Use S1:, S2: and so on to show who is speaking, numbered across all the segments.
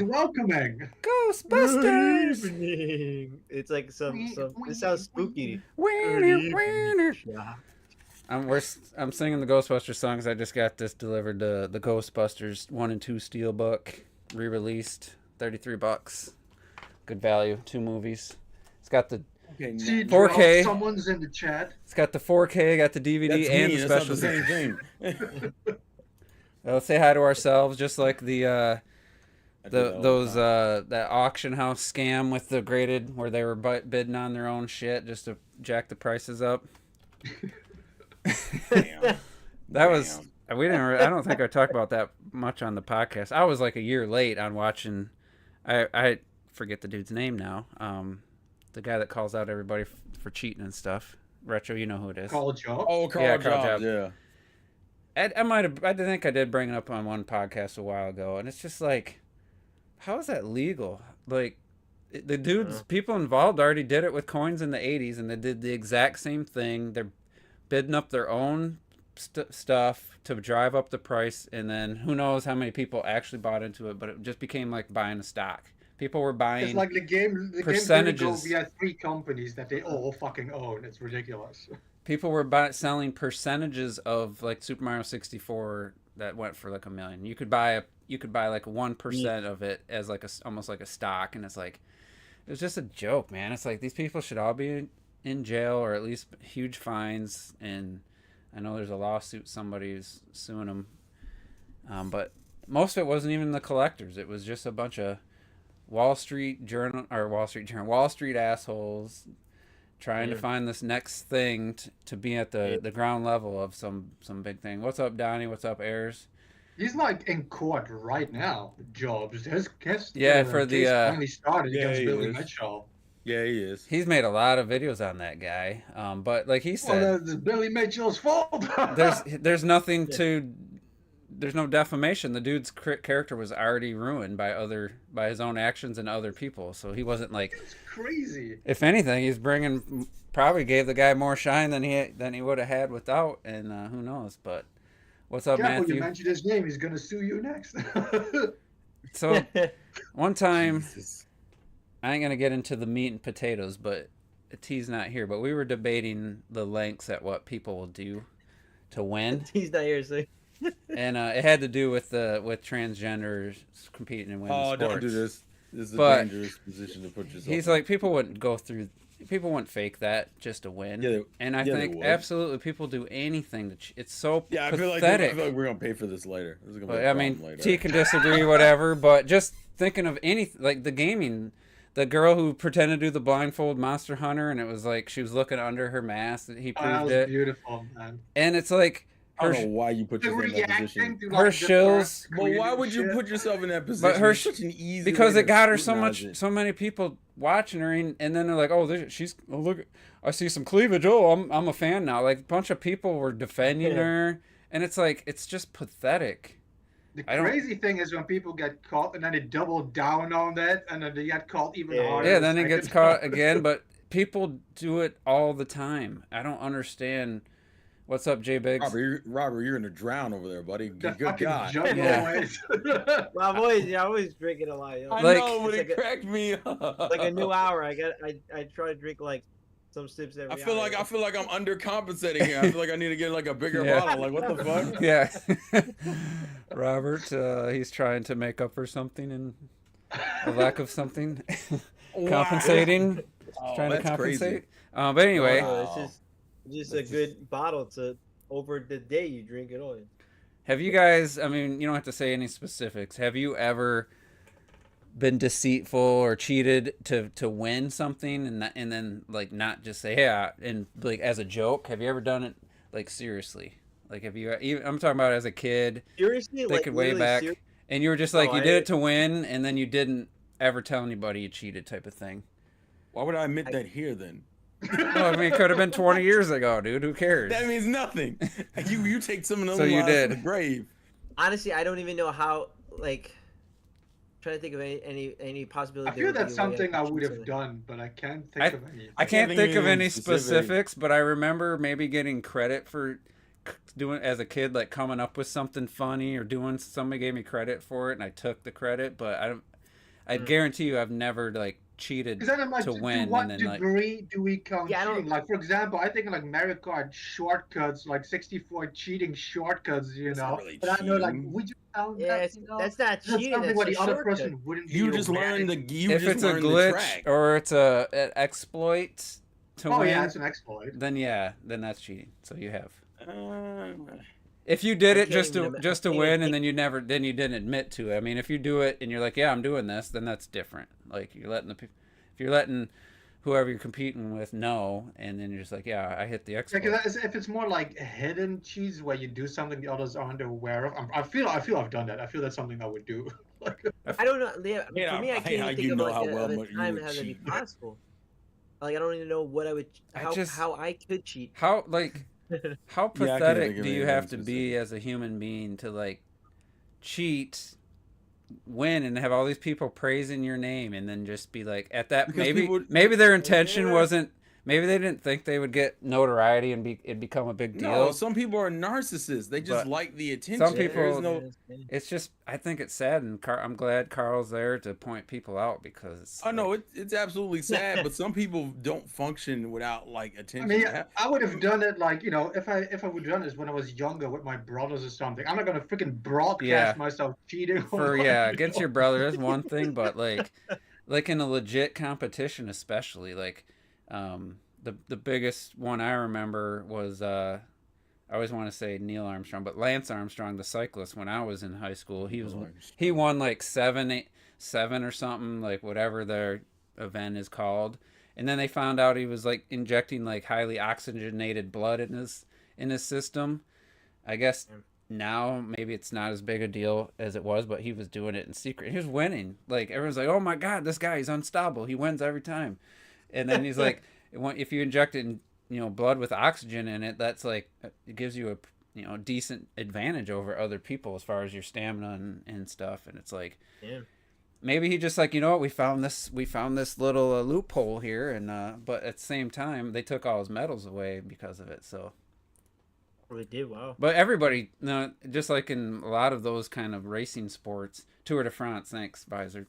S1: It's welcoming.
S2: Ghostbusters.
S3: Good evening. It's like some. This sounds spooky.
S2: I'm singing the Ghostbusters songs. I just got this delivered. The Ghostbusters 1 and 2 Steelbook, re-released, $33. Good value. 2 movies. It's got the
S1: See,
S2: 4K.
S1: Someone's in the chat.
S2: It's got the 4K, got the DVD,
S4: That's
S2: and
S4: me.
S2: the
S4: That's
S2: special.
S4: not the same thing.
S2: Let's say hi to ourselves, just like that auction house scam with the graded, where they were bidding on their own shit just to jack the prices up.
S4: Damn.
S2: That was we didn't. I don't think I talked about that much on the podcast. I was like a year late on watching. I forget the dude's name now. The guy that calls out everybody for cheating and stuff. Retro, you know who it is.
S1: Carl Job.
S4: Oh,
S2: Carl
S4: Jobs.
S2: Jobs.
S4: Yeah.
S2: I think I did bring it up on one podcast a while ago, and it's just like, how is that legal? Like, the dudes, people involved already did it with coins in the 80s, and they did the exact same thing. They're bidding up their own stuff to drive up the price, and then who knows how many people actually bought into it, but it just became like buying a stock. People were buying
S1: It's like the game
S2: percentages.
S1: We had 3 companies that they all fucking own. It's ridiculous.
S2: People were selling percentages of like Super Mario 64 that went for like $1 million. You could buy like 1% of it as like almost like a stock, and it's like, it was just a joke, man. It's like these people should all be in jail or at least huge fines. And I know there's a lawsuit, somebody's suing them, but most of it wasn't even the collectors. It was just a bunch of Wall Street assholes trying to find this next thing to be at the ground level of some big thing. What's up, Donnie? What's up, Ayers?
S1: He's like in court right now. Jobs. His
S2: for the
S1: finally started against Billy
S4: is.
S1: Mitchell.
S4: Yeah, he is.
S2: He's made a lot of videos on that guy, but like he said,
S1: Well, it's Billy Mitchell's fault.
S2: there's nothing to. There's no defamation. The dude's character was already ruined by his own actions and other people. So he wasn't like.
S1: It's crazy.
S2: If anything, he's probably gave the guy more shine than he would have had without. And who knows? But what's up,
S1: Careful,
S2: Matthew?
S1: you mentioned his name. He's gonna sue you next.
S2: So one time, I ain't gonna get into the meat and potatoes, but T's not here. But we were debating the lengths at what people will do to win.
S3: He's not here, so.
S2: And it had to do with transgenders competing in women's sports.
S4: Don't do this. This is
S2: But
S4: a dangerous position to put yourself
S2: he's
S4: in.
S2: like, people wouldn't fake that just to win.
S4: Yeah,
S2: and I
S4: they
S2: think
S4: would.
S2: absolutely people do anything it's so
S4: I
S2: pathetic.
S4: feel like we're gonna pay for this later. This is gonna be
S2: But,
S4: a
S2: I
S4: problem
S2: mean,
S4: later.
S2: T can disagree, whatever. But just thinking of anything like the gaming, the girl who pretended to do the blindfold Monster Hunter, and it was like she was looking under her mask, and he
S1: That
S2: proved
S1: was
S2: it.
S1: beautiful, man.
S2: And it's like
S4: I don't know why you put yourself in that position.
S1: To
S2: Her
S1: like,
S2: shills-
S4: But why would you
S1: shit.
S4: put yourself in that position?
S2: But her
S4: It's such an easy
S2: because
S4: way
S2: it
S4: to
S2: got her
S4: scrutinize
S2: so many people watching her, and then they're like, oh, look, I see some cleavage. Oh, I'm a fan now. Like a bunch of people were defending her, and it's like it's just pathetic.
S1: The crazy thing is when people get caught and then they double down on that and then they get caught even harder.
S2: Yeah, then it gets caught again. But people do it all the time. I don't understand. What's up, J Biggs?
S4: Robert, you're gonna drown over there, buddy.
S1: The
S4: Good
S1: fucking
S4: God.
S1: jump
S2: Yeah.
S1: always.
S3: Well, I'm always drinking a lot. You know?
S4: I
S2: Like-
S4: know, but
S3: It's
S4: it
S3: like
S4: cracked me up.
S3: like a new hour. I try to drink like some sips every
S4: I feel
S3: hour.
S4: like I'm undercompensating here. I feel like I need to get like a bigger
S2: Yeah.
S4: bottle. Like what the fuck?
S2: Yeah, Robert, he's trying to make up for something and a lack of something, compensating,
S4: Oh,
S2: trying to
S4: that's crazy.
S2: compensate. But anyway,
S4: Wow.
S3: It's just a good bottle to over the day you drink it all.
S2: have you guys? I mean, you don't have to say any specifics. Have you ever been deceitful or cheated to win something and then like not just say yeah and like as a joke? Have you ever done it like seriously? Like have you? I'm talking about as a kid.
S3: Seriously, like
S2: Thinking way
S3: really
S2: back, and you were just like
S3: Oh,
S2: you did it to win, and then you didn't ever tell anybody you cheated, type of thing.
S4: Why would I admit that here then?
S2: Well, I mean, it could have been 20 years ago, dude. Who cares?
S4: That means nothing. You take some of those
S2: So you
S4: lies
S2: did.
S4: to the grave.
S3: Honestly, I don't even know how. Like, trying to think of any possibility.
S1: I feel that's something I would have done, but I can't think of any.
S2: I can't think of any
S4: specific.
S2: specifics, but I remember maybe getting credit for doing as a kid, like coming up with something funny or doing. Somebody gave me credit for it, and I took the credit, but I guarantee you, I've never like cheated
S1: Because then I'm like,
S2: to
S1: to
S2: win,
S1: what
S2: and then like
S1: degree do we count
S3: Yeah, I don't-
S1: cheating? Like, for example, I think like Mario Kart shortcuts, like 64 cheating shortcuts,
S4: That's not really
S1: But I know, like,
S4: cheating.
S1: would you count
S3: Yeah,
S1: that?
S3: that's not
S1: That's
S3: cheating.
S1: something
S3: That's
S1: where the
S3: just
S1: other
S3: shortcut.
S1: person wouldn't be
S4: You just
S1: aware.
S4: learn the you
S2: if
S4: just
S2: it's a
S4: learn the
S2: glitch
S4: track.
S2: or it's an exploit to
S1: Oh
S2: win,
S1: yeah, it's an exploit.
S2: then that's cheating. So you have.
S4: Uh,
S2: If you did
S3: I
S2: it
S3: can't
S2: just
S3: even
S2: to
S3: ima-
S2: just
S3: I
S2: to
S3: can't even
S2: win, and
S3: think-
S2: then you didn't admit to it. I mean, if you do it and you're like, yeah, I'm doing this, then that's different. Like you're letting if you're letting whoever you're competing with know, and then you're just like, yeah, I hit the exploit.
S1: Because if it's more like hidden cheats where you do something the others aren't aware of, I feel I've done that. I feel that's something I would do. Like,
S3: I don't know. Yeah,
S4: Yeah,
S3: for me, I
S4: I
S3: can't
S4: hate how
S3: even think
S4: you
S3: of
S4: know
S3: like
S4: how
S3: a,
S4: well
S3: of a
S4: much you
S3: time
S4: would
S3: it hasn't be
S4: cheat.
S3: possible. Like I don't even know what I would
S2: I just-
S3: how I could cheat.
S2: How like how
S4: Yeah, I can't
S2: pathetic
S4: think of
S2: do you
S4: anything
S2: have to be
S4: specific.
S2: as a human being to like cheat, win, and have all these people praising your name, and then just be like at that
S4: Because people-
S2: maybe their intention
S3: Yeah.
S2: wasn't. Maybe they didn't think they would get notoriety and it'd become a big deal.
S4: No, some people are narcissists. They just
S2: But
S4: like the attention.
S2: some
S4: There's
S2: people-
S4: no.
S2: It's just, I think it's sad, and I'm glad Carl's there to point people out because.
S4: I know it's absolutely sad, but some people don't function without like
S1: I
S4: attention.
S1: mean, I would have done it like, if I would have done this when I was younger with my brothers or something. I'm not gonna freaking broadcast
S2: Yeah.
S1: myself cheating.
S2: For
S1: online,
S2: against your brother is one thing, but like in a legit competition, especially like, the biggest one I remember was I always want to say Neil Armstrong, but Lance Armstrong, the cyclist. When I was in high school, he won like 7 or something, like whatever their event is called, and then they found out he was like injecting like highly oxygenated blood in his system. I guess now maybe it's not as big a deal as it was, but he was doing it in secret. He was winning. Like everyone's like, "Oh my God, this guy, he's unstoppable. He wins every time." And then he's like, if you inject it in, blood with oxygen in it, that's like, it gives you a decent advantage over other people as far as your stamina and stuff. And it's like,
S3: Yeah.
S2: maybe he just like, you know what, we found this little loophole here, and but at the same time they took all his medals away because of it. So.
S3: Really did. Wow.
S2: But everybody, just like in a lot of those kind of racing sports, Tour de France, thanks, Visor.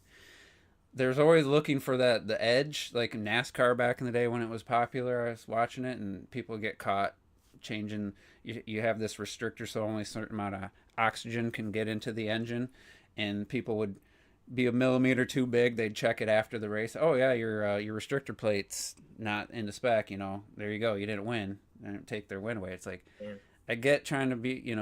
S2: There's always looking for the edge, like in NASCAR back in the day when it was popular. I was watching it, and people get caught changing. You have this restrictor, so only a certain amount of oxygen can get into the engine, and people would be a millimeter too big. They'd check it after the race. Oh yeah, your restrictor plate's not in the spec. There you go. You didn't win, and take their win away. It's like,
S3: Yeah.
S2: I get trying to be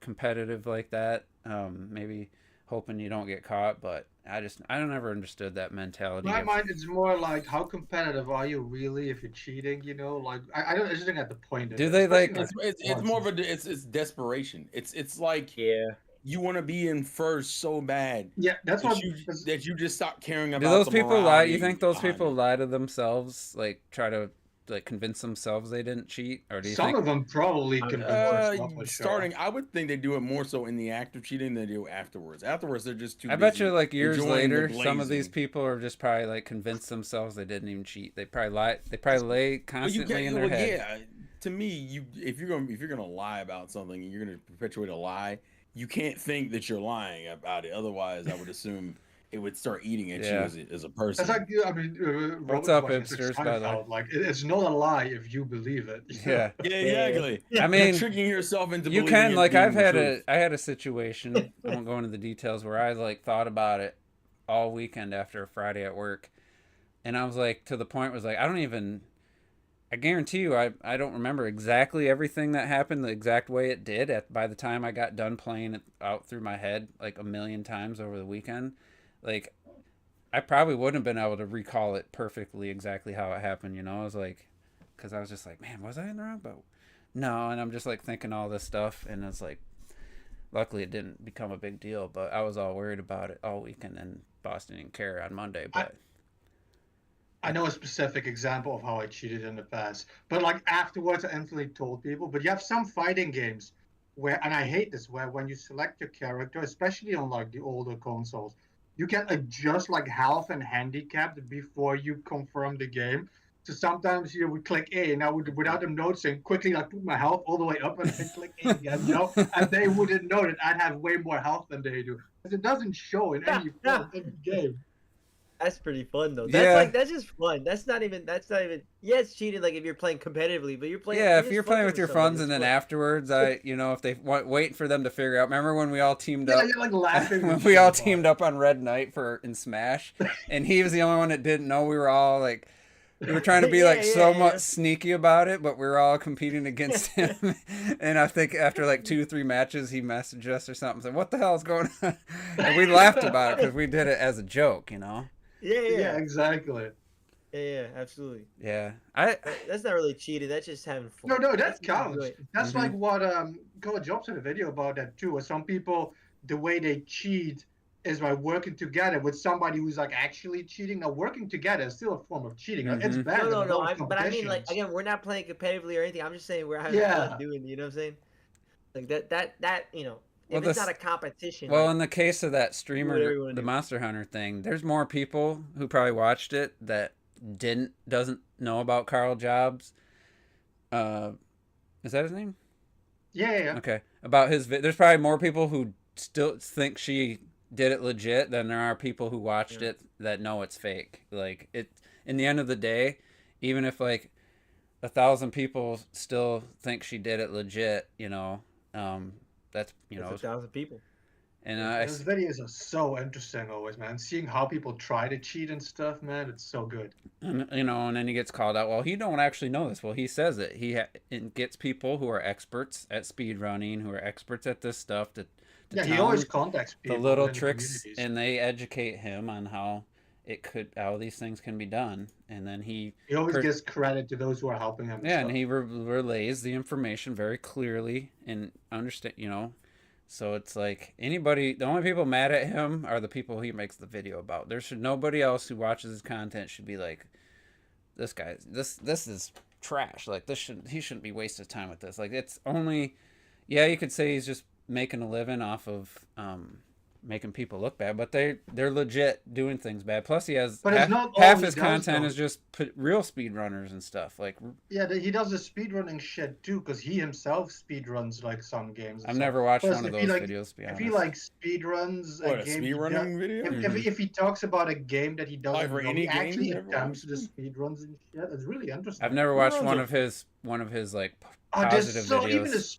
S2: competitive like that. Maybe hoping you don't get caught, but I don't ever understood that mentality.
S1: In my mind, it's more like, how competitive are you really if you're cheating? Like I just think at the point.
S2: Do they, like-
S4: It's more of a it's desperation. It's like
S3: Yeah.
S4: you want to be in first so bad
S1: Yeah, that's what.
S4: that you just stop caring about.
S2: Do those
S4: the
S2: people lie?
S4: morality
S2: You think those
S4: behind
S2: people
S4: it.
S2: lie to themselves, like try to convince themselves they didn't cheat, or do you
S1: Some
S2: think?
S1: of them probably convince themselves. for sure.
S4: Starting, I would think they do it more so in the act of cheating than they do afterwards. Afterwards, they're just too.
S2: I bet
S4: busy
S2: you, like years
S4: enjoying the
S2: later, some of these
S4: blazing.
S2: people are just probably like convinced themselves they didn't even cheat. They probably lie. They probably lay
S4: Well, you
S2: constantly
S4: can't-
S2: in their
S4: well,
S2: head.
S4: yeah. To me, if you're gonna lie about something and you're gonna perpetuate a lie, you can't think that you're lying about it. Otherwise, I would assume it would start eating at
S2: Yeah.
S4: you as a person.
S1: It's like, I mean,
S2: What's
S1: Robert's
S2: up,
S1: watching, it's like
S2: hipsters, by the way?
S1: Seinfeld, like, it's not a lie if you believe it.
S2: Yeah.
S4: Yeah, exactly.
S2: I
S4: You're
S2: mean,
S4: tricking yourself into
S2: you
S4: believing
S2: can
S4: it
S2: like
S4: being
S2: I
S4: the
S2: had
S4: truth.
S2: a situation. I won't go into the details where I like thought about it all weekend after a Friday at work, and I was like to the point was like I guarantee you I don't remember exactly everything that happened the exact way it did by the time I got done playing it out through my head like a million times over the weekend. Like I probably wouldn't have been able to recall it perfectly exactly how it happened. I was like, because I was just like, man, was I in the wrong? But no, and I'm just like thinking all this stuff, and it's like, luckily it didn't become a big deal, but I was all worried about it all weekend, and Boston didn't care on Monday. But
S1: I know a specific example of how I cheated in the past, but like afterwards, I instantly told people. But you have some fighting games where, and I hate this, where when you select your character, especially on like the older consoles, you can adjust like health and handicap before you confirm the game. So sometimes you would click A, and I would, without them noticing, quickly like put my health all the way up and then click A again, and they wouldn't know that I'd have way more health than they do, because it doesn't show in any form in the game.
S3: That's pretty fun though.
S2: Yeah.
S3: That's just fun. That's not even. Yeah, it's cheating. Like if you're playing competitively, but you're playing.
S2: Yeah, if
S3: just
S2: you're playing
S3: fucking
S2: with your
S3: somebody,
S2: friends and
S3: it's
S2: then
S3: fun.
S2: afterwards, if they wait for them to figure out. Remember when we all teamed
S1: Yeah,
S2: up?
S1: you're like laughing.
S2: When we all teamed up on Red Knight in Smash, and he was the only one that didn't know. We were all like, we were trying to be like so much sneaky about it, but we were all competing against him. And I think after like 2 or 3 matches, he messaged us or something, said, "What the hell is going on?" And we laughed about it because we did it as a joke, you know.
S1: Yeah, exactly.
S3: Yeah, absolutely.
S2: Yeah,
S3: That's not really cheating. That's just having fun.
S1: No, that counts.
S3: enjoy it.
S1: That's like what Coach Jobs had a video about that too. Where some people, the way they cheat is by working together with somebody who's like actually cheating. Now, working together is still a form of cheating. It's bad.
S3: No. But I mean, like, again, we're not playing competitively or anything. I'm just saying we're having fun doing. You know what I'm saying? Like that. You know, if it's not a competition.
S2: Well,
S3: like,
S2: in the case of that streamer, the Monster Hunter thing, there's more people who probably watched it that doesn't know about Carl Jobs. Is that his name?
S1: Yeah.
S2: Okay. About there's probably more people who still think she did it legit than there are people who watched it that know it's fake. Like in the end of the day, even if like 1,000 people still think she did it legit, you know, that's
S3: 1,000 people.
S2: And
S1: those videos are so interesting always, man. Seeing how people try to cheat and stuff, man, it's so good.
S2: And, and then he gets called out. Well, he don't actually know this. Well, he says it. It gets people who are experts at speedrunning, who are experts at this stuff.
S1: He always contacts people.
S2: The little tricks, and they educate him on how these things can be done. And then he
S1: always gives credit to those who are helping him.
S2: Yeah, and he relays the information very clearly and understand, So it's like the only people mad at him are the people he makes the video about. Nobody else who watches his content should be like, this is trash. Like he shouldn't be wasting time with this. Like it's only, you could say he's just making a living off of making people look bad, but they're legit doing things bad. Plus he has half his content is just real speedrunners and stuff. Like
S1: he does the speedrunning shit too, because he himself speedruns like some games.
S2: I've never watched one of those videos, to be honest.
S1: If he like speedruns
S4: a speedrunning video,
S1: if he talks about a game that he doesn't know, he actually attempts to speedruns and shit. It's really interesting.
S2: I've never watched one of his like positive videos.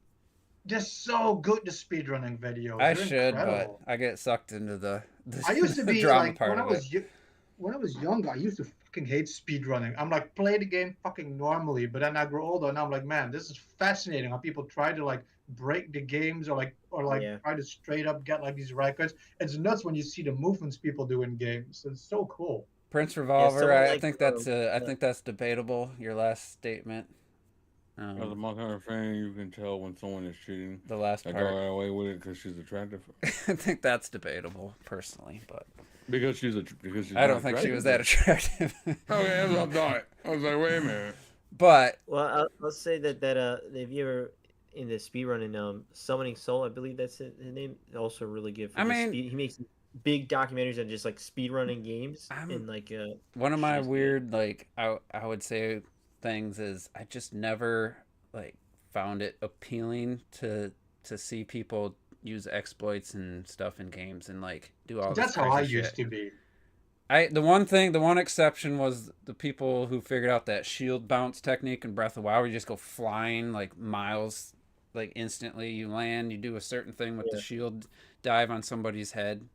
S1: They're so good, the speedrunning videos.
S2: I should, but I get sucked into the
S1: I used to be
S2: drama
S1: like,
S2: part
S1: when
S2: of
S1: I was younger, I used to fucking hate speedrunning. I'm like, play the game fucking normally, but then I grow older and I'm like, man, this is fascinating how people try to like break the games or try to straight up get like these records. It's nuts when you see the movements people do in games. It's so cool.
S2: Prince Revolver, I think that's debatable. Your last statement.
S4: As a Monster Hunter fan, you can tell when someone is cheating.
S2: The last part.
S4: I go away with it because she's attractive.
S2: I think that's debatable, personally, but
S4: because she's
S2: I don't think she was that attractive.
S4: Okay, that's what I thought. I was like, wait a minute.
S2: But
S3: I'll say that if you ever in the speedrunning, Summoning Soul, I believe that's his name, also really good. He makes big documentaries on just like speedrunning games and like
S2: one of my weird like I would say things is I just never like found it appealing to see people use exploits and stuff in games and like do all
S1: that's
S2: this
S1: how I
S2: shit.
S1: used to be.
S2: The one exception was the people who figured out that shield bounce technique in Breath of the Wild, where you just go flying like miles, like instantly you land, you do a certain thing with the shield dive on somebody's head,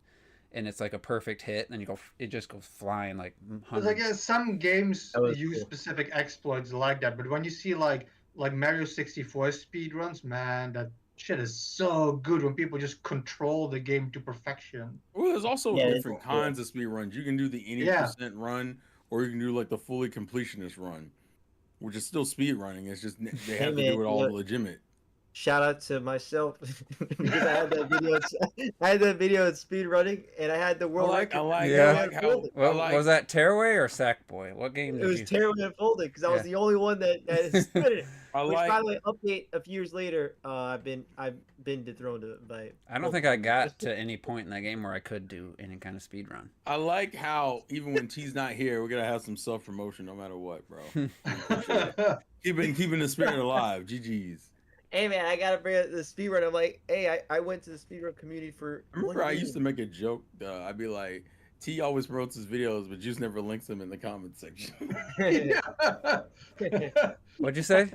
S2: and it's like a perfect hit, and then it just goes flying like hundreds.
S1: Like some games use specific exploits like that, but when you see like Mario 64 speedruns, man, that shit is so good when people just control the game to perfection.
S4: Well, there's also different kinds of speedruns. You can do the 80% run, or you can do like the fully completionist run, which is still speedrunning. It's just they have to do it all legitimate.
S3: Shout out to myself because I had that video of speed running, and I had the world record.
S2: Was that Tearaway or Sackboy? What game?
S3: It was Tearaway Unfolded because I was the only one that split it. Which, by the way, update a few years later, I've been dethroned by.
S2: I don't think I got to any point in that game where I could do any kind of speed run.
S4: I like how even when T's not here, we're gonna have some self promotion no matter what, bro. keeping the spirit alive. GG's.
S3: Hey man, I gotta bring up the speed run. I'm like, hey, I went to the speedrun community for.
S4: I remember I used to make a joke. I'd be like, T always promotes his videos, but Juice never links them in the comment section.
S2: What'd you say?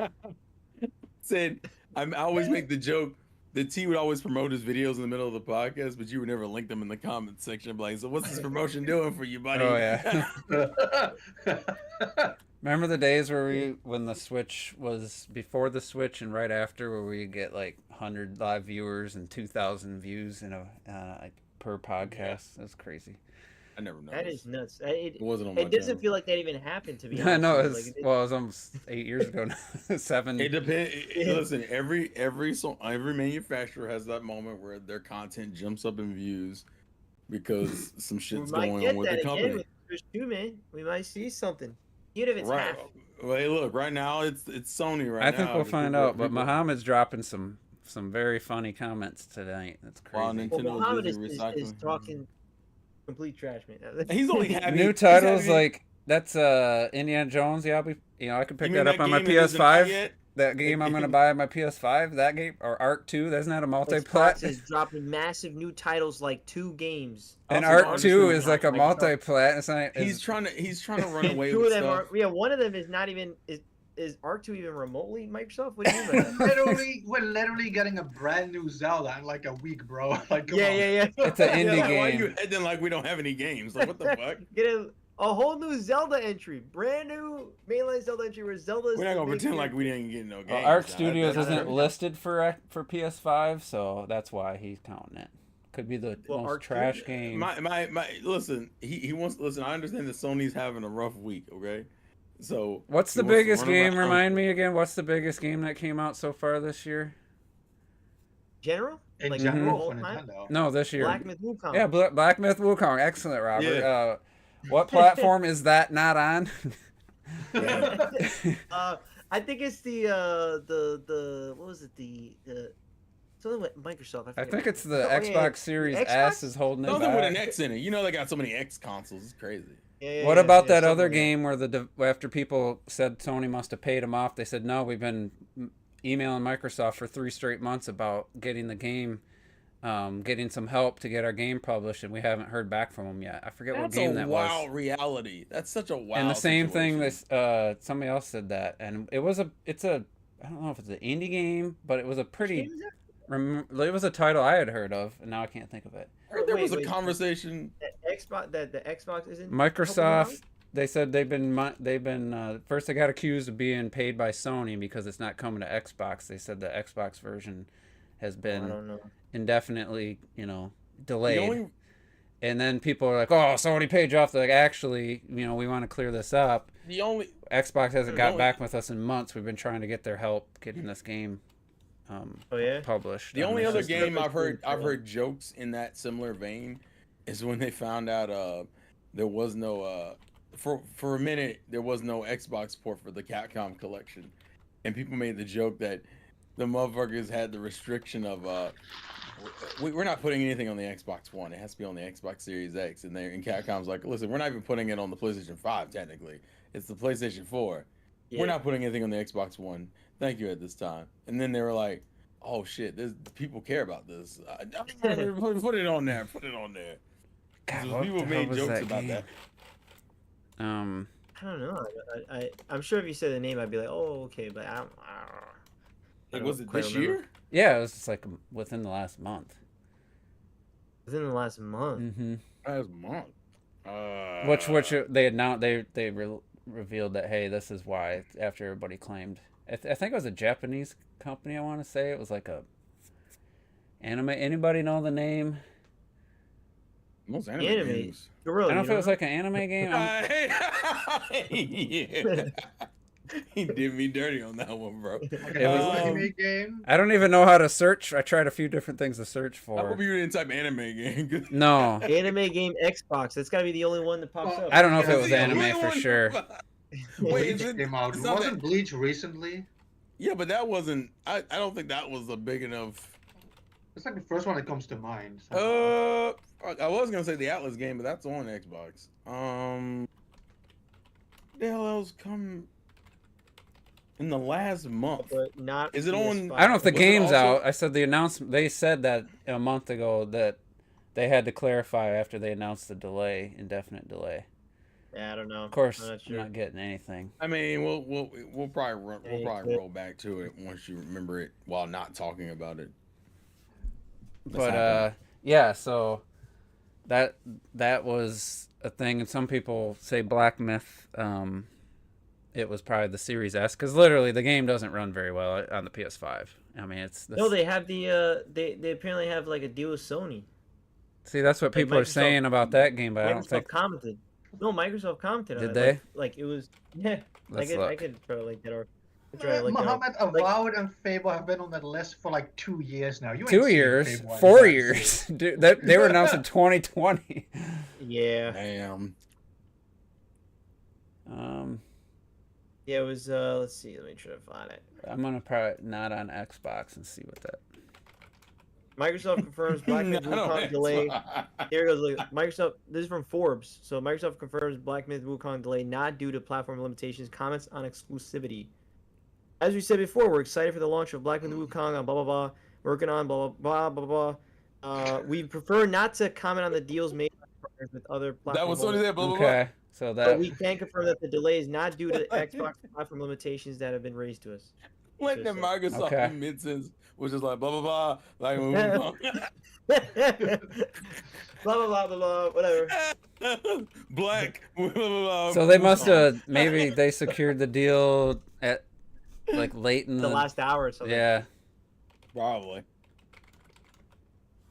S4: Said I always make the joke that T would always promote his videos in the middle of the podcast, but you would never link them in the comment section. I'm like, so what's this promotion doing for you, buddy?
S2: Oh yeah. Remember the days where when the Switch was before the Switch and right after, where we get like 100 live viewers and 2,000 views in a per podcast?
S4: Yeah.
S2: That's crazy.
S4: I never know.
S3: That is nuts.
S4: It wasn't on my
S3: It doesn't
S4: channel.
S3: feel like that even happened, to be honest.
S2: I know. It
S3: Like,
S2: was almost 8 years ago now. 7.
S4: It depends. Listen, every manufacturer has that moment where their content jumps up in views because some shit's going on with the company.
S3: With Switch 2, man. We might see something, even if it's half.
S4: Well, hey, look, right now it's Sony right now.
S2: I think we'll find out. But Muhammad's dropping some very funny comments tonight. That's crazy.
S3: Well, Muhammad is talking complete trash, man.
S4: He's only happy.
S2: New titles like that's Indiana Jones. Yeah, I could pick that up on my PS5. That game I'm gonna buy on my PS5. That game or Ark 2. That's not a multi-plat.
S3: Xbox is dropping massive new titles like 2 games.
S2: And Ark 2 is like a multi-plat. It's not.
S4: He's trying to run away
S3: Two
S4: with
S3: of them
S4: stuff.
S3: are. Yeah, one of them is not even. Is Ark 2 even remotely Microsoft? What do you mean by that?
S1: we're literally getting a brand new Zelda in like a week, bro. Like, come on.
S3: Yeah.
S2: It's an indie
S4: Why are
S2: game.
S4: you acting like we don't have any games? Like, what the fuck?
S3: Get a whole new Zelda entry, brand new mainline Zelda entry where Zelda's.
S4: We're not gonna pretend like we didn't get no games.
S2: Well, Arc Studios isn't listed for PS5, so that's why he's counting it. Could be the most
S3: Arc
S2: trash game.
S4: My listen. He wants listen. I understand that Sony's having a rough week. Okay. So
S2: What's the biggest game? Remind me again. What's the biggest game that came out so far this year?
S3: General?
S1: In general for Nintendo.
S2: No, this year.
S3: Black Myth Wukong.
S2: Yeah, Black Myth Wukong. Excellent, Robert.
S4: Yeah.
S2: What platform is that not on?
S3: I think it's the what was it the something with Microsoft.
S2: I think it's the Xbox Series S is holding it
S4: something
S2: back.
S4: with an X in it. You know they got so many X consoles. It's crazy.
S2: What about that other game where after people said Sony must have paid them off, they said no, we've been emailing Microsoft for 3 straight months about getting the game, getting some help to get our game published, and we haven't heard back from them yet. I forget what game that was. That's a
S4: wild reality. That's such a wild.
S2: And the same
S4: situation.
S2: thing, somebody else said that, and I don't know if it's an indie game, but it was a pretty. It was a title I had heard of, and now I can't think of it.
S4: There was a conversation.
S3: That the Xbox isn't.
S2: Microsoft. They said they've been first they got accused of being paid by Sony because it's not coming to Xbox. They said the Xbox version has been indefinitely, delayed. And then people are like, "Oh, Sony paid you off." They're like, "Actually, we want to clear this up." Xbox hasn't got back with us in months. We've been trying to get their help getting this game published.
S4: The only other game I've heard jokes in that similar vein is when they found out there was no for a minute there was no Xbox port for the Capcom collection, and people made the joke that the motherfuckers had the restriction of we're not putting anything on the Xbox One. It has to be on the Xbox Series X, and Capcom's like, listen, we're not even putting it on the PlayStation 5 technically. It's the PlayStation 4. Yeah. We're not putting anything on the Xbox One. Thank you at this time. And then they were like, oh shit, people care about this. Put it on there. Put it on there.
S2: God,
S4: people made jokes about that.
S3: I don't know. I'm sure if you said the name, I'd be like, oh, okay, but I don't
S4: was it this year?
S2: Yeah, it was just like within the last month.
S3: Within the last month.
S2: Mm-hmm.
S4: Last month.
S2: Which they announced they revealed that, hey, this is why, after everybody claimed. I think it was a Japanese company. I want to say it was like a anime. Anybody know the name?
S4: Most anime games.
S3: Gorilla,
S2: I don't know if it was like an anime game.
S4: Yeah. He did me dirty on that one, bro.
S1: Like an anime game?
S2: I don't even know how to search. I tried a few different things to search for.
S4: I hope you didn't type anime game.
S2: No.
S3: Anime game Xbox. That's got to be the only one that pops up.
S2: I don't know if it was anime for sure.
S1: Wait, Bleach came out. Wasn't Bleach recently?
S4: Yeah, but that wasn't. I don't think that was a big enough.
S1: It's like the first one that comes to mind.
S4: I was gonna say the Atlas game, but that's on Xbox. The hell else come in the last month?
S3: But not.
S4: Is it on?
S2: I don't know if the game's out. I said the announcement. They said that a month ago that they had to clarify after they announced the delay, indefinite delay.
S3: Yeah, I don't know.
S2: Of course,
S3: I'm not sure.
S2: not getting anything.
S4: I mean, we'll probably roll back to it once you remember it while not talking about it.
S2: But yeah, so that was a thing, and some people say Black Myth. It was probably the Series S, because literally the game doesn't run very well on the PS5. I mean, it's
S3: no. They have they apparently have like a deal with Sony.
S2: See, that's what people are saying about that game, but I don't think.
S3: Commented. No, Microsoft commented on it.
S2: Did they?
S3: Like it was. Yeah. I could try to link that or.
S1: Muhammad, Avowed and Fable have been on that list for like 2 years now.
S2: 2 years, 4 years. Dude, they were announced in 2020.
S3: Yeah.
S4: Damn.
S3: Yeah, it was. Let's see. Let me try to find it.
S2: I'm gonna probably not on Xbox and see what that.
S3: Microsoft confirms Black Myth Wukong delay. Here goes. Look, Microsoft. This is from Forbes. So Microsoft confirms Black Myth Wukong delay not due to platform limitations. Comments on exclusivity. As we said before, we're excited for the launch of Black Myth Wukong on blah blah blah. Working on blah blah blah blah blah. We prefer not to comment on the deals made by partners with other platforms.
S4: That was Sony there. Blah blah blah.
S2: Okay, so that.
S3: But we can confirm that the delay is not due to Xbox platform limitations that have been raised to us.
S4: When the Microsoft mid-sentence was just like blah blah blah, like
S3: blah blah blah blah blah, whatever.
S4: Black. Blah, blah, blah,
S2: so they must have maybe they secured the deal at like late in
S3: the last hour or something.
S2: Yeah,
S4: probably.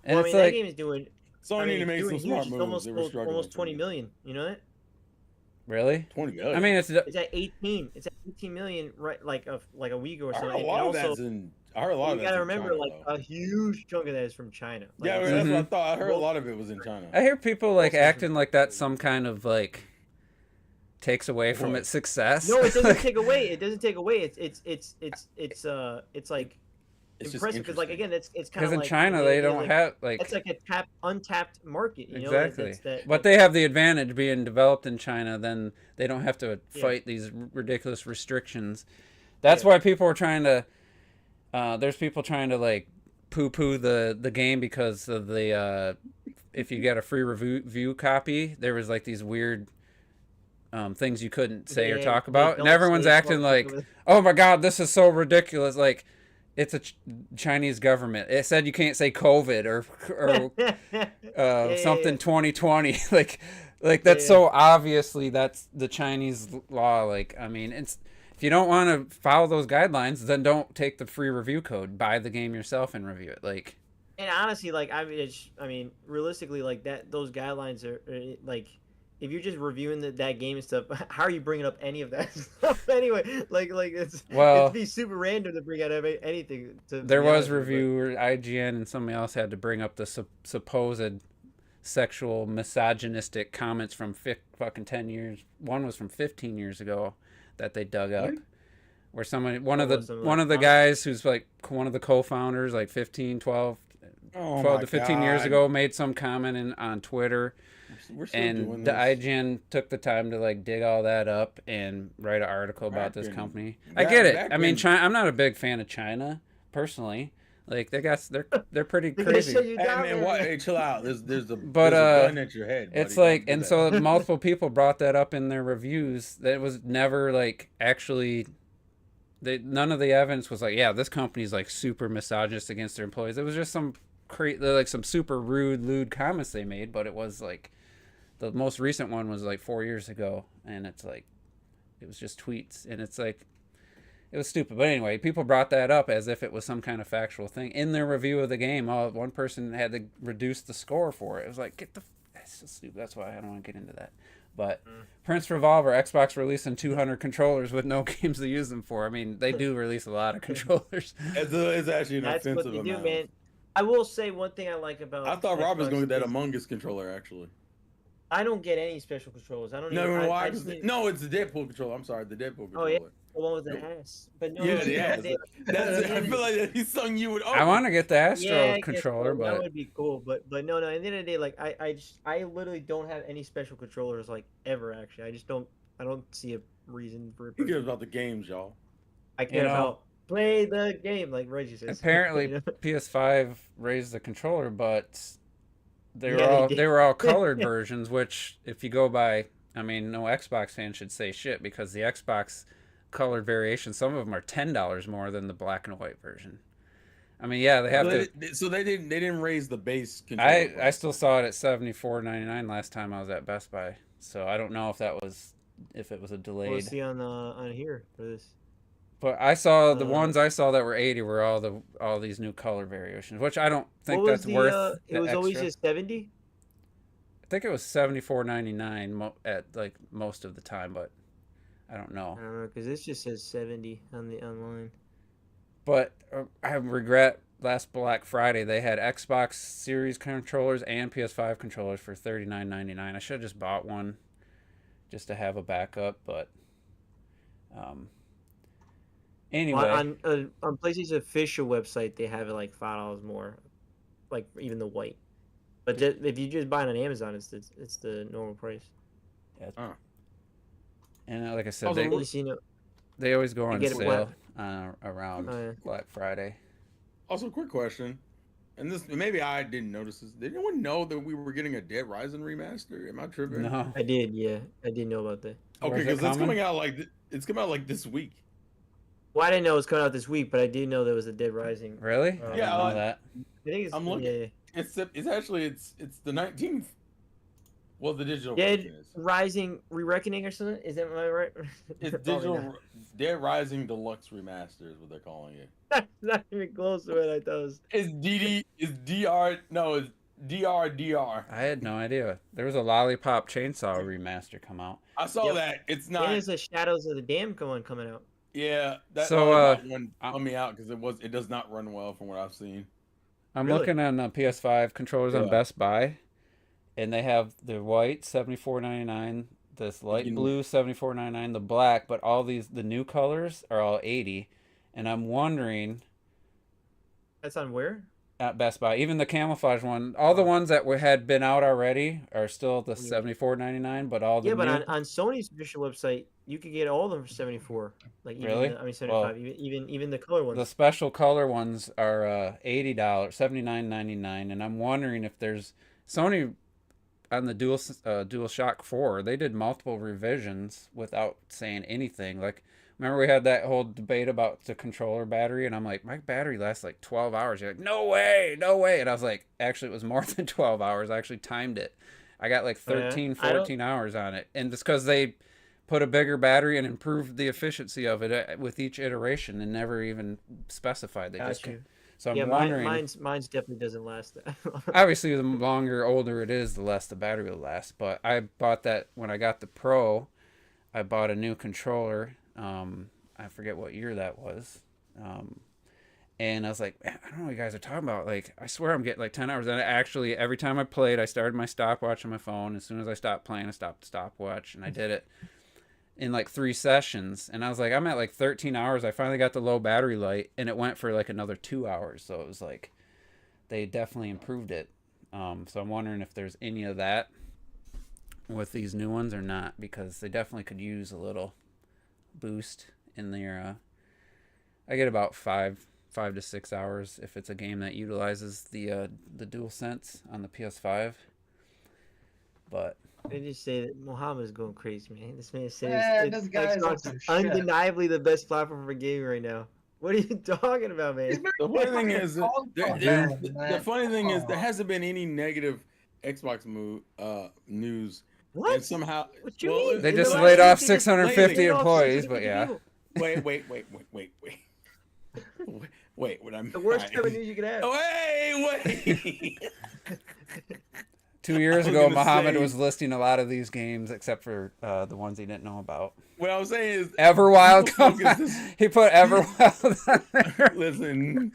S2: And
S3: well,
S2: it's
S3: I mean,
S2: like
S3: that game is doing.
S4: Sony need to make some smart
S3: moves.
S4: Almost
S3: 20 million. You know that?
S2: Really?
S4: 20 million.
S2: I mean, it's
S3: at 18. It's at 18 million, right? Like a week or something.
S4: I heard a lot of that's in. I heard a lot of that. You gotta remember,
S3: China, like a huge chunk of that is from China. Like,
S4: yeah, that's what I thought. I heard a lot of it was in China.
S2: I hear people like acting like that's some kind of like takes away from its success.
S3: No, it doesn't take away. It doesn't take away. It's like.
S4: It's
S3: impressive because, like, again, it's kind of
S2: because in
S3: like,
S2: China they don't have like
S3: it's like a untapped market. You
S2: exactly.
S3: Know?
S2: But they have the advantage being developed in China. Then they don't have to fight these ridiculous restrictions. That's why people are trying to. There's people trying to like poo-poo the game because of the if you get a free review copy, there was like these weird. Things you couldn't say or talk about, and everyone's acting like, "Oh my God, this is so ridiculous!" Like, it's a Chinese government. It said you can't say COVID or something 2020. like that's so obviously that's the Chinese law. Like, I mean, it's if you don't want to follow those guidelines, then don't take the free review code. Buy the game yourself and review it. Like,
S3: and honestly, like, I mean, realistically, like those guidelines are like. If you're just reviewing that game and stuff, how are you bringing up any of that stuff anyway? Like it'd be super random to bring out anything.
S2: There was reviewer IGN and somebody else had to bring up the supposed sexual misogynistic comments from fucking 10 years. One was from 15 years ago that they dug up, where one of the guys who's like one of the co-founders, like 12 to 15 years ago, made some comment on Twitter. And the IGN took the time to like dig all that up and write an article about this company. I get it. I mean, China. I'm not a big fan of China personally. Like they're pretty crazy.
S4: Hey, chill out. There's a gun at your head.
S2: It's like, and so multiple people brought that up in their reviews. That was never like actually. None of the evidence was like, yeah, this company's like super misogynist against their employees. It was just some like some super rude, lewd comments they made, but it was like. The most recent one was like 4 years ago, and it's like, it was just tweets, and it's like, it was stupid. But anyway, people brought that up as if it was some kind of factual thing in their review of the game. One person had to reduce the score for it. It was like, that's so stupid. That's why I don't want to get into that. But Prince Revolver, Xbox releasing 200 controllers with no games to use them for. I mean, they do release a lot of controllers.
S4: It's actually an offensive
S3: what they
S4: amount.
S3: do, man. I will say one thing I like about.
S4: I thought Rob was going to get that Among Us controller actually.
S3: I don't get any special controllers. I don't.
S4: No, why? No, it's the Deadpool controller. I'm sorry, the Deadpool controller.
S3: Oh yeah, the one with the ass. But no,
S4: yeah, the ass. I feel like he's something you would.
S2: I want to get the Astro controller, but
S3: that would be cool. But no. At the end of the day, like I literally don't have any special controllers like ever. Actually, I don't see a reason for it.
S4: Who cares about the games, y'all?
S3: I care about play the game, like Reggie says.
S2: Apparently, PS5 raised the controller, but they were all colored versions, which if you go by, I mean, no Xbox fan should say shit because the Xbox colored variation, some of them are $10 more than the black and white version. I mean, yeah, they have
S4: So they didn't raise the base controller.
S2: I still saw it at $74.99 last time I was at Best Buy. So I don't know if it was a delayed.
S3: We'll see on here for this.
S2: But I saw the ones I saw that were 80 were all these new color variations, which I don't think that's worth.
S3: It was always just 70.
S2: I think it was $74.99 at like most of the time, but I don't know.
S3: I don't know because this just says 70 on the online.
S2: But I regret last Black Friday they had Xbox Series controllers and PS5 controllers for $39.99. I should have just bought one just to have a backup, but anyway.
S3: On PlayStation's official website, they have it like $5 more, like even the white. But if you just buy it on Amazon, it's the normal price.
S2: Yeah. And like I said,
S3: also,
S2: they always go on sale around Black Friday.
S4: Also, quick question, and this maybe I didn't notice this. Did anyone know that we were getting a Dead Rising remaster? Am I tripping?
S2: No,
S3: I did. Yeah, I did know about that.
S4: Okay, because it's coming out like this week.
S3: Well, I didn't know it was coming out this week, but I did know there was a Dead Rising.
S2: Really? I didn't know that.
S3: I think
S4: I'm looking. Yeah. It's actually the 19th. Well, the digital
S3: Dead Rising Re-Reckoning or something. Is that right?
S4: It's digital Dead Rising Deluxe Remaster is what they're calling it.
S3: That's not even close to what I thought.
S4: It's DRDR.
S2: I had no idea. There was a Lollipop Chainsaw remaster come out.
S4: I saw that. It's not.
S3: There's a Shadows of the Dam coming out.
S4: Yeah, that one bummed me out because it does not run well from what I've seen.
S2: I'm looking on PS5 controllers on Best Buy, and they have the white $74.99, this light blue $74.99, the black, but all the new colors are all $80, and I'm wondering.
S3: That's on where?
S2: At Best Buy, even the camouflage one, all the ones that had been out already are still the $74.99, but all the
S3: but on Sony's official website, you could get all of them for $74. Like
S2: really?
S3: I mean $75. Well, even the color ones.
S2: The special color ones are $80, $79.99, and I'm wondering if there's Sony on the DualShock 4. They did multiple revisions without saying anything. Like, remember we had that whole debate about the controller battery, and I'm like, my battery lasts like 12 hours. You're like, no way. And I was like, actually, it was more than 12 hours. I actually timed it. I got like 13, 14 hours on it. And it's because they put a bigger battery and improved the efficiency of it with each iteration and never even specified. So I'm wondering.
S3: Mine's definitely doesn't last that long.
S2: Obviously, the older it is, the less the battery will last. But I bought that when I got the Pro. I bought a new controller. I forget what year that was. And I was like, man, I don't know what you guys are talking about. Like, I swear I'm getting like 10 hours. And actually, every time I played, I started my stopwatch on my phone. As soon as I stopped playing, I stopped the stopwatch. And I did it in like 3 sessions. And I was like, I'm at like 13 hours. I finally got the low battery light. And it went for like another 2 hours. So it was like, they definitely improved it. So I'm wondering if there's any of that with these new ones or not. Because they definitely could use a little boost in their I get about 5 to 6 hours if it's a game that utilizes the DualSense on the PS5. But
S3: I just say that Mohammed's going crazy, man. This man says
S1: this guy
S3: Xbox is undeniably the best platform for gaming right now. What are you talking about, man?
S4: The funny thing is, there hasn't been any negative Xbox news.
S3: What?
S4: And somehow,
S3: what you mean?
S2: They just laid off 650 employees, but yeah.
S4: Wait. What I'm
S3: the worst type of news you could have.
S4: Wait.
S2: 2 years ago, Mohammed was listing a lot of these games, except for the ones he didn't know about.
S4: What I was saying is
S2: Everwild. He put Everwild on there.
S4: Listen,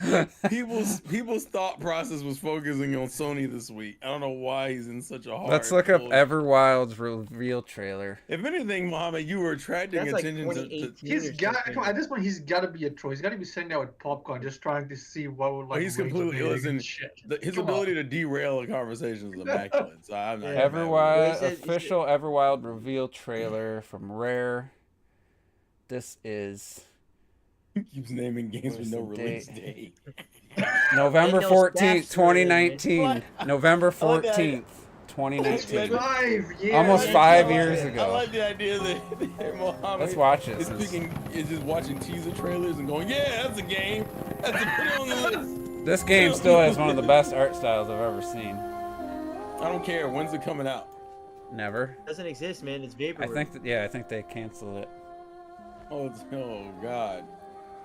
S4: people's thought process was focusing on Sony this week. I don't know why he's in such a hard.
S2: Let's look up Everwild's reveal trailer.
S4: If anything, Mohammed, you were attracting attention to.
S1: He's got at this point. He's got to be a troll. He's got to be sitting there with popcorn, just trying to see what would like.
S4: He's completely listen. His ability to derail a conversation is immaculate. So I'm not
S2: Everwild official Everwild reveal trailer from Rare. This is.
S4: He keeps naming games with no release date.
S2: November
S3: Ain't no
S2: 14th,
S3: stats for it, man.
S2: 2019. November
S4: I like that
S2: 14th, 2019.
S1: 5 years.
S2: Almost 5 years
S4: I
S2: ago.
S4: like the idea that Mohammed
S2: Let's watch it.
S4: is just watching teaser trailers and going, yeah, that's a game. That's a put it on the list.
S2: This game still has one of the best art styles I've ever seen.
S4: I don't care. When's it coming out?
S2: Never.
S3: It doesn't exist, man. It's
S2: I
S3: Vaporware.
S2: think that, yeah, I think they canceled it.
S4: Oh God.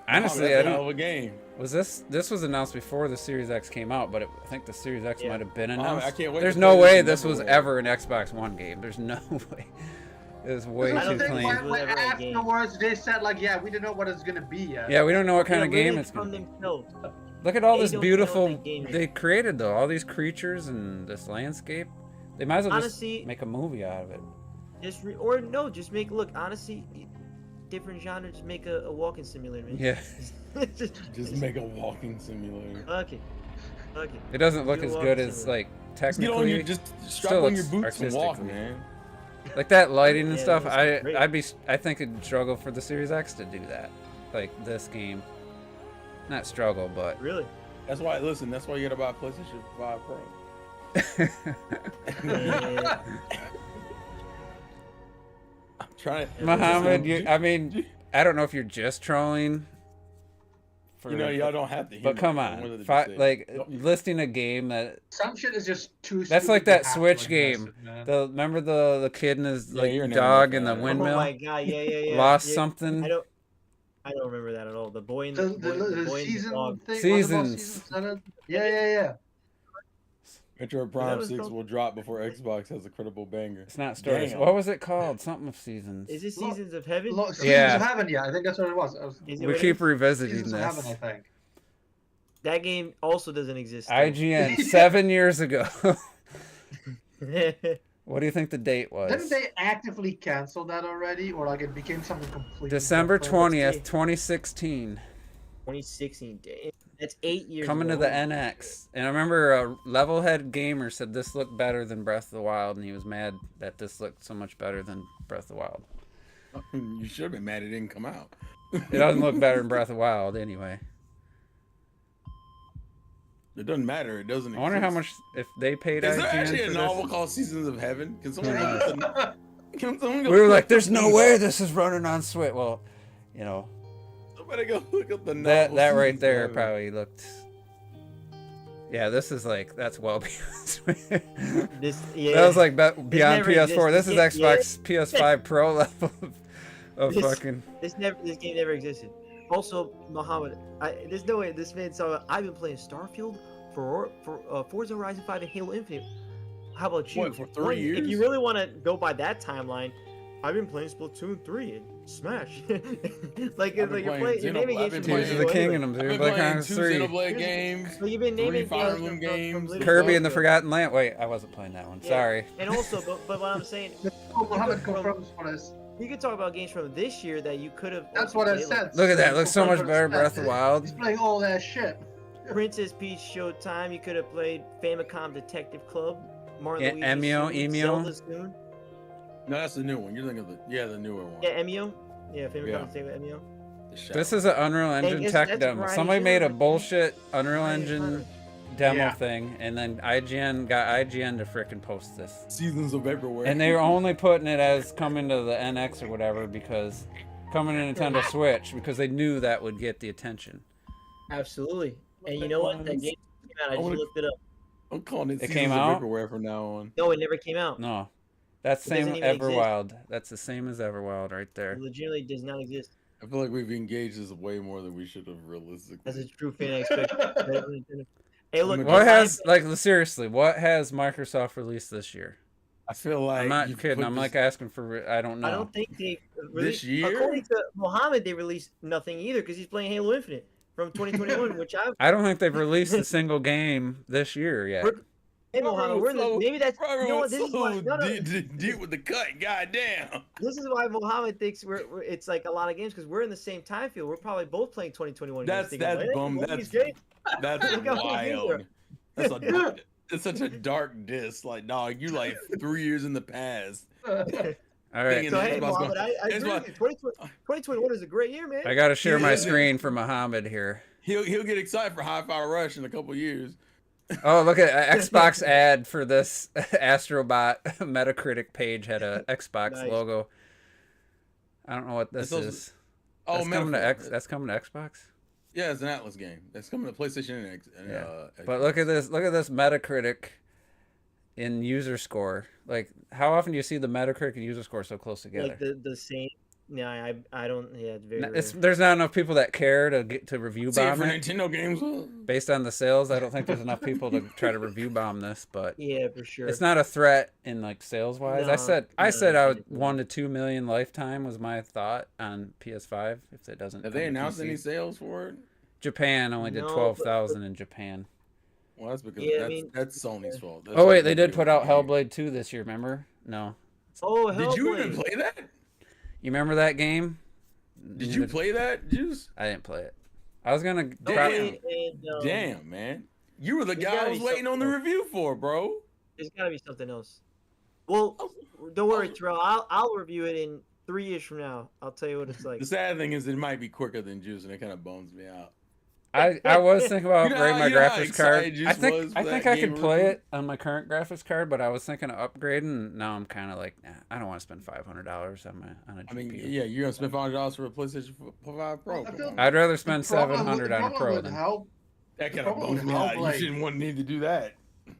S2: Honestly,
S4: that's
S2: I
S4: a hell of
S2: don't.
S4: a game.
S2: Was this was announced before the Series X came out, but I think the Series X
S3: Yeah.
S2: might have been
S4: I
S2: announced.
S4: can't wait
S2: There's
S4: to
S2: no
S4: play
S2: way
S4: this
S2: this
S4: in
S2: was
S4: Vaporware.
S2: ever an Xbox One game. There's no way. It was way
S3: I don't
S2: too
S3: think
S2: clean.
S3: one-
S1: When
S3: Whatever a game.
S1: afterwards they said like, yeah, we don't know what it's gonna be yet.
S2: Yeah, we don't know what kind
S3: Yeah,
S2: of game
S3: literally
S2: it's gonna
S3: from
S2: be.
S3: themselves.
S2: Look at all
S3: They
S2: this
S3: don't know
S2: beautiful
S3: what game
S2: they created though. All these creatures and this landscape. They might as well
S3: Honestly-
S2: just make a movie out of it.
S3: Just make look. Honestly, different genre. Just make a walking simulator, man.
S2: Yeah.
S4: Just make a walking simulator.
S3: Fuck it. Fuck it.
S2: It doesn't look
S3: Do a
S2: as
S3: walking
S2: good as
S3: simulator.
S2: like
S4: Just get on
S2: technically.
S4: your, just strap
S2: still
S4: on your
S2: looks
S4: boots and walk,
S2: artistically.
S4: man.
S2: Like that lighting and
S3: Yeah,
S2: stuff,
S3: that's great.
S2: I think it'd struggle for the Series X to do that. Like this game. Not struggle, but
S3: Really?
S4: That's why. Listen, that's why you gotta buy a PlayStation 5 Pro.
S3: Yeah.
S4: I'm trying.
S2: Muhammad,
S4: listen,
S2: I mean, I don't know if you're just trolling. For,
S4: you know, y'all don't have to.
S2: but come on, listing a game that
S1: Some shit is just too.
S2: that's
S1: stupid
S2: like
S1: to
S2: that
S1: have to
S2: Switch
S1: admit
S2: game.
S1: it, man.
S2: Remember the kid and his
S4: Yeah,
S2: like
S4: you're an
S2: dog
S4: anime
S2: in the
S4: fan.
S3: Oh
S2: windmill
S3: my god! Yeah.
S2: lost
S3: yeah.
S2: something.
S3: I don't remember that at all. The boy in
S1: The,
S3: the, boy,
S1: the,
S3: the
S1: the
S3: boy in the
S1: season
S3: dog.
S1: thing.
S2: Seasons.
S1: Yeah.
S4: Metro
S3: That
S4: Prime
S3: was
S4: 6
S3: called-
S4: will drop before Xbox has a credible banger.
S2: It's not stories.
S4: Damn.
S2: What was it called? Something of Seasons.
S3: Is it Seasons of Heaven?
S1: Seasons
S2: Yeah.
S1: of Heaven. Yeah, I think that's what it was.
S3: Is it
S2: We
S3: what
S2: keep
S3: it
S2: revisiting
S1: Seasons of Heaven, I
S2: this.
S1: think.
S3: That game also doesn't exist. still.
S2: IGN 7 years ago. What do you think the date was?
S1: Didn't they actively cancel that already, or like it became something completely?
S2: December
S1: different?
S2: 20th, 2016.
S3: 2016. That's 8 years.
S2: Coming to
S3: ago.
S2: the NX. And I remember Levelhead Gamer said this looked better than Breath of the Wild, and he was mad that this looked so much better than Breath of the Wild.
S4: You should have been mad it didn't come out.
S2: It doesn't look better than Breath of the Wild anyway.
S4: It doesn't matter. It doesn't.
S2: I wonder how
S4: exist.
S2: much, if they paid
S4: Is there
S2: IGN
S4: actually a
S2: for
S4: novel
S2: this.
S4: called Seasons of Heaven? Can someone
S2: Who
S4: look at the, can someone go
S2: We were
S4: look
S2: like,
S4: up
S2: there's
S4: the
S2: no
S4: novel?
S2: way this is running on Switch. Well, you know,
S4: Somebody go look up the novel.
S2: that right
S4: Seasons of
S2: there
S4: Heaven.
S2: probably looked. Yeah, this is like, that's well beyond Switch.
S3: Yeah.
S2: That was like beyond
S3: never
S2: PS4. This is
S3: existed.
S2: Xbox PS5 Pro level of
S3: This-
S2: fucking.
S3: This game never existed. Also, Muhammad, there's no way this man saw. I've been playing Starfield for Forza Horizon 5 and Halo Infinite. How about you?
S4: What, for 3
S3: One,
S4: years?
S3: If you really want to go by that timeline, I've been playing Splatoon 3 and Smash. like
S4: I've been
S3: you're
S4: playing
S3: you're naming
S4: I've
S3: games
S4: been
S3: from
S2: Tears
S4: playing-
S2: of
S3: years
S2: the
S3: ago anyway.
S2: Kingdom,
S4: I've
S2: dude.
S4: been
S2: Black
S4: playing
S2: Ops
S4: 2
S2: 3.
S4: Xenoblade games.
S3: Well, you've been
S4: 3
S3: naming
S4: Fire
S3: games
S4: Emblem
S3: from
S4: games.
S3: literally
S2: Kirby and the
S3: ago.
S2: Forgotten Land. Wait, I wasn't playing that one.
S3: Yeah.
S2: Sorry.
S3: And also, but what I'm saying,
S1: Muhammad confirms for us.
S3: you could talk about games from this year that you could have.
S1: That's what I said.
S2: Look at that. Looks so much
S1: Confirms
S2: better.
S1: that.
S2: Breath of the Wild.
S1: He's playing all that shit.
S3: Princess Peach Showtime. You could have played Famicom Detective Club. Martin
S2: Yeah,
S3: Luigi
S2: Emio,
S3: Soon,
S2: Emio.
S3: Zelda Soon.
S4: No, that's the new one. You're thinking of the newer one.
S3: Yeah, Emio. Yeah, Famicom
S4: Yeah.
S3: Detective Emio.
S4: The Shadow.
S2: This is an Unreal Engine
S3: it's-
S2: tech
S3: that's
S2: demo.
S3: variety
S2: Somebody
S3: genre,
S2: made a
S3: man.
S2: bullshit Unreal
S3: Variety
S2: Engine
S3: genre.
S2: demo
S1: Yeah.
S2: thing, and then IGN got IGN to frickin' post this.
S4: Seasons of Vaporware.
S2: And they were only putting it as coming to the NX or whatever because coming to Nintendo Switch because they knew that would get the attention.
S3: Absolutely. And you know what? That game came out. I just looked it up.
S4: I'm calling it
S2: It
S4: Seasons
S2: came
S4: of
S2: out?
S4: Vaporware from now on.
S3: No, it never came out.
S2: No, that's
S3: It
S2: same
S3: doesn't even exist.
S2: Everwild. That's the same as Everwild right there.
S3: It legitimately does not exist.
S4: I feel like we've engaged this way more than we should have realistically.
S3: As a true fan, I expect. Hey, look.
S2: What
S3: if
S2: has seriously? What has Microsoft released this year?
S4: I feel like
S2: I'm not
S4: you've
S2: kidding.
S4: put
S2: I'm
S4: this-
S2: like asking for. I don't know.
S3: I don't think they released,
S4: year?
S3: According to Mohammed, they released nothing either because he's playing Halo Infinite from 2021, which
S2: I don't think they've released a single game this year yet.
S3: Hey, Mohammed, maybe that's you know what, this is why, no,
S4: deep with the cut. Goddamn.
S3: this is why Mohammed thinks it's like a lot of games because we're in the same time field. We're probably both playing 2021 games.
S4: That's
S3: thinking, hey,
S4: bum.
S3: look at these
S4: That's
S3: games.
S4: that's
S3: Look how many games
S4: wild. It's such a dark diss. Like, dog, you like 3 years in the past.
S2: All right,
S4: Thinking
S3: So
S4: that
S3: hey,
S4: Xbox
S3: Mohammed,
S4: gonna-
S3: I agree with you. 2021 is a great year, man.
S2: I got to share
S4: It
S2: my
S4: is.
S2: screen for Muhammad here.
S4: he'll get excited for Hi-Fi Rush in a couple years.
S2: Oh, look at Xbox ad for this Astro Bot Metacritic page had a Xbox
S3: Nice.
S2: logo. I don't know what this is.
S4: Oh,
S2: That's coming to
S4: Metaphor.
S2: That's coming to Xbox.
S4: Yeah, it's an Atlas game. That's coming to PlayStation and
S2: Yeah.
S4: Xbox.
S2: But look at this Metacritic in user score. Like, how often do you see the Metacritic and user score so close together?
S3: Like the same. Yeah, I don't. Yeah, it's very.
S2: There's not enough people that care to get to review
S4: See it
S2: bomb
S4: for
S2: it.
S4: Nintendo games.
S2: Based on the sales, I don't think there's enough people to try to review bomb this, but
S3: Yeah, for sure.
S2: it's not a threat in like sales wise. I
S3: No,
S2: said
S3: no,
S2: I
S3: it's
S2: would 1 to 2 million lifetime was my thought on PS5 if it doesn't.
S4: Have
S2: come
S4: they
S2: to
S4: announced
S2: PC.
S4: any sales for it?
S2: Japan only did
S3: No, but-
S2: 12,000 in Japan.
S4: Well, that's because
S3: Yeah, I mean-
S4: that's Sony's fault. That's
S2: Oh wait,
S4: like
S2: they did
S4: the
S2: put out
S4: game.
S2: Hellblade 2 this year. Remember? No.
S3: Oh,
S4: Did you even
S3: Hellblade.
S4: play that?
S2: You remember that game?
S4: Did you play that, Juice?
S2: I didn't play it. I was gonna.
S4: Damn.
S3: Hellblade and,
S4: Damn, man. You were the
S3: There's
S4: guy I
S3: gotta
S4: was
S3: be
S4: waiting on the
S3: something
S4: review for, bro.
S3: There's got to be something else. Well, don't worry, Terrell. I'll review it in 3 years from now. I'll tell you what it's like.
S4: The sad thing is it might be quicker than Juice, and it kind of bums me out.
S2: I was thinking about
S4: You know
S2: upgrading
S4: how-
S2: my
S4: you know how
S2: graphics card.
S4: excited Juice
S2: I think
S4: was for
S2: I think
S4: that
S2: I could
S4: game
S2: play
S4: review?
S2: it on my current graphics card, but I was thinking of upgrading. And now I'm kind of like, nah, I don't want to spend $500 on a GPU.
S4: I mean, yeah, you're gonna spend $500 for a PlayStation 5 Pro.
S1: I
S4: Come
S1: feel-
S4: on.
S2: I'd rather spend
S1: The problem
S2: $700 on a
S1: problem
S2: Pro
S1: with
S2: than.
S1: Hell-
S4: That kind
S1: the
S4: of
S1: problem
S4: bums me
S1: with
S4: out. You
S1: Hellblade-
S4: shouldn't need to do that.
S1: I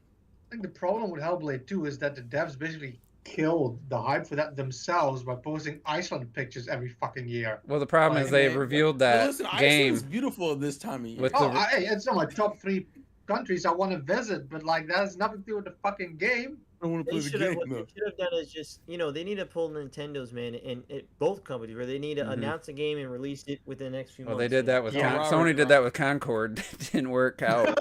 S1: think the problem with Hellblade 2 is that the devs basically killed the hype for that themselves by posting Iceland pictures every fucking year.
S2: Well, the problem
S1: Like,
S2: is they
S1: man,
S2: revealed
S4: Well,
S2: that
S4: listen,
S2: game.
S4: Iceland's beautiful at this time of year.
S2: With
S1: Oh,
S2: the-
S1: it's on my top 3 countries I want to visit, but like that has nothing to do with the fucking game.
S4: I want to
S3: They
S4: play the
S3: should have.
S4: game
S3: What they
S4: though.
S3: should have done is just, they need to pull Nintendo's, man, and both companies where they need to
S2: Mhm.
S3: announce a game and release it within the next few
S2: Well,
S3: months.
S2: they did that with
S4: Yeah, Robert,
S2: Sony did that with Concord. It didn't work out.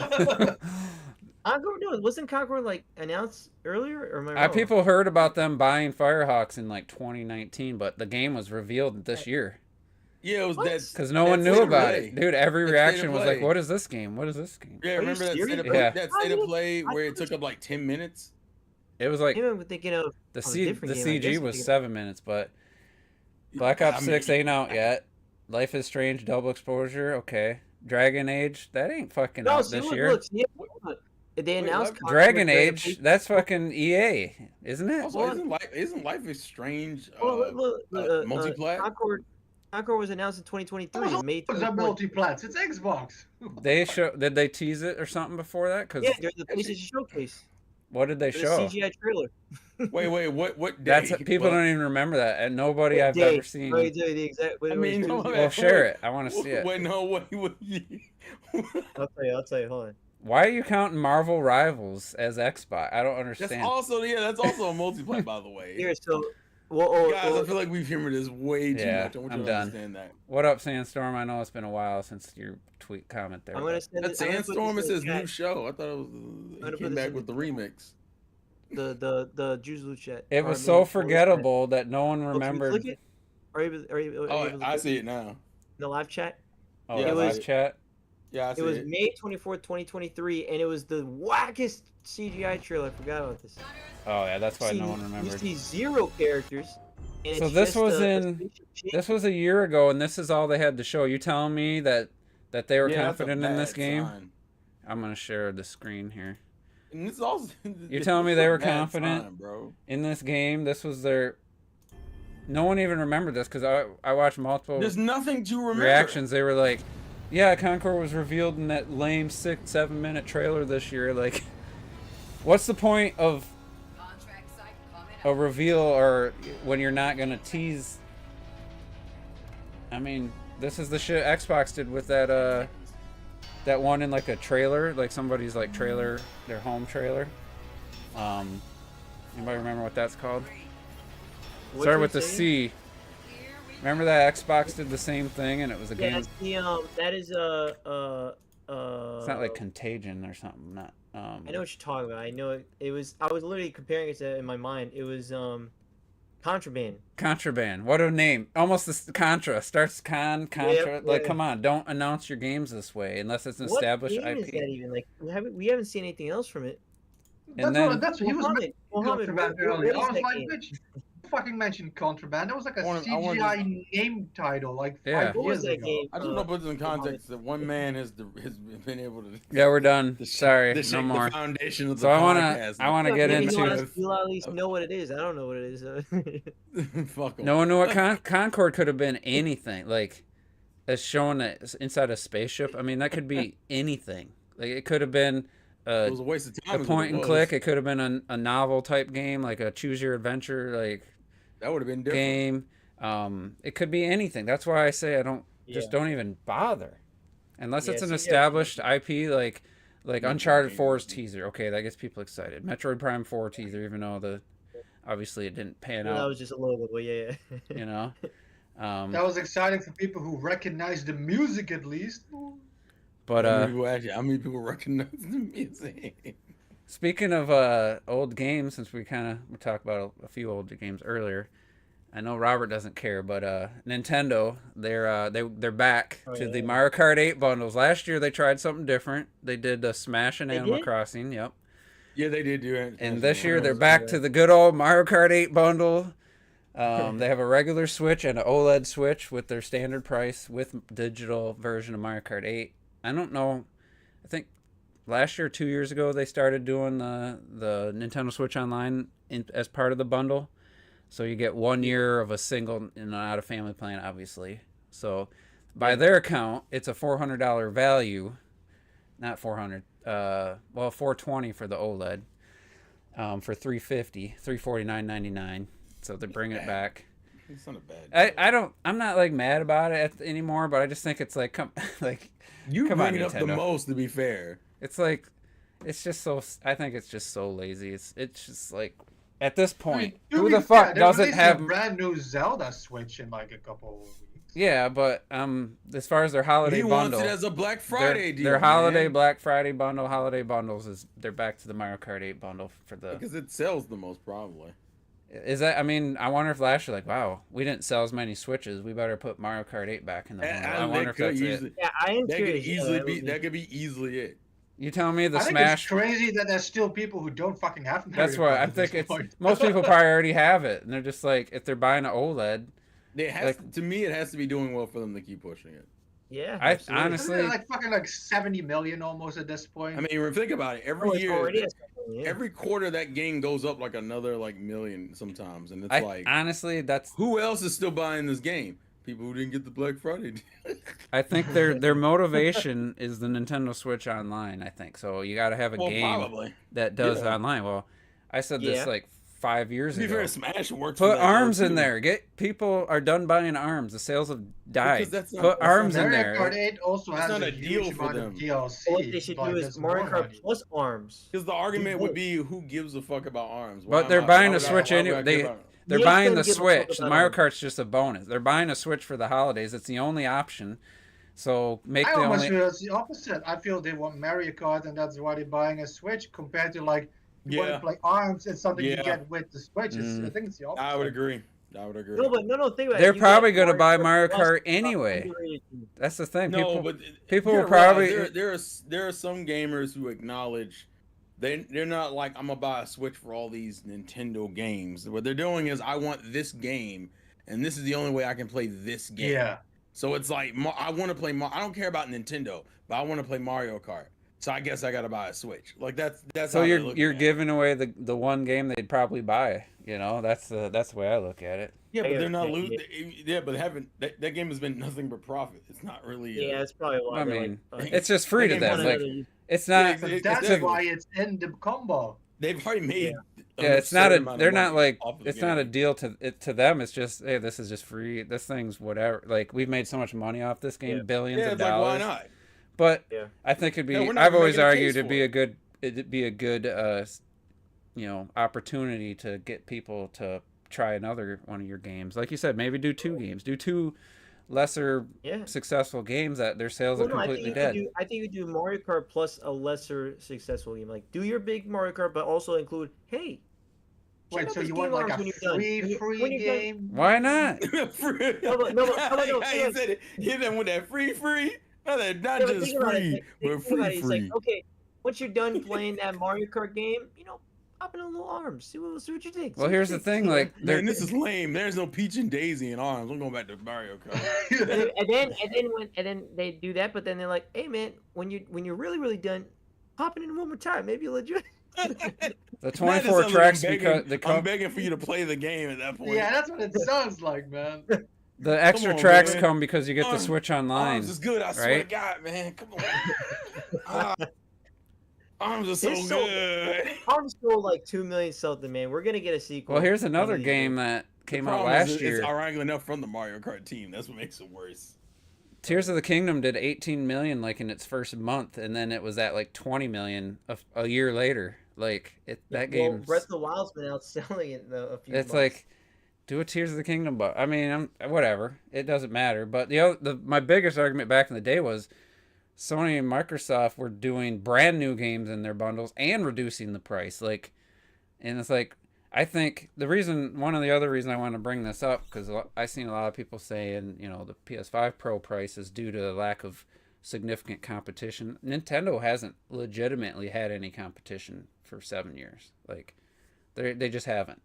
S3: Concord, no, wasn't Concord like announced earlier, or am I wrong?
S2: People heard about them buying Firehawks in like 2019, but the game was revealed this year
S4: Yeah, it was
S3: What?
S4: that.
S2: because no one
S4: That
S2: knew
S4: state of
S2: about
S4: play.
S2: it, dude. Every
S4: That state
S2: reaction
S4: of
S2: was like,
S4: play.
S2: "What is this game? What is this game?"
S4: Yeah,
S3: you
S4: remember that state
S3: serious?
S4: of play?
S2: Yeah.
S4: That state of play
S3: I
S4: where it
S3: thought
S4: took up like 10 minutes.
S2: It was like
S3: Maybe I'm thinking of
S2: the
S3: on a
S2: C
S3: different
S2: the
S3: game, I guess
S2: CG
S3: I'm
S2: was
S3: thinking-
S2: 7 minutes, but Black Ops
S4: I
S2: 6
S4: mean,
S2: ain't out yet. Life is Strange Double Exposure, okay. Dragon Age, that ain't fucking
S3: No,
S2: out
S3: see,
S2: this
S3: look,
S2: year.
S3: look, see, look. They announced
S4: what?
S3: Concord
S2: Dragon
S3: during the
S2: Age, that's fucking EA, isn't it?
S4: Also, isn't Life is Strange
S3: Well, look,
S4: multiplat?
S3: Concord was announced in 2023, in May
S1: It's a
S3: 2020.
S1: multiplats. It's Xbox.
S2: Did they tease it or something before that? Cause
S3: Yeah, during the PlayStation Showcase.
S2: what did they
S3: The
S2: show?
S3: CGI trailer.
S4: Wait, what?
S2: That's
S4: day?
S2: people
S4: Well,
S2: don't even remember that, and nobody I've
S3: Day.
S2: ever seen.
S3: Right, the exact.
S4: I mean, no,
S2: Well, share it. I want to see it.
S4: Wait, no, what?
S3: I'll tell you. Hold on.
S2: Why are you counting Marvel Rivals as Xbox? I don't
S4: That's
S2: understand.
S4: also that's also a multiplayer, by the way.
S3: Here, so, well,
S4: Guys, I feel like we've humored this way too
S2: Yeah,
S4: much. I want you
S2: I'm
S4: to
S2: done.
S4: understand that.
S2: What up, Sandstorm? I know it's been a while since your tweet comment there.
S3: I'm gonna
S2: but-
S3: send
S4: That
S3: it. I'm gonna put
S4: Sandstorm, it
S3: this in
S4: says
S3: the
S4: new
S3: chat.
S4: show. I thought it was.
S3: gonna
S4: He
S3: put
S4: came
S3: this
S4: back
S3: in
S4: with the
S3: the
S4: remix.
S3: The Juice Loot chat.
S2: It was so forgettable that no one remembered.
S3: Click it? Are you able
S4: Oh,
S3: to
S4: I
S3: click
S4: see it now.
S3: in the live chat?
S2: Oh,
S4: Yeah,
S2: the
S3: it
S2: live
S3: was-
S2: chat.
S4: Yeah, I see
S3: It was
S4: it.
S3: May 24th, 2023, and it was the wackest CGI trailer. I forgot about this.
S2: Oh yeah, that's why
S3: See-
S2: no one
S3: You
S2: remembered.
S3: see 0 characters. And
S2: So
S3: it's
S2: this
S3: just
S2: was
S3: a
S2: in-
S3: spaceship chick.
S2: This was a year ago, and this is all they had to show. You telling me that they were
S4: Yeah, that's a
S2: confident in this
S4: bad
S2: game?
S4: sign.
S2: I'm gonna share the screen here.
S4: And this is also.
S2: You're telling me they were
S4: That's a bad
S2: confident?
S4: sign, bro.
S2: In this game, this was their. No one even remembered this because I watched multiple
S4: There's nothing to remember.
S2: reactions. They were like, "Yeah, Concord was revealed in that lame 6-7 minute trailer this year." Like, what's the point of a reveal or when you're not gonna tease? I mean, this is the shit Xbox did with that that one in like a trailer, like somebody's like trailer, their home trailer. Anybody remember what that's called?
S3: What's
S2: Started
S3: it
S2: with the
S3: saying?
S2: C. Remember that Xbox did the same thing and it was a
S3: Yeah,
S2: game.
S3: that's the that is
S2: It's not like Contagion or something. Not.
S3: I know what you're talking about. I know it was. I was literally comparing it to in my mind. It was Contraband.
S2: Contraband. What a name. Almost this Contra. Starts Contra.
S3: Yep,
S2: like,
S3: yeah.
S2: come on. Don't announce your games this way unless it's an
S3: What
S2: established
S3: game is
S2: IP.
S3: that even? Like we haven't seen anything else from it.
S2: And then
S1: That's what he was making
S3: Mohammed,
S1: contraband
S3: what
S1: earlier.
S3: is
S1: I was
S3: that
S1: like,
S3: game?
S1: bitch, fucking mention Contraband. That was like a
S4: I wanna
S1: CGI name title like
S2: Yeah.
S1: 5
S3: What was
S1: years
S3: that
S1: ago.
S3: game?
S4: I just want to put this in context that one man has been able to.
S2: Yeah, we're done.
S4: to sh-
S2: Sorry,
S4: to
S2: no
S4: shake
S2: more.
S4: the foundation of the
S2: So I
S4: podcast.
S2: wanna get
S3: Maybe
S2: into.
S3: you'll at least know what it is. I don't know what it is.
S4: Fuck 'em.
S2: No one knew what Concorde could have been. Anything like as shown that inside a spaceship. I mean, that could be anything. Like it could have been
S4: It was a waste of time.
S2: a
S4: is what
S2: point
S4: it
S2: and
S4: was.
S2: click. It could have been a novel type game, like a choose your adventure like
S4: That would have been different.
S2: game. It could be anything. That's why I say I don't don't even bother, unless it's an established IP like Uncharted 4's teaser. Okay, that gets people excited. Metroid Prime 4 teaser, even though obviously it didn't pan out.
S3: That was just a logo, but yeah.
S2: You know.
S1: That was exciting for people who recognize the music at least.
S2: But
S4: how many people recognize the music?
S2: Speaking of old games, since we talked about a few old games earlier, I know Robert doesn't care, but Nintendo, they're back to the Mario Kart 8 bundles. Last year they tried something different. They did Smash and Animal Crossing. Yep.
S4: Yeah, they did do it.
S2: And this year they're back to the good old Mario Kart 8 bundle. They have a regular Switch and an OLED Switch with their standard price with digital version of Mario Kart 8. I don't know. I think last year, 2 years ago, they started doing the Nintendo Switch Online as part of the bundle. So you get 1 year of a single and not a family plan, obviously. So by their account, it's a $400 value, not $400. $420 for the OLED. For $350, $349.99. So they're bringing it back.
S4: It's not a bad.
S2: I'm not like mad about it anymore, but I just think it's like
S4: You
S2: come
S4: bring
S2: on,
S4: it up the
S2: Nintendo.
S4: most, to be fair.
S2: It's like, it's just so. I think it's just so lazy. It's just like, at this point, who the fuck doesn't have
S1: a brand new Zelda Switch in like a couple of weeks?
S2: Yeah, but as far as their holiday
S4: He
S2: bundle,
S4: wants it as a Black Friday deal.
S2: Their holiday
S4: man.
S2: Black Friday bundle, holiday bundles they're back to the Mario Kart 8 bundle for the.
S4: Because it sells the most, probably.
S2: Is that? I mean, I wonder if last year, like, wow, we didn't sell as many Switches. We better put Mario Kart 8 back in the bundle. I wonder if that's it.
S3: Yeah, I am
S4: that
S3: curious.
S4: That could be easily it.
S2: You telling me the
S1: I think
S2: Smash?
S1: it's crazy that there's still people who don't fucking have Mario
S2: That's why
S1: Kart
S2: I
S1: at this
S2: think it's
S1: point.
S2: most people probably already have it, and they're just like, if they're buying an OLED.
S4: To me, it has to be doing well for them to keep pushing it.
S3: Yeah,
S2: I
S3: absolutely.
S2: honestly
S1: Isn't it like fucking like 70 million almost at this point.
S4: I mean, think about it. Every year,
S3: already
S4: every quarter, that game goes up like another million sometimes, and it's like
S2: honestly, that's
S4: who else is still buying this game? People who didn't get the Black Friday deal.
S2: I think their motivation is the Nintendo Switch Online. I think so. You got to have a game that does online. Well, I said this like 5 years ago.
S4: Fair, Smash works.
S2: Put ARMS in there. People are done buying ARMS. The sales have died. Put ARMS in there.
S1: Mario Kart 8 also has
S4: not
S1: a
S4: a deal
S1: huge
S4: for
S1: amount
S4: them.
S1: of DLC.
S3: What they should do is Mario Kart plus ARMS.
S4: Because the argument would be, who gives a fuck about ARMS?
S2: But they're buying a Switch anyway. They're buying the Switch. The Mario Kart's just a bonus. They're buying a Switch for the holidays. It's the only option. So
S1: I almost feel it's the opposite. I feel they want Mario Kart, and that's why they're buying a Switch compared to like you want to play ARMS. It's something you get with the Switch. I think it's the opposite.
S4: I would agree.
S3: No, but no, think about it.
S2: They're probably going to buy Mario Kart anyway. That's the thing. People will probably.
S4: There are some gamers who acknowledge they're not like, I'm gonna buy a Switch for all these Nintendo games. What they're doing is, I want this game, and this is the only way I can play this game.
S1: Yeah.
S4: So it's like, I want to play. I don't care about Nintendo, but I want to play Mario Kart. So I guess I gotta buy a Switch. Like that's.
S2: So you're giving away the one game they'd probably buy. You know, that's the way I look at it.
S4: Yeah, but they're not losing. Yeah, but that game has been nothing but profit. It's not really.
S3: Yeah, it's probably why.
S2: I mean, it's just free to them. Like, it's not.
S1: That's why it's in the combo.
S4: They've already made.
S2: Yeah, it's not a. They're not like. It's not a deal to them. It's just, hey, this is just free. This thing's whatever. Like, we've made so much money off this game, billions of dollars.
S4: Like, why not?
S2: But I think it'd be. I've always argued it'd be a good, opportunity to get people to try another one of your games. Like you said, maybe do 2 games. Do 2 lesser successful games that their sales are completely dead.
S3: I think you do Mario Kart plus a lesser successful game. Like, do your big Mario Kart, but also include, hey.
S1: Wait, so you want like a free game?
S2: Why not?
S3: No,
S4: He said it. Hit them with that free. No, they're not just free, but free.
S3: It's like, okay, once you're done playing that Mario Kart game, Hop in a little arms. See what you think.
S2: Well, here's the thing, like,
S4: man, this is lame. There's no Peach and Daisy in Arms. I'm going back to Mario Kart.
S3: and then they do that, but then they're like, hey man, when you're really done, hop in one more time. Maybe you'll enjoy.
S2: The 24 tracks because
S4: I'm begging for you to play the game at that point.
S1: Yeah, that's what it sounds like, man.
S2: The extra tracks come because you get the Switch Online.
S4: Arms is good, I swear to God, man. Come on. Arms are so good.
S3: Arms sold like 2 million something, man. We're gonna get a sequel.
S2: Well, here's another game that came out last year.
S4: It's ironically enough from the Mario Kart team. That's what makes it worse.
S2: Tears of the Kingdom did 18 million like in its first month, and then it was at like 20 million a year later. Like that game.
S3: Breath of the Wild's been outselling it a few months.
S2: It's like, do a Tears of the Kingdom, but I mean, whatever. It doesn't matter. But my biggest argument back in the day was Sony and Microsoft were doing brand new games in their bundles and reducing the price. Like, and it's like, I think one of the other reasons I want to bring this up, because I've seen a lot of people saying, the PS5 Pro price is due to the lack of significant competition. Nintendo hasn't legitimately had any competition for 7 years. Like, they just haven't.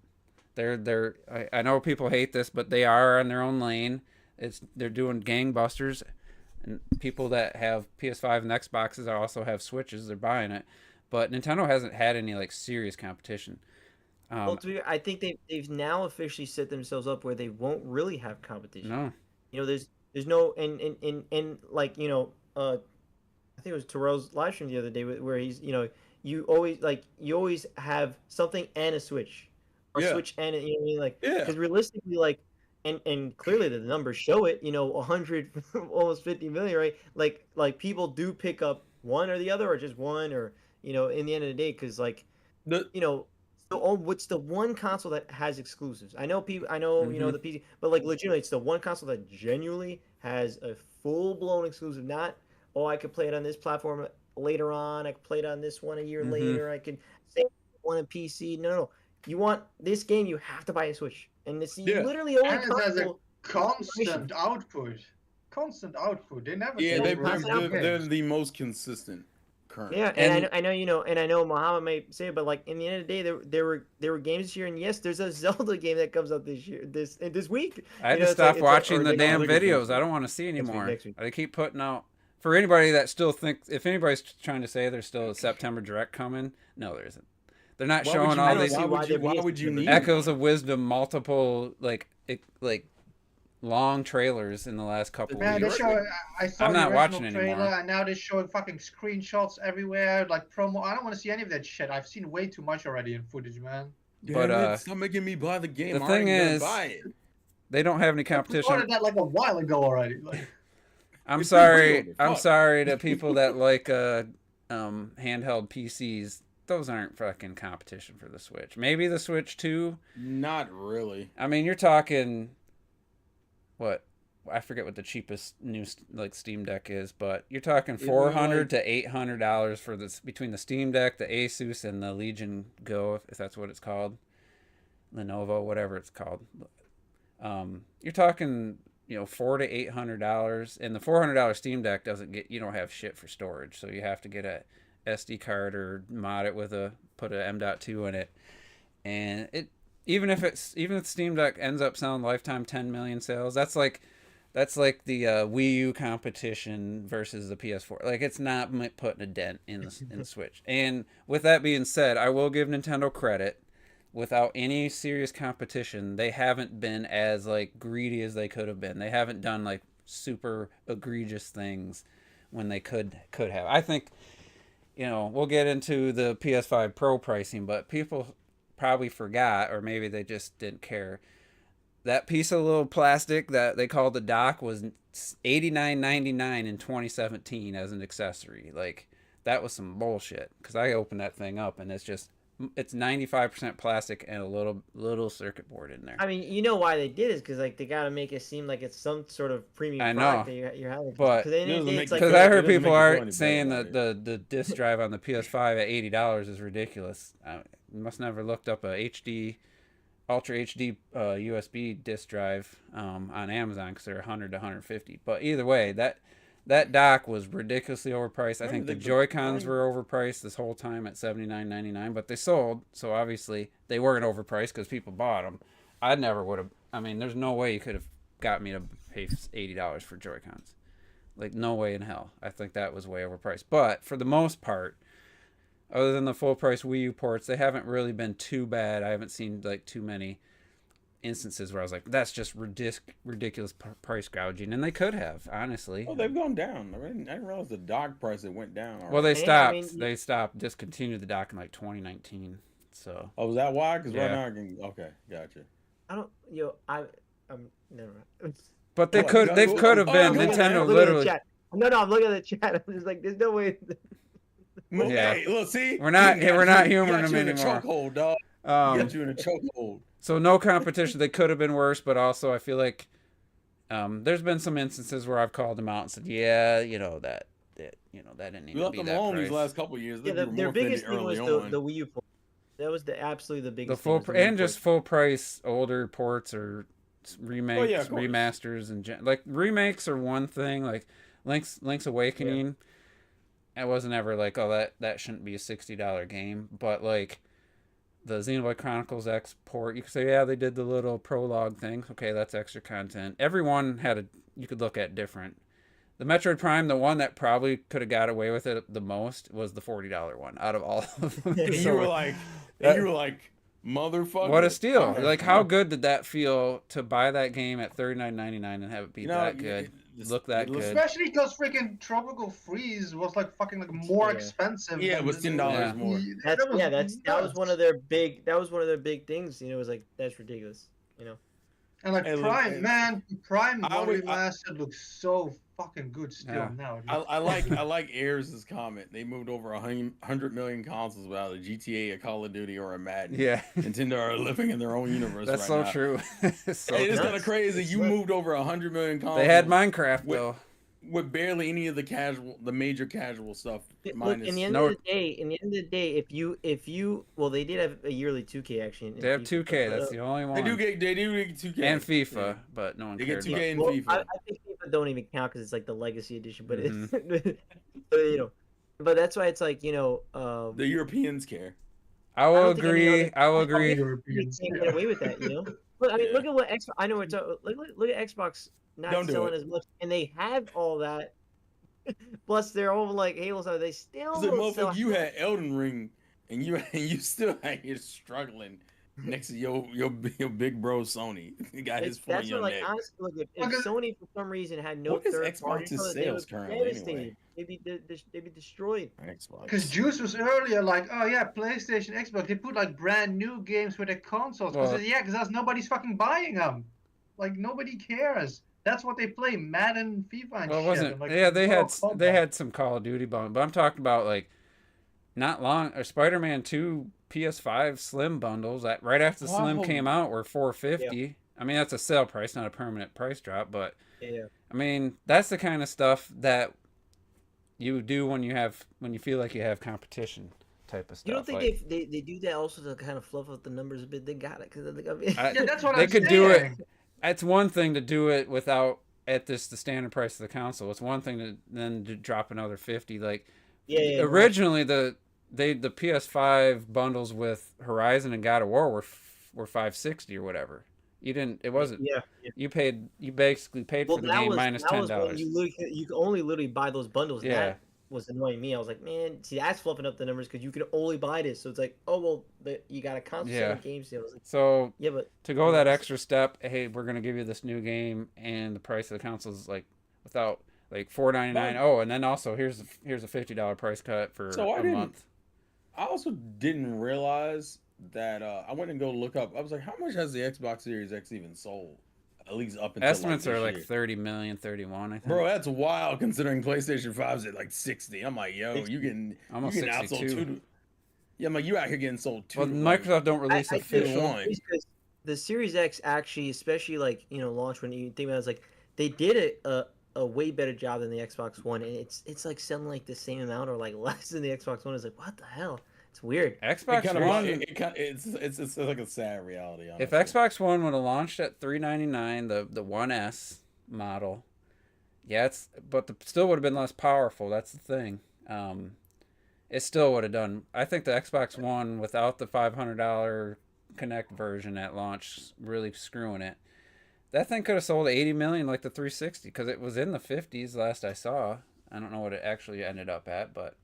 S2: I know people hate this, but they are in their own lane. They're doing gangbusters, and people that have PS5 and Xboxes also have Switches. They're buying it, but Nintendo hasn't had any like serious competition.
S3: Well, I think they've now officially set themselves up where they won't really have competition.
S2: No,
S3: there's no and like I think it was Terrell's live stream the other day where he's you always have something and a Switch or Switch and because realistically and clearly the numbers show it 100 almost 50 million, right? Like people do pick up one or the other or just one or in the end of the day because what's the one console that has exclusives? I know the PC, but like legitimately, it's the one console that genuinely has a full-blown exclusive. Not, I could play it on this platform later on. I could play it on this one a year later. I could say one on PC. No. You want this game, you have to buy a Switch, and it's literally only
S1: and it has a constant output. They never.
S4: Yeah, they're the most consistent.
S3: Yeah, and I know Muhammad may say it, but like in the end of the day, there were games this year, and yes, there's a Zelda game that comes out this week.
S2: I had to stop watching the damn videos. I don't want to see anymore. They keep putting out. For anybody that still thinks, if anybody's trying to say there's still a September Direct coming, no, there isn't. They're not showing all these.
S4: Why would you need
S2: Echoes of Wisdom, multiple like long trailers in the last couple
S1: of
S2: weeks.
S1: I saw
S2: I'm not watching
S1: trailer,
S2: anymore.
S1: and now they're showing fucking screenshots everywhere, like promo. I don't want to see any of that shit. I've seen way too much already in footage, man.
S4: But stop making me buy the game.
S2: The thing is, they don't have any competition.
S1: I ordered that like a while ago already. Like,
S2: I'm sorry to people that like handheld PCs. Those aren't fucking competition for the Switch. Maybe the Switch 2.
S4: Not really.
S2: I mean, you're talking. What? I forget what the cheapest new Steam Deck is, but you're talking $400 to $800 for this between the Steam Deck, the Asus, and the Legion Go, if that's what it's called, Lenovo, whatever it's called. You're talking $400 to $800, and the $400 Steam Deck you don't have shit for storage, so you have to get a SD card or mod it put a M.2 in it, and even if Steam Deck ends up selling lifetime 10 million sales, that's like the Wii U competition versus the PS4. Like, it's not putting a dent in the Switch. And with that being said, I will give Nintendo credit. Without any serious competition, they haven't been as like greedy as they could have been. They haven't done like super egregious things when they could have. I think, we'll get into the PS5 Pro pricing, but people probably forgot, or maybe they just didn't care. That piece of little plastic that they called the dock was $89.99 in 2017 as an accessory. Like, that was some bullshit, because I opened that thing up and it's 95% plastic and a little circuit board in there.
S3: I mean, you know why they did is because like they gotta make it seem like it's some sort of premium product that you're having.
S2: But because I heard people are saying that the disc drive on the PS5 at $80 is ridiculous. I must never looked up a Ultra HD USB disc drive on Amazon, because they're $100 to $150. But either way, that dock was ridiculously overpriced. I think
S4: Remember
S2: the
S4: the
S2: Joy-Cons
S4: Prime-
S2: were overpriced this whole time at $79.99, but they sold, so obviously they weren't overpriced because people bought them. I never would have. I mean, there's no way you could have got me to pay $80 for Joy-Cons. Like, no way in hell. I think that was way overpriced. But for the most part, other than the full price Wii U ports, they haven't really been too bad. I haven't seen like too many instances where I was like, that's just ridiculous price gouging, and they could have, honestly.
S4: Oh, they've gone down. I didn't realize the dock price it went down.
S2: Well, they
S3: Yeah,
S2: stopped.
S3: I mean,
S2: They stopped. Discontinued the dock in like 2019. So.
S4: Oh, is that why? Because
S2: Yeah.
S4: right now I can. Okay, gotcha.
S3: I don't, I'm never mind.
S2: But they
S4: What?
S2: could. They could have been.
S4: Oh, look at
S2: Nintendo
S3: Look at the
S2: literally.
S3: chat. No, I'm looking at the chat. I'm just like, there's no way.
S4: Well,
S2: Yeah.
S4: Hey, look, see,
S2: We're not-
S4: He got
S2: we're not
S4: you-
S2: humoring
S4: got
S2: them
S4: you in
S2: anymore.
S4: a chokehold, dog. Got you in a chokehold.
S2: So no competition. They could have been worse, but also I feel like there's been some instances where I've called them out and said, yeah, that didn't need
S4: We
S2: to
S4: left
S2: be
S4: them
S2: that
S4: alone
S2: price.
S4: these last couple of years.
S3: Yeah,
S4: They were
S3: their
S4: more
S3: biggest
S4: offended
S3: thing was
S4: early on.
S3: the Wii U port. That was absolutely the
S2: The
S3: biggest
S2: full
S3: thing. was the Wii
S2: and just
S3: port.
S2: full price older ports or remakes,
S4: Oh, yeah, of course.
S2: remasters, and like remakes are one thing. Like Link's Awakening, I wasn't ever like, oh, that shouldn't be a $60 game, but like the Xenoblade Chronicles X port, you could say, yeah, they did the little prologue thing. Okay, that's extra content. Everyone you could look at different. The Metroid Prime, the one that probably could have got away with it the most was the $40 one out of all of them.
S4: And
S2: So
S4: you were like, motherfucker.
S2: what a steal!
S4: Alright,
S2: Like, how good did that feel to buy that game at $39.99 and have it be that good, look that good?
S1: Especially because freaking Tropical Freeze was like fucking like more
S3: Yeah.
S1: expensive.
S4: Yeah, it
S1: than
S4: was
S1: the-
S4: $10
S2: Yeah.
S4: more.
S3: That was
S1: nuts.
S3: one of their big. That was one of their big things. It was like, that's ridiculous.
S1: And like
S4: Hey, look,
S1: Prime,
S4: hey,
S1: man, Prime
S4: I
S1: One
S4: would-
S1: Remastered looks so fucking good still
S2: Yeah.
S1: now. dude.
S4: I like Ayers' comment. They moved over 100 million consoles without a GTA, a Call of Duty, or a Madden.
S2: Yeah,
S4: Nintendo are living in their own universe.
S2: that's
S4: right
S2: so
S4: now.
S2: true. It's so
S4: Hey, it's
S2: nuts.
S4: kind of crazy.
S3: It's
S4: You
S3: nuts.
S4: moved over 100 million consoles.
S2: They had Minecraft
S4: Wait,
S2: though.
S4: with barely any of the major casual stuff.
S3: Look,
S4: Minus
S3: in the end
S2: No-
S3: of the day, if you, well, they did have a yearly 2K actually. in
S2: They have
S3: FIFA,
S2: 2K.
S3: but,
S2: That's the only
S4: they
S2: one.
S4: do get 2K
S2: And FIFA,
S4: Yeah.
S2: but no one
S4: They get
S2: cared
S4: 2K
S2: about.
S4: and
S3: well,
S4: FIFA.
S3: I think FIFA don't even count because it's like the legacy edition, but
S2: Mhm.
S3: it's but that's why it's like
S4: The Europeans care.
S2: I will
S3: don't think any
S2: agree.
S3: other-
S2: I will
S3: I
S2: agree.
S3: You
S1: Europeans.
S3: can't get away with that, Look, I mean,
S4: Yeah.
S3: look at what Xbox. I know it's look at Xbox not
S4: Don't do
S3: selling
S4: it.
S3: as much, and they have all that. Plus, they're all like Halo, so they still
S4: Because
S3: don't sell.
S4: motherfucker, you had Elden Ring, and you still out here struggling next to your big bro Sony. He got his foot in
S3: That's
S4: your
S3: what, like,
S4: neck.
S3: honestly, look, if
S1: Okay.
S3: Sony for some reason had no
S4: What is
S3: third party,
S4: Xbox's
S3: they
S4: sales
S3: would
S4: currently
S3: be devastated.
S4: anyway?
S3: They'd be destroyed.
S4: Xbox.
S1: Because Juice was earlier like, oh yeah, PlayStation, Xbox, they put like brand new games for their consoles. Because
S2: Well-
S1: that's nobody's fucking buying them. Like nobody cares. That's what they play, Madden, FIFA, and
S2: Well, it
S1: shit.
S2: wasn't.
S1: and, like,
S2: Yeah, they
S1: Mortal
S2: had
S1: Kombat.
S2: some Call of Duty bundle, but I'm talking about like not long or Spider-Man 2 PS5 Slim bundles that right after the Slim
S4: Wow.
S2: came out were $450. I mean, that's a sale price, not a permanent price drop, but
S3: Yeah.
S2: I mean, that's the kind of stuff that you do when you feel like you have competition type of stuff.
S3: You don't think
S2: like,
S3: they do that also to kind of fluff up the numbers a bit? They got it because I mean,
S2: I-
S1: Yeah, that's what
S2: they
S1: I'm
S2: could
S1: saying.
S2: do it. It's one thing to do it without at the standard price of the console. It's one thing to then to drop another 50. Like
S3: yeah.
S2: originally the PS5 bundles with Horizon and God of War were $560 or whatever. You didn't. It wasn't.
S3: Yeah.
S2: You basically paid
S3: Well,
S2: for the
S3: that
S2: game
S3: was
S2: minus
S3: that was when
S2: $10.
S3: you could only literally buy those bundles.
S2: Yeah.
S3: That was annoying me. I was like, man, see, that's fluffing up the numbers because you can only buy this. So it's like, oh well, you got a console
S2: Yeah.
S3: and game sale. I was like,
S2: So
S3: yeah, but
S2: to go that extra step, hey, we're gonna give you this new game, and the price of the console is like without like $4.99. Oh, and then also here's a $50 price cut for
S4: So I
S2: a
S4: didn't-
S2: month.
S4: I also didn't realize that I went and go look up. I was like, how much has the Xbox Series X even sold? At least up until
S2: Estimates
S4: like,
S2: are
S4: this
S2: like
S4: year.
S2: 30 million, 31, I think.
S4: Bro, that's wild considering PlayStation 5's at like 60. I'm like, yo, you can
S2: Almost
S4: you can outsold
S2: 62.
S4: two to, yeah, I'm like, you out here getting sold two.
S2: Well,
S4: to one.
S2: Microsoft don't release
S3: I think
S2: official.
S4: one.
S3: because the Series X actually, especially like launch when you think about it, it's like they did a way better job than the Xbox One, and it's like selling like the same amount or like less than the Xbox One. It's like what the hell? It's weird.
S2: Xbox
S4: It kind of,
S2: One.
S4: it's like a sad reality.
S2: If
S4: honestly.
S2: Xbox One would have launched at $399, the One S model, Yeah, still would have been less powerful. That's the thing. It still would have done. I think the Xbox One without the $500 Connect version at launch really screwing it. That thing could have sold 80 million like the 360 because it was in the 50s last I saw. I don't know what it actually ended up at, but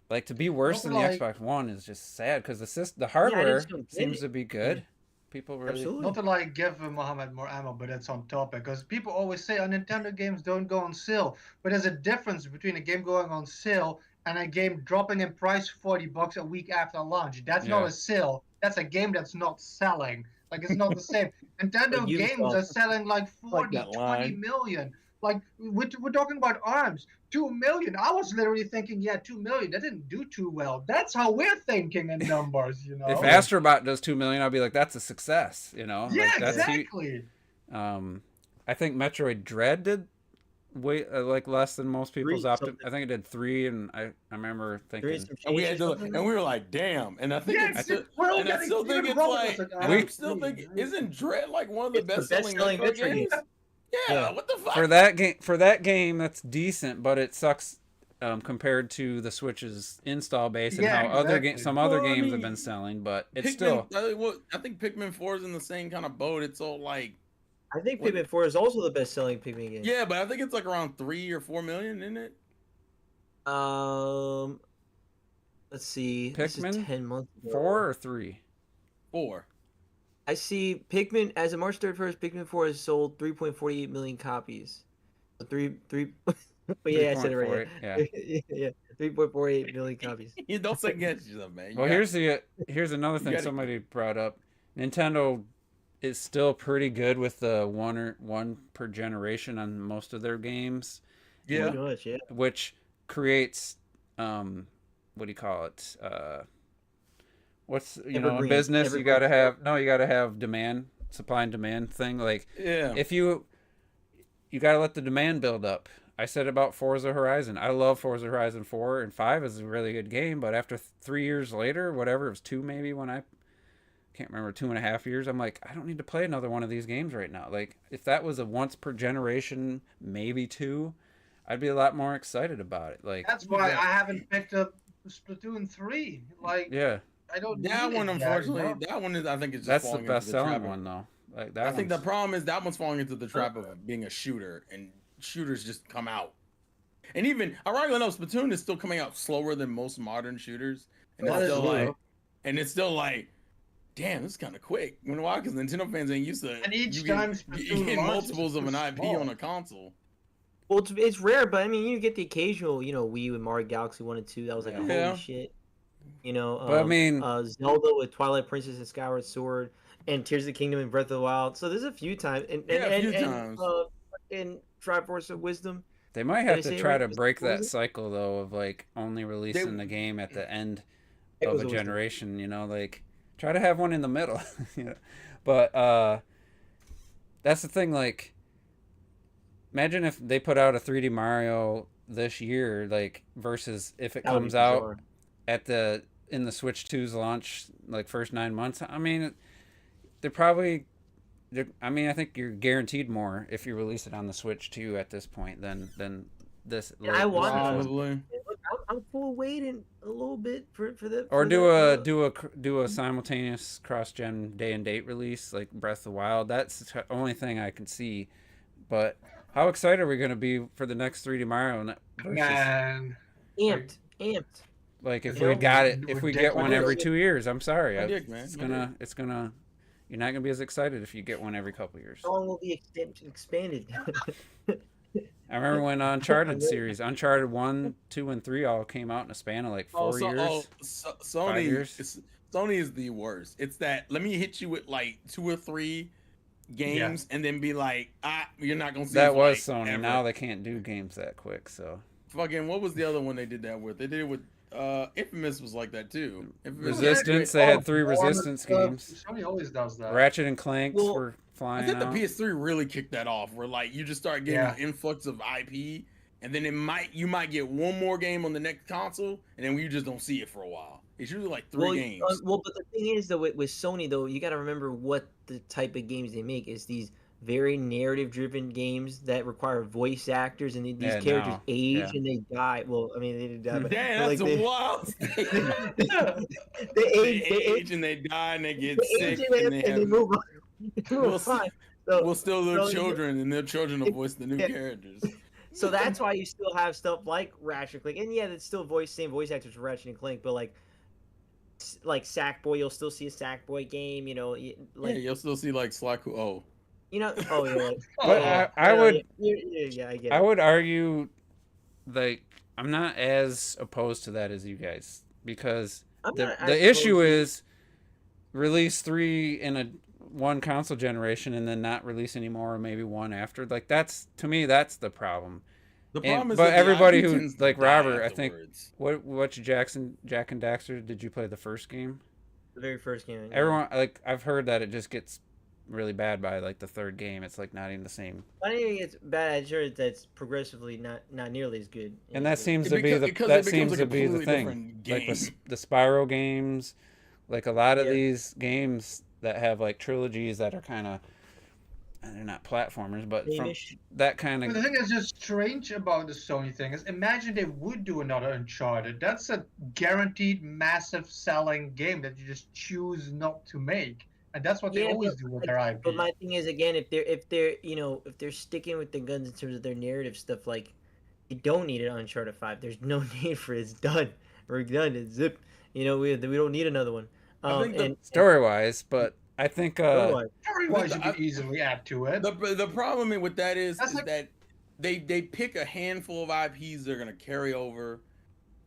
S2: like to be worse than the Xbox One is just sad because the hardware seems to be good. Yeah. People really
S3: Absolutely.
S1: Not to like give Mohammed more ammo, but it's on topic because people always say, "Oh, Nintendo games don't go on sale," but there's a difference between a game going on sale and a game dropping in price $40 a week after launch. That's not a sale. That's a game that's not selling. Like it's not the same. Nintendo games are selling like 40, 20 million. Like we're talking about ARMS, 2 million. I was literally thinking, yeah, 2 million. That didn't do too well. That's how we're thinking in numbers, you know.
S2: If Astro Bot does 2 million, I'll be like, that's a success, you know.
S1: Yeah,
S2: like, that's
S1: exactly.
S2: I think Metroid Dread did way like less than most people's I think it did 3, and I remember thinking
S4: and we were like, damn. And I think I still think it's like we still think isn't Dread like one of the best-selling Metroid games? Yeah, what the fuck?
S2: For that game, that's decent, but it sucks compared to the Switch's install base and how other games have been selling. But it's still.
S4: I think Pikmin 4 is in the same kind of boat. It's all like.
S3: I think Pikmin 4 is also the best-selling Pikmin game.
S4: Yeah, but I think it's like around 3 or 4 million, isn't it?
S3: Let's see.
S2: Pikmin?
S3: This is 10 months ago.
S2: 4 or 3?
S4: 4.
S3: I see Pikmin as of March 31st. Pikmin 4 has sold 3.48 million copies. But yeah, I said it right. Yeah, 3.48 million copies.
S4: You don't say against yourself, man.
S2: Well, here's another thing somebody brought up. Nintendo is still pretty good with the one per generation on most of their games.
S4: Yeah,
S2: which creates what do you call it? What's in business you gotta have demand, supply and demand thing. Like if you gotta let the demand build up. I said about Forza Horizon. I love Forza Horizon 4 and 5 is a really good game, but after 3 years later, whatever, it was 2 maybe when I can't remember, 2.5 years, I'm like, I don't need to play another one of these games right now. Like if that was a once per generation, maybe 2, I'd be a lot more excited about it. Like
S1: that's why I haven't picked up Splatoon 3. Like I don't.
S4: That one, unfortunately, that one is. I think it's just
S2: that's the best selling one though. Like that.
S4: I think the problem is that one's falling into the trap of being a shooter, and shooters just come out. And even ironically enough, Splatoon is still coming out slower than most modern shooters, and it's still like, damn, this is kind of quick. You know why? Because Nintendo fans ain't used to.
S1: And each time
S4: you get multiples of an IP on a console.
S3: Well, it's rare, but I mean, you get the occasional, Wii with Mario Galaxy 1 and 2. That was like holy shit.
S2: But I mean,
S3: Zelda with Twilight Princess and Skyward Sword, and Tears of the Kingdom and Breath of the Wild. So there's a few times, and Triforce of Wisdom.
S2: They might have to try to break that cycle though of like only releasing the game at the end of a generation. Like try to have one in the middle. But that's the thing. Like, imagine if they put out a 3D Mario this year, like versus if it comes out in the Switch 2's launch, like first 9 months. I mean, I think you're guaranteed more if you release it on the Switch 2 at this point than this.
S3: Yeah, I want probably. I'm cool waiting a little bit for that.
S2: Or do a simultaneous cross-gen day and date release like Breath of the Wild. That's the only thing I can see. But how excited are we going to be for the next 3D Mario?
S1: Man,
S3: amped.
S2: Like if we get one every 2 years, I'm sorry, it's gonna. You're not gonna be as excited if you get one every couple years.
S3: How long will be expanded?
S2: I remember when Uncharted 1, 2, and 3 all came out in a span of like 4 years.
S4: Sony is the worst. It's that let me hit you with like 2 or 3 games and then be like, you're not gonna see
S2: that was Sony. Ever. Now they can't do games that quick. So
S4: fucking what was the other one they did that with? They did it with Infamous was like that too.
S2: Resistance, they had 3 Resistance games.
S1: Sony always does that.
S2: Ratchet and Clanks were flying.
S4: I think the PS3 really kicked that off, where like you just start getting an influx of IP, and then you might get one more game on the next console, and then you just don't see it for a while. It's usually like 3 games.
S3: But the thing is though, with Sony though, you got to remember what the type of games they make is these very narrative-driven games that require voice actors, and these
S2: Yeah,
S3: characters
S2: no.
S3: age
S2: Yeah.
S3: and they die. Well, I mean, they didn't die, but
S4: Damn,
S3: like
S4: that's a
S3: they,
S4: wild statement.
S3: they
S4: They
S3: age, they age,
S4: age and they die and they get
S3: they
S4: sick
S3: age
S4: and they
S3: and they
S4: have.
S3: move on. They
S4: We'll,
S3: move on. So,
S4: we'll still their
S3: so,
S4: children and their children will voice the new
S3: yeah.
S4: characters.
S3: So that's why you still have stuff like Ratchet and Clank, and yeah, it's still same voice actors for Ratchet and Clank, but like Sackboy, you'll still see a Sackboy game, you know,
S4: Yeah,
S3: like
S4: you'll still see like Slack. Oh,
S3: you know, oh yeah, like,
S2: But I
S3: you know,
S2: would
S3: yeah, I get
S2: I
S3: it.
S2: would argue like I'm not as opposed to that as you guys because
S3: I'm
S2: the
S3: not as
S2: the issue
S3: opposed to-
S2: is release 3 in a one console generation and then not release any more, or maybe one after. Like that's to me that's the problem.
S4: the problem is
S2: But
S4: that the
S2: everybody
S4: IP
S2: who
S4: tends to
S2: like
S4: die
S2: Robert, I think
S4: afterwards.
S2: what's Jack and Daxter? Did you play the first game?
S3: the very first game. Yeah.
S2: Everyone like I've heard that it just gets really bad by like the third game. It's like not even the same.
S3: I don't think it's bad. I'm sure that's progressively not nearly as good.
S2: And that seems
S4: It
S2: to be
S4: beco-
S2: the
S4: because
S2: that
S4: it becomes
S2: seems
S4: a
S2: to be the
S4: completely
S2: thing.
S4: different
S2: Like
S4: game.
S2: the Spyro games, like a lot of
S3: Yeah.
S2: these games that have like trilogies that are kind of they're not platformers, but from
S3: Amish.
S2: that kind
S1: But the
S2: of
S1: thing that's just strange about the Sony thing is, imagine they would do another Uncharted. That's a guaranteed massive selling game that you just choose not to make, and that's what they
S3: Yeah,
S1: always do with their IP.
S3: But my thing is again, if they're you know if they're sticking with the guns in terms of their narrative stuff, like you don't need it on Uncharted 5. There's no need for it. It's done. We're done. It's zip. You know we don't need another one.
S4: I think the
S3: And
S2: story wise, but I think
S3: otherwise,
S1: Story-wise, you could easily add to it.
S4: The problem with that is
S1: That's like-
S4: that they pick a handful of IPs they're gonna carry over,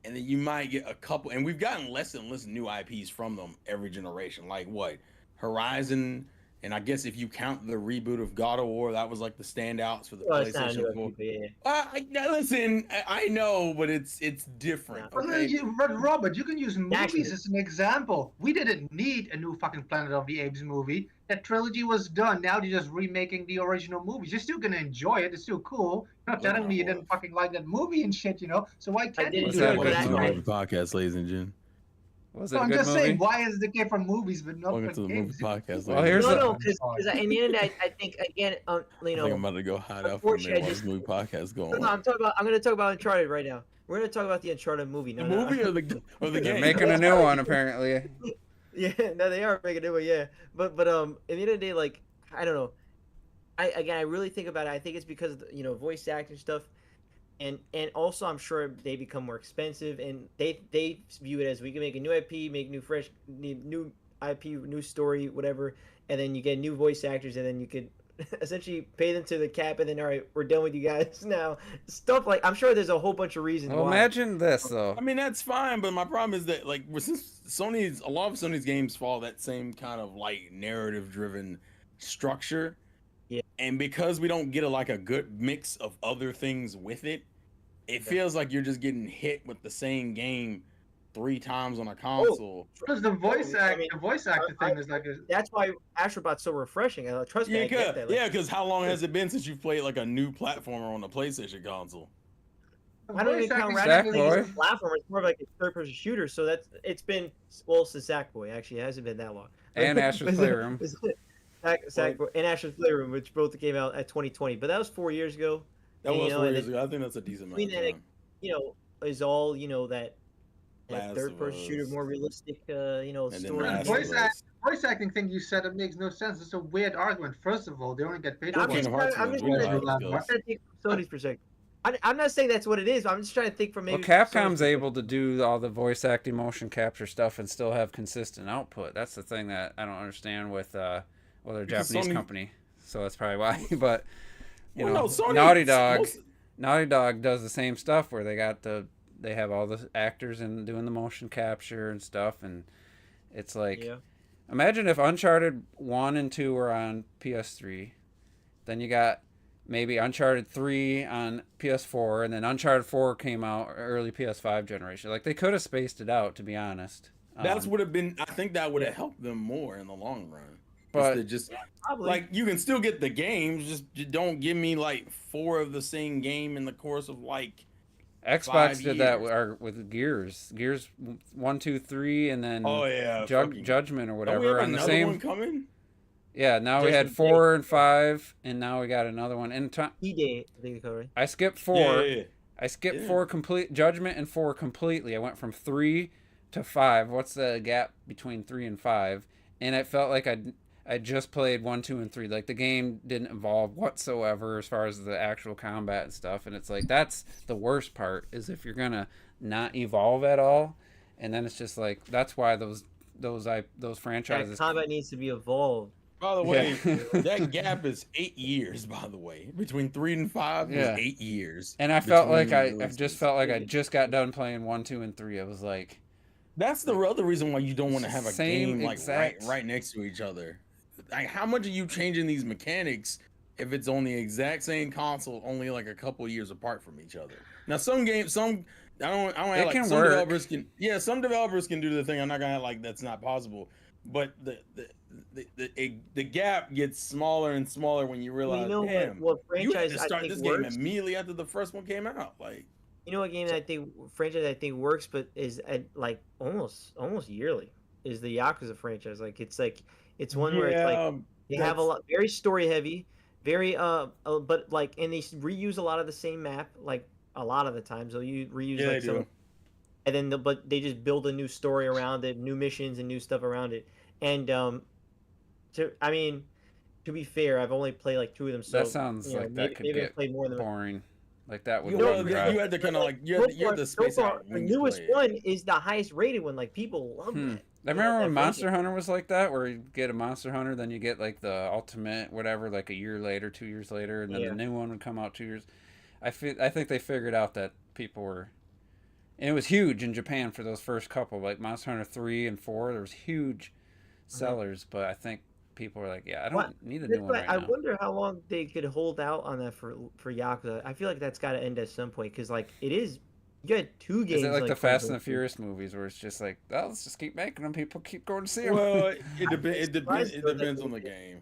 S4: and then you might get a couple. And we've gotten less and less new IPs from them every generation. Like what, Horizon, and I guess if you count the reboot of God of War, that was like the standouts for the
S3: well, it's not a
S4: PlayStation
S3: new
S4: 4.
S3: IP, but yeah.
S4: Now listen, I know, but it's different.
S3: No.
S1: But,
S4: Okay?
S1: but Robert, you can use
S3: Actually-
S1: movies as an example. We didn't need a new fucking Planet of the Apes movie. That trilogy was done. Now they're just remaking the original movies. You're still gonna enjoy it. It's still cool. You're not
S4: Yeah,
S1: telling me you
S4: well.
S1: didn't fucking like that movie and shit, you know? So why can't
S3: didn't
S1: you
S2: do
S1: do
S2: it
S1: that
S2: for
S1: with
S2: that
S1: that
S2: guy.
S1: movie?
S4: podcast, ladies and gentlemen.
S2: was it
S1: So
S2: a
S1: I'm
S2: good
S1: just
S2: movie?
S1: saying, why is it okay for movies but not
S4: Welcome
S1: for
S4: to the movie
S1: games?
S4: podcast.
S2: Well,
S4: ladies
S2: here's
S4: and
S3: No,
S2: the-
S3: because in the end, I think again, you
S4: I think
S3: know,
S4: I'm about to go hide out for a
S3: unfortunately,
S4: minute
S3: I
S4: while
S3: just-
S4: this movie podcast going
S3: no,
S4: on.
S3: I'm gonna talk about Uncharted right now. We're gonna talk about the Uncharted movie.
S4: The
S3: No,
S4: movie or the
S2: They're
S4: game?
S2: making a new one apparently.
S3: Yeah, no, they are making it, but yeah, but at the end of the day, like I don't know. I really think about it. I think it's because of the, voice acting stuff, and also I'm sure they become more expensive, and they view it as we can make a new IP, make new fresh, new IP, new story, whatever, and then you get new voice actors, and then you could essentially pay them to the cap, and then all right, we're done with you guys now. Stuff like I'm sure there's a whole bunch of reasons.
S2: Well,
S3: why.
S2: imagine this though.
S4: I mean, that's fine, but my problem is that like since a lot of Sony's games follow that same kind of like narrative-driven structure,
S3: Yeah.
S4: and because we don't get a good mix of other things with it, it feels like you're just getting hit with the same game 3 times on a console.
S1: Because the voice
S3: I
S1: act,
S3: mean,
S1: the voice actor
S3: I-
S1: thing is like a,
S3: That's why Astro Bot's so refreshing. Trust me, I get that. Like,
S4: Because how long has it been since you've played like a new platformer on the PlayStation console?
S3: I don't
S1: voice
S3: even count
S1: acting
S3: Ratchet
S2: Sackboy.
S3: and Clank as a platform. It's more of like a third-person shooter. So it's been since Sackboy actually. It hasn't been that long.
S2: And Astro's Playroom.
S3: Sackboy and Astro's Playroom, which both came out at 2020, but that was 4 years ago.
S4: That
S3: And,
S4: was
S3: you know,
S4: 4
S3: and
S4: years
S3: it-
S4: ago. I think that's a decent amount
S3: between
S4: of
S3: that,
S4: time.
S3: Is all that
S4: Last of
S3: third-person shooter,
S4: Us.
S3: more realistic,
S4: And then
S3: story.
S4: Last
S1: voice
S4: of Us.
S1: voice acting thing you said, it makes no sense. It's a weird argument. First of all, they only get paid for
S3: I'm
S1: one.
S3: just
S4: Kingdom Hearts
S3: trying- I'm
S4: was
S3: just
S4: really
S3: trying to-
S4: hard
S1: to
S4: to
S1: go.
S3: I'm trying to think from Sony's perspective. I'm not saying that's what it is. But I'm just trying to think from maybe.
S2: Well,
S3: Sony's
S2: Capcom's
S3: perspective.
S2: able to do all the voice acting, motion capture stuff, and still have consistent output. That's the thing that I don't understand with they're a
S4: Because
S2: Japanese
S4: Sony-
S2: company, so that's probably why. But
S4: Well, no, Sony-
S2: Naughty
S4: most-
S2: Dog does the same stuff where they have all the actors and doing the motion capture and stuff, and it's like
S3: Yeah.
S2: imagine if Uncharted 1 and 2 were on PS3, then you got maybe Uncharted 3 on PS4, and then Uncharted 4 came out early PS5 generation. Like they could have spaced it out, to be honest.
S4: That's would have been. I think that would have helped them more in the long run.
S2: But-
S4: just
S3: Probably.
S4: like you can still get the games, just don't give me like 4 of the same game in the course of like.
S2: Xbox
S4: 5
S2: did that
S4: years.
S2: with Gears 1, 2, 3, and then
S4: Oh yeah,
S2: Judgment or
S4: Don't we have
S2: whatever on the
S4: another
S2: same.
S4: one coming?
S2: Yeah, now we had
S3: Judgment
S2: 4 and 5, and now we got another one. And
S3: Day, I think they call it, right?
S2: I skipped 4.
S4: Yeah.
S2: I skipped
S4: Yeah.
S2: 4 complete Judgment and 4 completely. I went from 3 to 5. What's the gap between 3 and 5? And it felt like I just played 1, 2, and 3. Like the game didn't evolve whatsoever as far as the actual combat and stuff. And it's like that's the worst part is if you're gonna not evolve at all, and then it's just like that's why those franchises.
S3: That combat needs to be evolved.
S4: By the way,
S2: Yeah.
S4: that gap is 8 years. By the way, between 3 and 5
S2: Yeah.
S4: is 8 years.
S2: And I felt
S4: between
S2: like I
S4: releases.
S2: just felt like I just got done playing 1, 2, and 3. I was like,
S4: That's the other reason why you don't want to have a
S2: Same
S4: game like
S2: exact-
S4: right next to each other. Like, how much are you changing these mechanics if it's on the exact same console, only like a couple years apart from each other? Now, some games, I don't have, like,
S2: can
S4: some
S2: work.
S4: developers can, yeah, some developers can do the thing. I'm not gonna act like that's not possible, but the gap gets smaller and smaller when you realize,
S3: Well, you know
S4: damn,
S3: what
S4: you had
S3: franchise
S4: to
S3: I
S4: start
S3: think
S4: this
S3: works?
S4: game immediately after the first one came out. Like,
S3: You know what game that I think franchise I think works, but is like almost yearly is the Yakuza franchise. Like it's one where it's like they have a lot very story heavy, very but like and they reuse a lot of the same map like a lot of the times they'll reuse
S4: Yeah,
S3: like
S4: they
S3: some,
S4: do.
S3: and then but they just build a new story around it, new missions and new stuff around it. And to be fair, I've only played like 2 of them. So
S2: that sounds like that could
S3: maybe
S2: get
S3: I've played more than
S2: boring. Like that would
S3: You know,
S2: run
S3: you
S2: dry.
S4: you had to kind of like you had to
S3: so
S4: space
S3: far,
S4: out
S3: the
S4: when you
S3: newest
S4: play it.
S3: one is the highest rated one. Like people love that.
S2: I
S3: You
S2: remember
S3: know,
S2: when
S3: that
S2: Monster
S3: franchise.
S2: Hunter was like that, where you get a Monster Hunter, then you get like the ultimate whatever, like a year later, 2 years later, and then
S3: Yeah.
S2: the new one would come out 2 years. I think they figured out that people were, and it was huge in Japan for those first couple, like Monster Hunter 3 and 4. There was huge sellers, but I think people were like, yeah, I don't
S3: What-
S2: need a
S3: That's
S2: new one
S3: why
S2: right
S3: I
S2: now.
S3: wonder how long they could hold out on that for Yakuza. I feel like that's got to end at some point because like it is. You got 2 games.
S2: Is it like the
S3: from
S2: Fast and the
S3: those-
S2: Furious movies where it's just like, oh, let's just keep making them. People keep going to see them.
S4: Well, it
S3: surprised
S4: depends
S3: though
S4: on the
S3: that-
S4: game.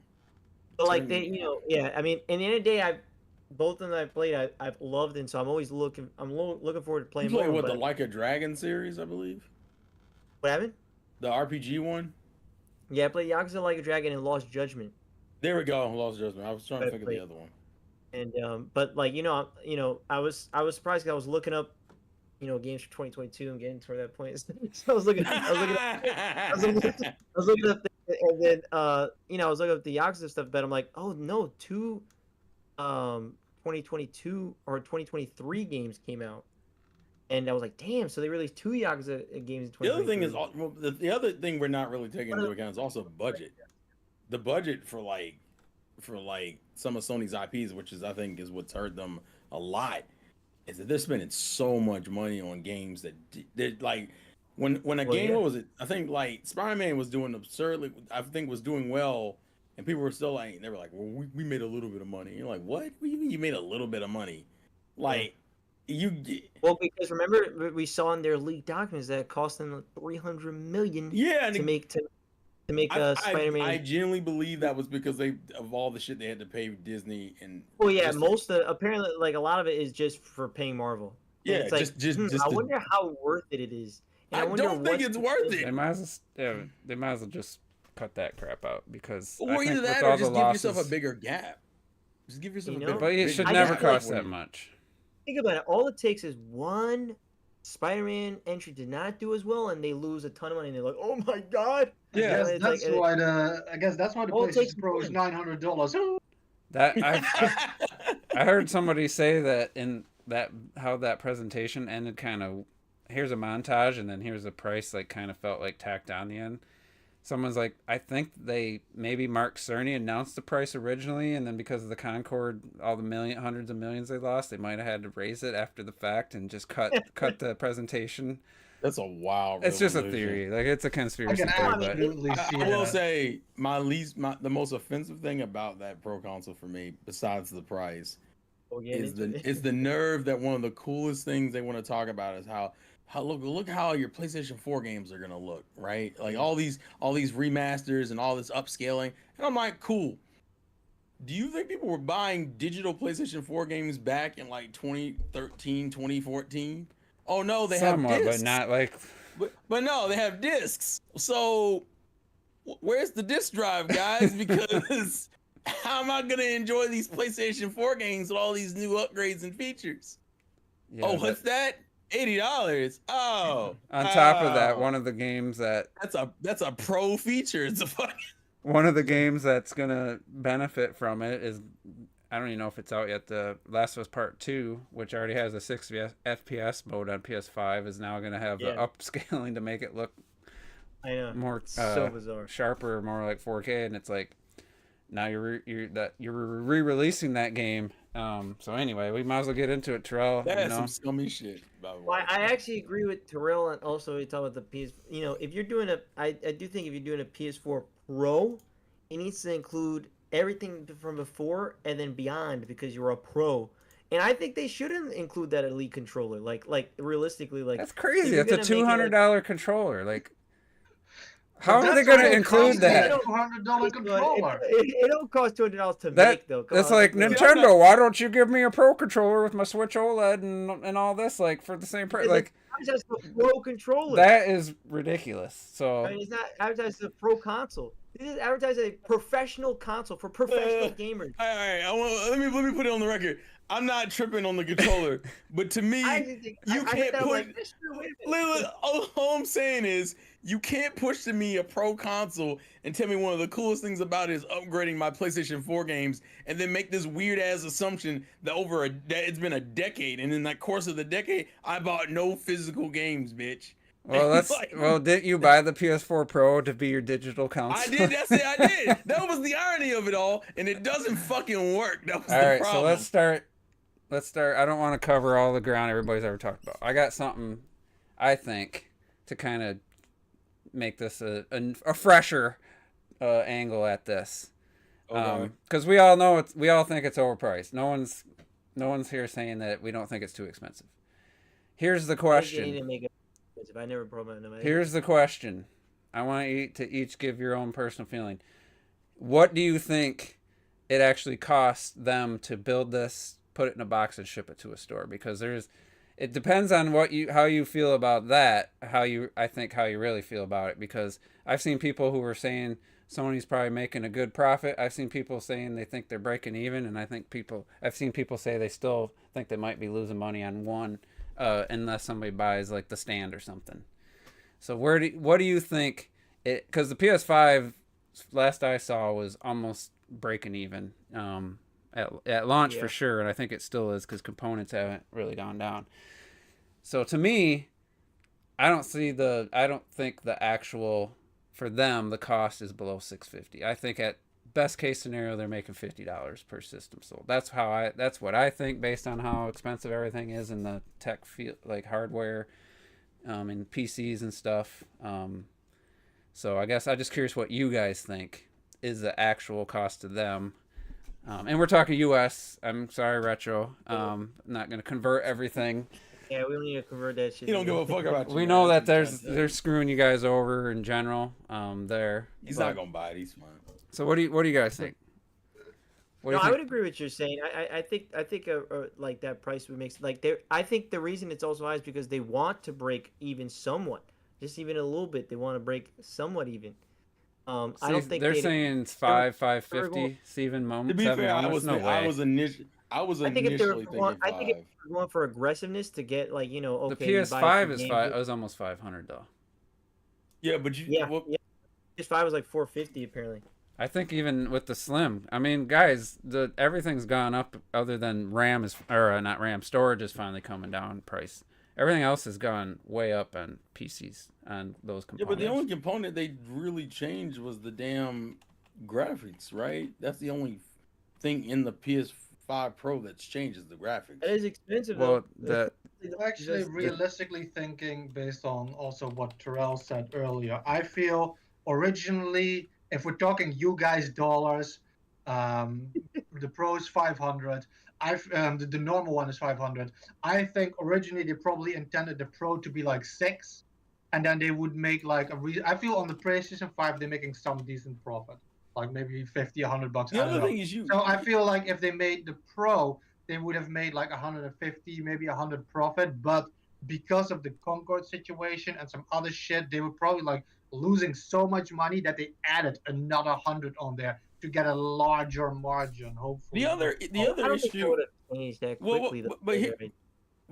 S3: But like they, yeah. I mean, in the end of the day, both of them I've played, I've loved, and so I'm always looking. I'm looking forward to
S4: You
S3: playing
S4: play
S3: more.
S4: what, the
S3: But
S4: Like a Dragon series, I believe,
S3: what happened?
S4: the RPG one.
S3: Yeah, I played Yakuza Like a Dragon and Lost Judgment.
S4: There we go, Lost Judgment. I was trying to
S3: Right,
S4: think of
S3: right.
S4: the other one.
S3: And but like I was surprised 'cause I was looking up games for 2022 and getting toward that point. So I was looking up and then I was looking up the Yakuza stuff, but I'm like, oh no, 2 2022 or 2023 games came out. And I was like, damn, so they released 2 Yakuza games in 2023.
S4: The other thing is, the other thing we're not really taking into account is also budget. The budget for like some of Sony's IPs, which is I think is what's hurt them a lot, is that they're spending so much money on games that like when a game,
S3: yeah.
S4: what was it? I think like Spider-Man was doing absurdly. I think was doing well, and people were still like, they were like, well, we made a little bit of money. And you're like, what? What do you mean you made a little bit of money? Like
S3: Well, because remember we saw in their leaked documents that it cost them $300 million
S4: yeah, and
S3: to make Spider-Man.
S4: I genuinely believe that was because of all the shit they had to pay Disney and.
S3: Well, yeah,
S4: just-
S3: apparently like a lot of it is just for paying Marvel. And
S4: Yeah,
S3: it's like,
S4: just
S3: I
S4: to-
S3: wonder how worth it is. And
S4: I
S3: wonder
S4: don't think
S3: what's
S4: it's
S3: the-
S4: worth it.
S2: They might as well just cut that crap out because I
S4: Or
S2: think
S4: either
S2: with
S4: that,
S2: all
S4: or
S2: the
S4: just give yourself a
S2: losses-
S4: bigger gap. Just give yourself
S3: You
S4: a
S3: know?
S4: bigger.
S2: But it
S4: bigger
S2: should
S3: I
S2: never
S3: just feel like
S2: cost that much.
S3: Think about it. All it takes is one Spider-Man entry did not do as well, and they lose a ton of money. And they're like, "Oh my god!"
S1: Yeah,
S3: It's like-
S1: I guess that's why the
S3: All it takes
S1: PlayStation Pro
S3: is
S1: is
S3: one.
S1: $900.
S2: That I heard somebody say that in that how that presentation ended kind of here's a montage and then here's a price like kind of felt like tacked on the end. Someone's like, I think they maybe Mark Cerny announced the price originally, and then because of the Concord, all the hundreds of millions they lost, they might have had to raise it after the fact and just cut the presentation.
S4: That's a wild.
S2: It's just a
S4: resolution.
S2: theory, like it's a
S1: I
S2: conspiracy
S1: can
S2: theory, but
S1: absolutely see
S4: I will
S1: that.
S4: say the most offensive thing about that Pro console for me, besides the price, is the nerve that one of the coolest things they want to talk about is how look how your PlayStation 4 games are gonna look, right? Like all these remasters and all this upscaling, and I'm like, cool. Do you think people were buying digital PlayStation 4 games back in like 2013, 2014? Oh no, they
S2: somewhat,
S4: have discs.
S2: but not like
S4: But no, they have discs. So where's the disc drive, guys? Because how am I gonna enjoy these PlayStation 4 games with all these new upgrades and features?
S2: Yeah,
S4: Oh, what's that? $80. Oh.
S2: On top of that, one of the games
S4: that's a pro feature. It's a fucking
S2: one of the games that's gonna benefit from it is, I don't even know if it's out yet. The Last of Us Part 2, which already has a 60 FPS mode on PS5, is now gonna have the upscaling to make it look more
S3: so bizarre,
S2: sharper, more like 4K, and it's like now you're re-releasing that game. So anyway, we might as well get into it, Terrell.
S4: That's some scummy shit.
S3: Well, I actually agree with Terrell, and also we talk about the PS. You know, if you're doing I do think if you're doing a PS4 Pro, it needs to include everything from before and then beyond because you're a pro. And I think they shouldn't include that Elite controller. Like realistically, like
S2: that's crazy. That's a $200 controller. Like, how are they going to include that?
S1: $200 controller.
S3: It don't cost $200 to make though.
S2: That's like Nintendo. Why don't you give me a Pro controller with my Switch OLED and all this like for the same price? Like,
S3: just a Pro controller.
S2: That is ridiculous. So
S3: I mean, it's not advertised as a Pro console. This is advertised as a professional console for professional gamers.
S4: All right, let me put it on the record. I'm not tripping on the controller, but to me, you can't put. All I'm saying is, you can't push to me a pro console and tell me one of the coolest things about it is upgrading my PlayStation 4 games, and then make this weird ass assumption that it's been a decade, and in that course of the decade, I bought no physical games, bitch.
S2: Well, didn't you buy the PS4 Pro to be your digital console?
S4: I did. That's it. I did. That was the irony of it all, and it doesn't fucking work. That was
S2: all
S4: the
S2: right,
S4: problem.
S2: So let's start. I don't want to cover all the ground everybody's ever talked about. I got something, I think, to kind of make this a fresher angle at this, because we all know we all think it's overpriced. No one's here saying that we don't think it's too expensive. Here's the question.
S3: I never promoted them.
S2: Here's the question. I want you to each give your own personal feeling. What do you think it actually costs them to build this, put it in a box, and ship it to a store? Because it depends on how you feel about that, how you really feel about it. Because I've seen people who were saying Sony's probably making a good profit. I've seen people saying they think they're breaking even, and I've seen people say they still think they might be losing money on one, unless somebody buys like the stand or something. So what do you think it? Because the PS5, last I saw, was almost breaking even at launch for sure, and I think it still is because components haven't really gone down. So to me, I don't think the actual, for them, the cost is below $650. I think at best case scenario they're making $50 per system sold. That's what I think based on how expensive everything is in the tech field, like hardware, and PCs and stuff. So I guess I'm just curious what you guys think is the actual cost to them. And we're talking US. I'm sorry, Retro. I'm not going to convert everything.
S3: Yeah, we don't need to convert that shit.
S4: You don't give a fuck about you.
S2: We know that they're screwing you guys over in general.
S4: He's not going to buy it. He's fine.
S2: So what do you guys think?
S3: I would agree with what you're saying. I think like that price would make I think the reason it's also high is because they want to break even somewhat, just even a little bit. They want to break somewhat even. I don't think
S2: they're saying $550. Steven moment.
S4: To be fair, I was initially thinking $5.
S3: I think if you're going for aggressiveness to get the
S2: PS5 is almost $500 though.
S4: Yeah, but
S3: PS5 was like $450 apparently.
S2: I think even with the Slim, I mean, guys, everything's gone up other than storage is finally coming down in price. Everything else has gone way up on PCs on those components.
S4: Yeah, but the only component they really changed was the damn graphics, right? That's the only thing in the PS5 Pro that's changed is the graphics.
S3: It is expensive
S2: though.
S1: Actually, realistically thinking, based on also what Terrell said earlier, I feel originally, if we're talking you guys dollars, the Pro is 500. The normal one is 500. I think originally they probably intended the Pro to be like 6, and then they would make like I feel on the PlayStation 5 they're making some decent profit, like maybe $50, $100.
S4: The other thing is
S1: So I feel like if they made the Pro, they would have made like 150, maybe 100 profit. But because of the Concord situation and some other shit, they would probably like losing so much money that they added another 100 on there to get a larger margin. Hopefully,
S4: The other
S3: I don't think they
S4: issue.
S3: would have changed that quickly.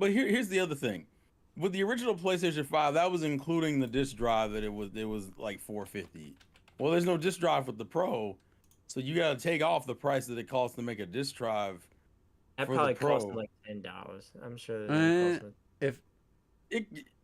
S4: Here's the other thing. With the original PlayStation 5, that was including the disc drive that it was like $450. Well, there's no disc drive with the Pro, so you got to take off the price that it costs to make a disc drive.
S3: That
S4: for
S3: probably
S4: the Pro.
S3: cost them like $10. I'm sure that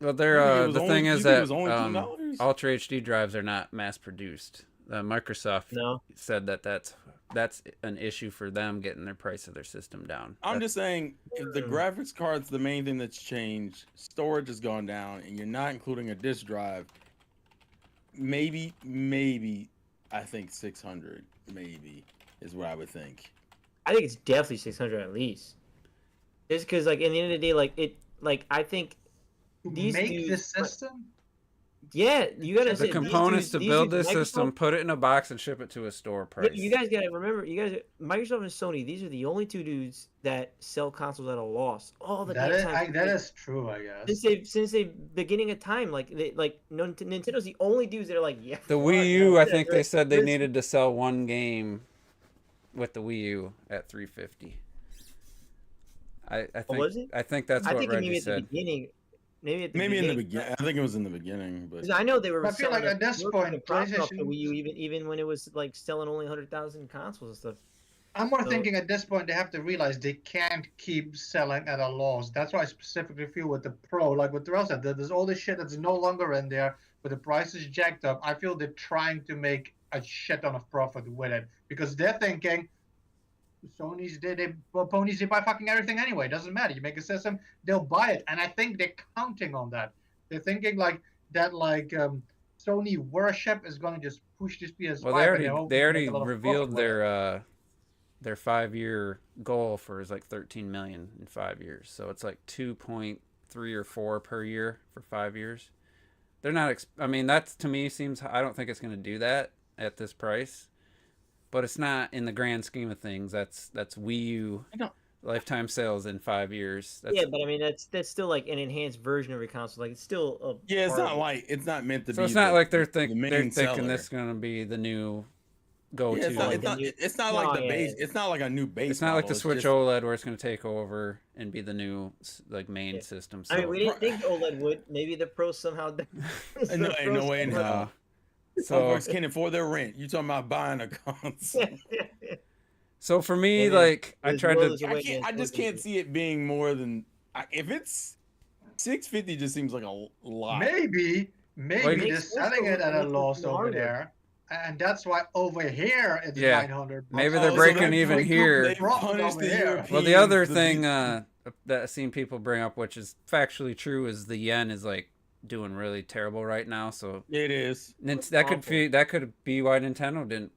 S2: Well, they're the thing is that
S4: $10?
S2: Ultra HD drives are not mass produced. Microsoft said that that's an issue for them getting their price of their system down.
S4: I'm just saying, if the graphics card's the main thing that's changed, storage has gone down, and you're not including a disc drive, maybe I think 600 maybe is what I would think.
S3: I think it's definitely 600 at least. Just because, like, in the end of the day, I think these
S1: make this system.
S3: Yeah, you gotta
S2: the components to build this system, put it in a box and ship it to a store price.
S3: You guys gotta remember, Microsoft and Sony, these are the only two dudes that sell consoles at a loss all the time.
S1: That is true, I guess.
S3: Since the beginning of time, Nintendo's the only dudes that are like, yeah.
S2: The Wii U, I think they said they needed to sell one game with the Wii U at $350. I think that's what Reggie said.
S3: Maybe in
S4: the beginning. I think it was in the beginning, but
S3: I know they were.
S1: I feel like at this point, PlayStation
S3: the Wii U, even when it was like selling only 100,000 consoles and stuff.
S1: I'm more thinking at this point they have to realize they can't keep selling at a loss. That's why I specifically feel with the Pro, like what Terrell said, there's all this shit that's no longer in there, but the price is jacked up. I feel they're trying to make a shit ton of profit with it because they're thinking. Sony's they buy fucking everything anyway. Doesn't matter. You make a system, they'll buy it, and I think they're counting on that. They're thinking like Sony worship is going to just push this PS5.
S2: Well, they already revealed their 5-year goal for is like 13 million in 5 years. So it's like 2.3 or 4 per year for 5 years. They're not. I mean, that to me seems. I don't think it's going to do that at this price. But it's not in the grand scheme of things. That's Wii U lifetime sales in 5 years.
S3: Yeah, but I mean that's still like an enhanced version of your console. Like it's still a
S4: it's not meant to be.
S2: So it's not like they're thinking
S4: seller.
S2: this is gonna be the new go-to.
S4: Yeah, it's not like the base. It's not like a new base.
S2: It's not like the Switch OLED where it's gonna take over and be the new like main system. So.
S3: I mean, we didn't think OLED would. Maybe the Pro somehow.
S4: No way in hell. Some folks can't afford their rent. You talking about buying a console?
S2: So for me, I tried to.
S4: I just can't see it being more than if it's $650. Just seems like a lot.
S1: Maybe they're selling it at a loss over there, and that's why over here it's 900.
S2: Maybe they're breaking even here. Well, the other thing that I've seen people bring up, which is factually true, is the yen is like doing really terrible right now. So
S4: it is.
S2: That could be why Nintendo didn't.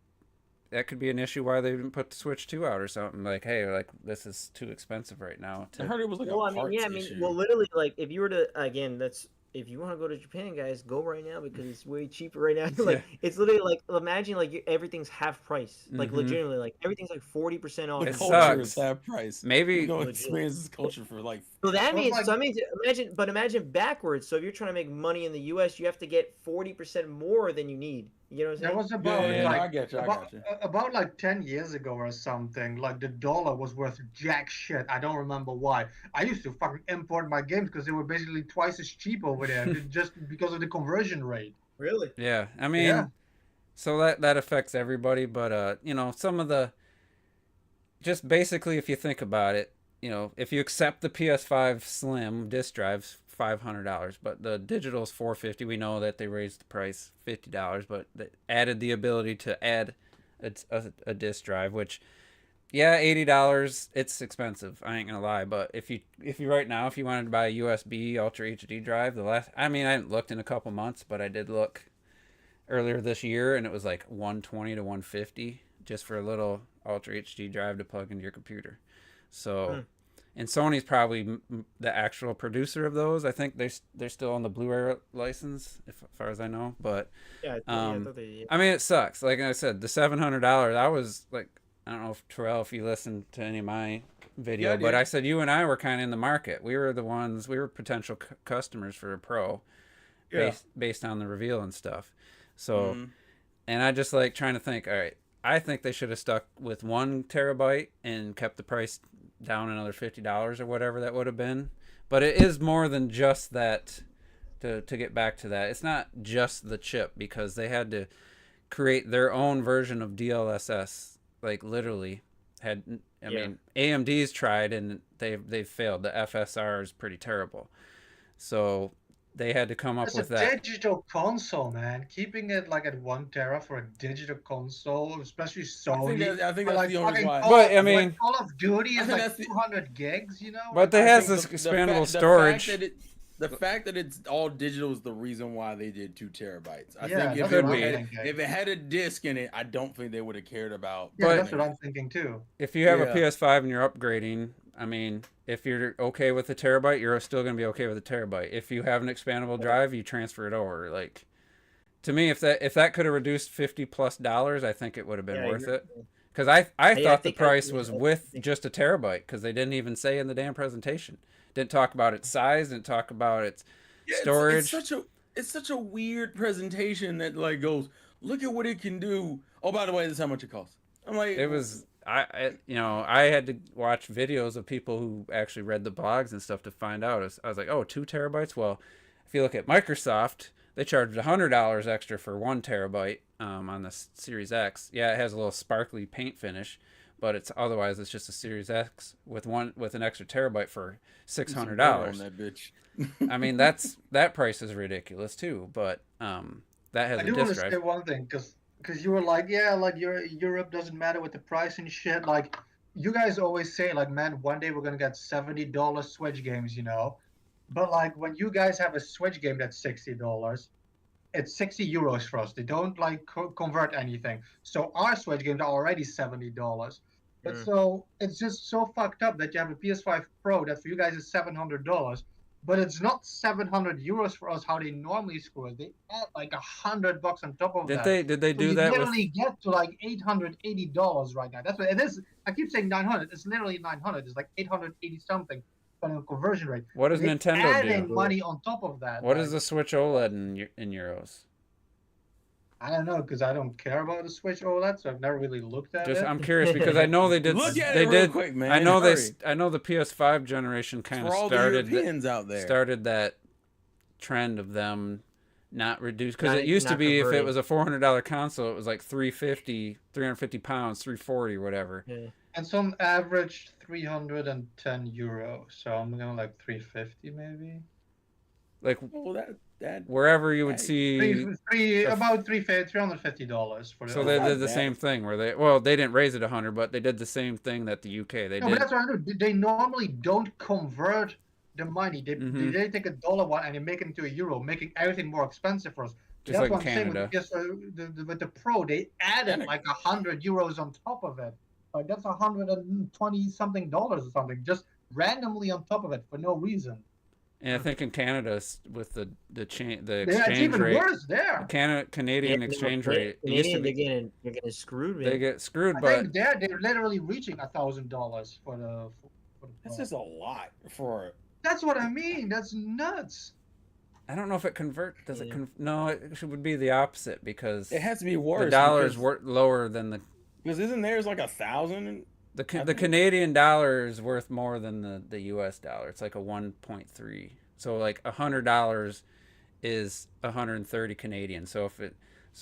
S2: That could be an issue why they didn't put the Switch 2 out or something. Like, hey, like this is too expensive right now.
S4: I heard it was like
S3: literally, like if you were to if you want to go to Japan, guys, go right now because it's way cheaper right now. It's literally like imagine like everything's half price, like legitimately, like everything's like 40% off.
S4: The culture is half price.
S2: Maybe
S4: experience this culture for like.
S3: So that means imagine backwards. So if you're trying to make money in the U.S., you have to get 40% more than you need. You know what I'm saying?
S1: That was about
S4: I get you.
S1: About like 10 years ago or something. Like the dollar was worth jack shit. I don't remember why. I used to fucking import my games because they were basically twice as cheap over there, just because of the conversion rate.
S3: Really?
S2: Yeah, I mean, so that affects everybody, but some of the, just basically if you think about it, if you accept the PS5 Slim disc drives, $500, but the digital is $450. We know that they raised the price $50, but they added the ability to add a disc drive, which, $80. It's expensive. I ain't gonna lie, but if you right now, if you wanted to buy a USB Ultra HD drive, I hadn't looked in a couple months, but I did look earlier this year, and it was like $120 to $150 just for a little Ultra HD drive to plug into your computer. So. And Sony's probably the actual producer of those. I think they're still on the Blu-ray license, as far as I know. But I mean, it sucks. Like I said, the $700. I was like, I don't know if Terrell, if you listened to any of my video, but I said you and I were kind of in the market. We were potential customers for a Pro, based on the reveal and stuff. So,
S4: Mhm.
S2: and I just like trying to think. All right, I think they should have stuck with 1 terabyte and kept the price down another $50 or whatever that would have been. But it is more than just that. To get back to that, it's not just the chip, because they had to create their own version of DLSS. Like literally, I mean, AMD's tried and they've failed. The FSR is pretty terrible, so they had to come up with that.
S1: It's a digital console, man. Keeping it like at 1 tera for a digital console, especially Sony.
S4: I think
S1: but
S4: that's
S1: like
S4: the only
S1: fucking
S4: why.
S2: But I mean,
S1: Call of Duty
S4: I
S1: is
S4: think
S1: like
S4: that's the-
S1: 200 gigs, you know.
S2: but they
S4: I
S2: has
S4: think
S2: this expandable storage.
S4: The fact that it's all digital is the reason why they did 2 terabytes. I
S1: Yeah,
S4: think
S1: that's
S2: what I'm
S4: if it had a disc in it, I don't think they would have cared about.
S1: Yeah,
S2: But-
S1: that's what I'm thinking too.
S2: If you have a
S4: Yeah.
S2: PS5 and you're upgrading, I mean, if you're okay with a terabyte, you're still going to be okay with a terabyte. If you have an expandable drive, you transfer it over. Like, to me, if that could have reduced $50+, I think it would have been worth it. Because I thought the price was with just a terabyte, because they didn't even say in the damn presentation. Didn't talk about its size, didn't talk about its storage.
S4: It's such a weird presentation that like goes, look at what it can do. Oh, by the way, this is how much it costs. I'm like,
S2: It was I had to watch videos of people who actually read the blogs and stuff to find out. I was like, oh, 2 terabytes. Well, if you look at Microsoft, they charged $100 extra for 1 terabyte on the Series X. Yeah, it has a little sparkly paint finish, but it's just a Series X with an extra terabyte for $600.
S4: that bitch.
S2: I mean, that price is ridiculous too. But that has
S1: I
S2: a
S1: do want to
S2: disk
S1: say
S2: drive.
S1: one thing, because you were like, yeah, like Europe doesn't matter with the price and shit. Like, you guys always say, like, man, one day we're gonna get $70 Switch games, you know. But like, when you guys have a Switch game that's $60, it's 60 euros for us. They don't like convert anything. So our Switch games are already $70. But so it's just so fucked up that you have a PS5 Pro that for you guys is $700. But it's not 700 euros for us how they normally screw it. They add like $100 on top of that.
S2: Did they
S1: So
S2: do
S1: you
S2: that with?
S1: literally get to like $880 right now. That's what it is. I keep saying 900. It's literally 900. It's like 880 something on a conversion rate.
S2: What does
S1: They
S2: Nintendo
S1: adding
S2: do?
S1: money on top of that.
S2: What
S1: like,
S2: is the Switch OLED in euros?
S1: I don't know, because I don't care about the Switch OLED, so I've never really looked at
S2: Just
S1: it.
S2: I'm curious because I know they did.
S4: Look at
S2: they
S4: it real
S2: did.
S4: quick, man.
S2: I know
S4: Hurry.
S2: I know the PS5 generation kind of
S4: For all the
S2: started
S4: Europeans out there.
S2: started that trend of them not reduce, because it
S3: Not-
S2: used to
S3: not
S2: be if it
S3: converting.
S2: was a $400 console, it was like 350 pounds, 340 or whatever.
S3: Yeah.
S1: And some average 310 euro, so I'm going like 350 maybe.
S2: Like
S4: Well, that
S2: wherever you would
S4: Hey,
S2: see.
S1: About $350 for the
S2: So they
S1: OLED.
S2: did the same thing where they didn't raise it 100, but they did the same thing that the UK they
S1: No,
S2: did.
S1: but that's what I do. They normally don't convert the money. They
S2: Mhm.
S1: they take a dollar one and they make it into a euro, making everything more expensive for us.
S2: Just
S1: That's
S2: like
S1: what I'm saying
S2: Canada.
S1: with the Pro, they added
S4: Canada.
S1: like 100 euros on top of it. Like that's 120 something dollars or something, just randomly on top of it for no reason.
S2: And I think in Canada with the
S1: Yeah, it's
S2: exchange
S1: even
S2: rate,
S1: worse there.
S2: Canadian exchange rate, it used to
S3: Canadian,
S2: be,
S3: they're getting screwed.
S2: they
S3: Man.
S2: get screwed,
S1: I
S2: but
S1: think they're literally reaching $1,000 for the
S4: that's
S1: Pro.
S4: just a lot for.
S1: That's what I mean. That's nuts.
S2: I don't know if it convert. Does it?
S3: Yeah.
S2: No, would be the opposite because
S4: It has to be worse.
S2: the dollar's
S4: because,
S2: lower than the
S4: because isn't theirs like 1,000?
S2: the
S4: I
S2: the
S4: think-
S2: Canadian dollar is worth more than the U.S. dollar. It's like a 1.3. So like $100 is 130 Canadian. So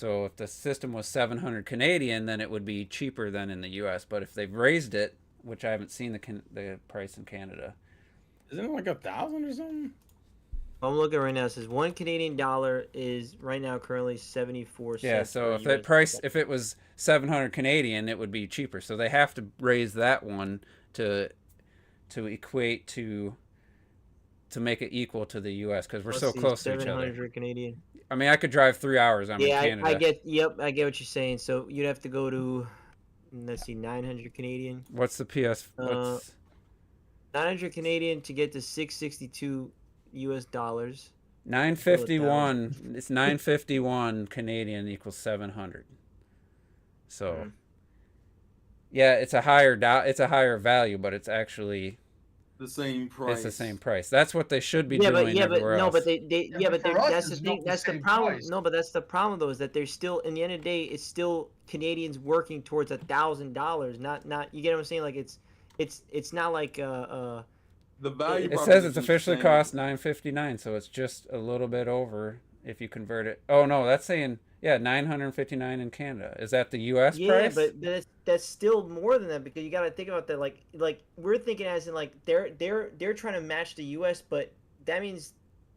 S2: if the system was 700 Canadian, then it would be cheaper than in the U.S. But if they've raised it, which I haven't seen the price in Canada.
S4: Isn't it like 1,000 or something?
S3: I'm looking right now. It says $1 is right now currently 74 cents.
S2: Yeah, so
S3: per
S2: if that
S3: US
S2: price,
S3: dollar.
S2: if it was 700 Canadian, it would be cheaper. So they have to raise that one to equate to make it equal to the U.S. because we're
S3: Let's
S2: so
S3: see,
S2: close to each other.
S3: 700 Canadian.
S2: I mean, I could drive 3 hours. I'm
S3: Yeah,
S2: in Canada.
S3: I get. Yep, I get what you're saying. So you'd have to go to, let's see, 900 Canadian.
S2: What's the PS? What's
S3: 900 Canadian to get to 662 US dollars.
S2: 951? It's 951 Canadian equals 700. So,
S3: Mhm.
S2: yeah, it's a higher value, but it's actually
S4: the same price.
S2: It's the same price. That's what they should be
S3: Yeah,
S2: doing
S3: but
S2: everywhere
S3: no,
S2: else.
S3: but they
S1: Yeah, but for us,
S3: that's the
S1: it's
S3: thing.
S1: not the
S3: That's the
S1: same
S3: problem.
S1: price.
S3: No, but that's the problem though, is that they're still, in the end of the day, it's still Canadians working towards $1,000. Not you get what I'm saying? Like it's not like
S4: The value.
S2: It says it's
S4: proposition is
S2: officially
S4: the same.
S2: cost $9.59, so it's just a little bit over if you convert it. Oh no, that's saying $959 in Canada. Is that the U.S. price?
S3: but that's still more than that, because you got to think about that. Like we're thinking as in like they're trying to match the U.S., but that means